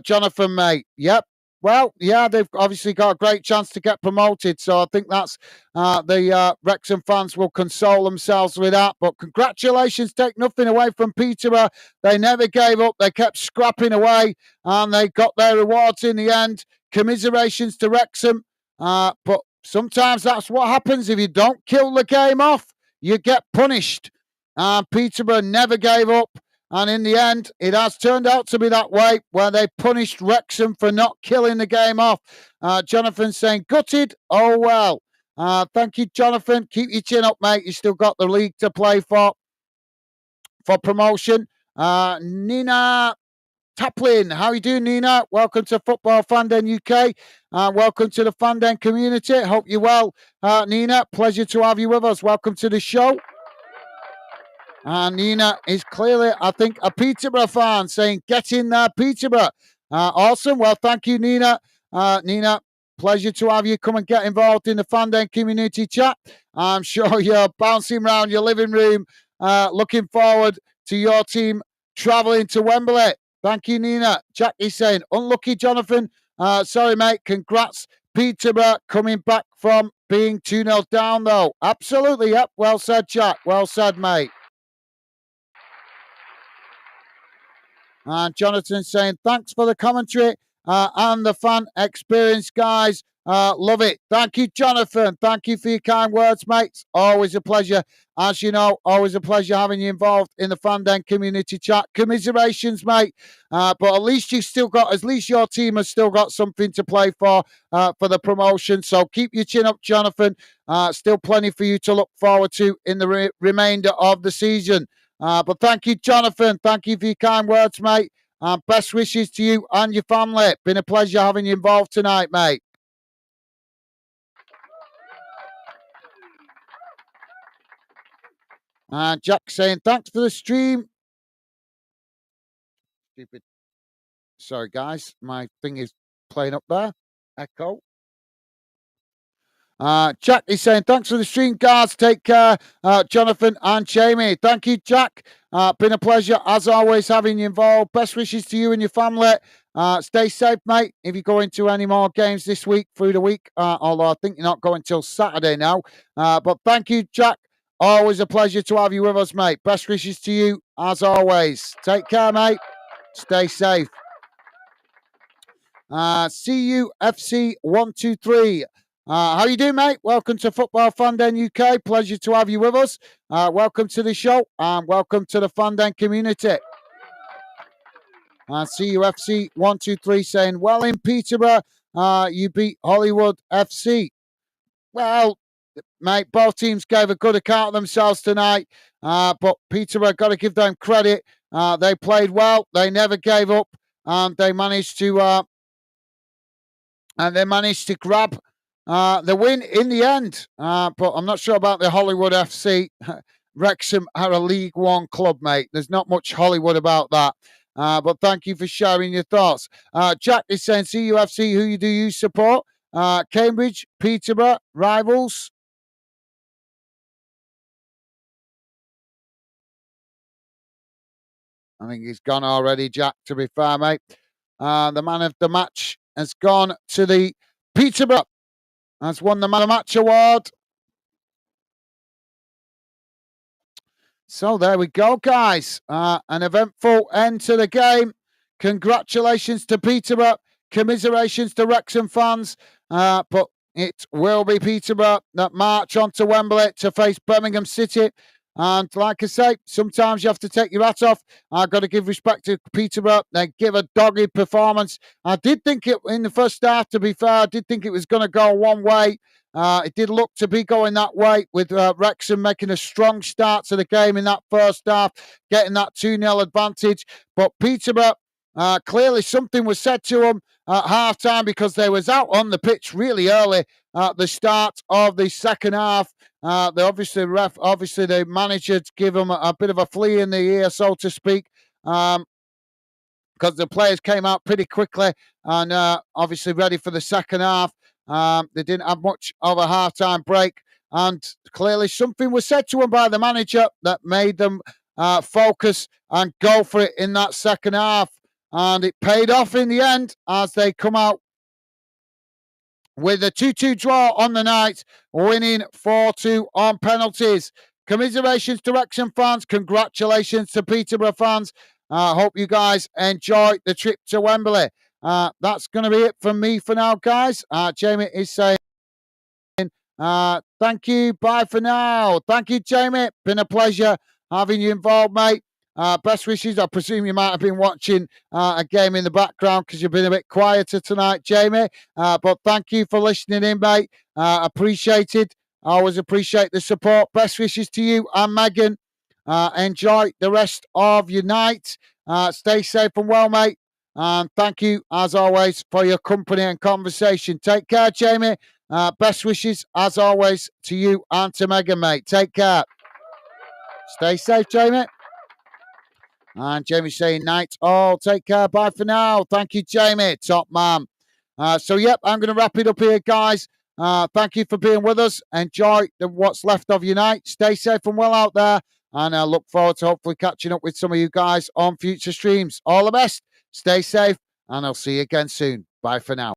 Jonathan, mate. Yep. Well, yeah, they've obviously got a great chance to get promoted, so I think that's the Wrexham fans will console themselves with that. But congratulations, take nothing away from Peterborough. They never gave up. They kept scrapping away, and they got their rewards in the end. Commiserations to Wrexham. But sometimes that's what happens. If you don't kill the game off, you get punished. Peterborough never gave up. And in the end, it has turned out to be that way, where they punished Wrexham for not killing the game off. Jonathan saying, gutted. Oh, well. Thank you, Jonathan. Keep your chin up, mate. You still got the league to play for promotion. Nina Taplin, how are you doing, Nina? Welcome to Football Fandom UK. Welcome to the Fandom community. Hope you're well, Nina. Pleasure to have you with us. Welcome to the show. And Nina is clearly, I think, a Peterborough fan saying, get in there, Peterborough. Awesome. Well, thank you, Nina. Nina, pleasure to have you come and get involved in the Fandom community chat. I'm sure you're bouncing around your living room, looking forward to your team travelling to Wembley. Thank you, Nina. Jack is saying, unlucky, Jonathan. Sorry, mate. Congrats, Peterborough, coming back from being 2-0 down, though. Absolutely, yep. Well said, Jack. Well said, mate. And Jonathan saying, thanks for the commentary and the fan experience, guys. Love it. Thank you, Jonathan. Thank you for your kind words, mate. Always a pleasure. As you know, always a pleasure having you involved in the Fandom community chat. Commiserations, mate. But at least your team has still got something to play for the promotion. So keep your chin up, Jonathan. Still plenty for you to look forward to in the remainder of the season. But thank you, Jonathan. Thank you for your kind words, mate. Best wishes to you and your family. Been a pleasure having you involved tonight, mate. Jack saying, thanks for the stream. Stupid. Sorry, guys. My thing is playing up there. Echo. Jack is saying, thanks for the stream, guards. Take care, Jonathan and Jamie. Thank you, Jack. Been a pleasure, as always, having you involved. Best wishes to you and your family. Stay safe, mate. If you go into any more games this week, through the week, although I think you're not going till Saturday now. But thank you, Jack. Always a pleasure to have you with us, mate. Best wishes to you, as always. Take care, mate. Stay safe. CUFC 123. How you doing, mate? Welcome to Football Fandom UK. Pleasure to have you with us. Welcome to the show and welcome to the Fandom community. CUFC 123 saying, well, in Peterborough, you beat Hollywood FC. Well, mate, both teams gave a good account of themselves tonight, but Peterborough, got to give them credit. They played well. They never gave up. They managed to grab the win in the end. But I'm not sure about the Hollywood FC. Wrexham are a League One club, mate. There's not much Hollywood about that. But thank you for sharing your thoughts. Jack is saying, CUFC, who do you support? Cambridge, Peterborough, rivals. I think he's gone already, Jack, to be fair, mate. The man of the match has gone to the Peterborough. Has won the Man of the Match award. So there we go, guys. An eventful end to the game. Congratulations to Peterborough. Commiserations to Wrexham fans. But it will be Peterborough that march onto Wembley to face Birmingham City. And like I say, sometimes you have to take your hat off. I've got to give respect to Peterborough. They give a dogged performance. I did think it in the first half, to be fair, I did think it was going to go one way. It did look to be going that way with Wrexham making a strong start to the game in that first half, getting that 2-0 advantage. But Peterborough, clearly something was said to them at half-time because they was out on the pitch really early at the start of the second half. Obviously the manager give them a bit of a flea in the ear, so to speak, because the players came out pretty quickly and obviously ready for the second half. They didn't have much of a half-time break, and clearly something was said to them by the manager that made them focus and go for it in that second half. And it paid off in the end as they come out with a 2-2 draw on the night, winning 4-2 on penalties. Commiserations to Wrexham fans. Congratulations to Peterborough fans. Hope you guys enjoy the trip to Wembley. That's going to be it from me for now, guys. Jamie is saying, thank you. Bye for now. Thank you, Jamie. Been a pleasure having you involved, mate. Best wishes. I presume you might have been watching a game in the background because you've been a bit quieter tonight, Jamie. But thank you for listening in, mate. Appreciated. I always appreciate the support. Best wishes to you and Megan. Enjoy the rest of your night. Stay safe and well, mate. And thank you, as always, for your company and conversation. Take care, Jamie. Best wishes, as always, to you and to Megan, mate. Take care. Stay safe, Jamie. And Jamie's saying night all. Take care. Bye for now. Thank you, Jamie. Top man. Yep, I'm going to wrap it up here, guys. Thank you for being with us. Enjoy what's left of your night. Stay safe and well out there. And I look forward to hopefully catching up with some of you guys on future streams. All the best. Stay safe. And I'll see you again soon. Bye for now.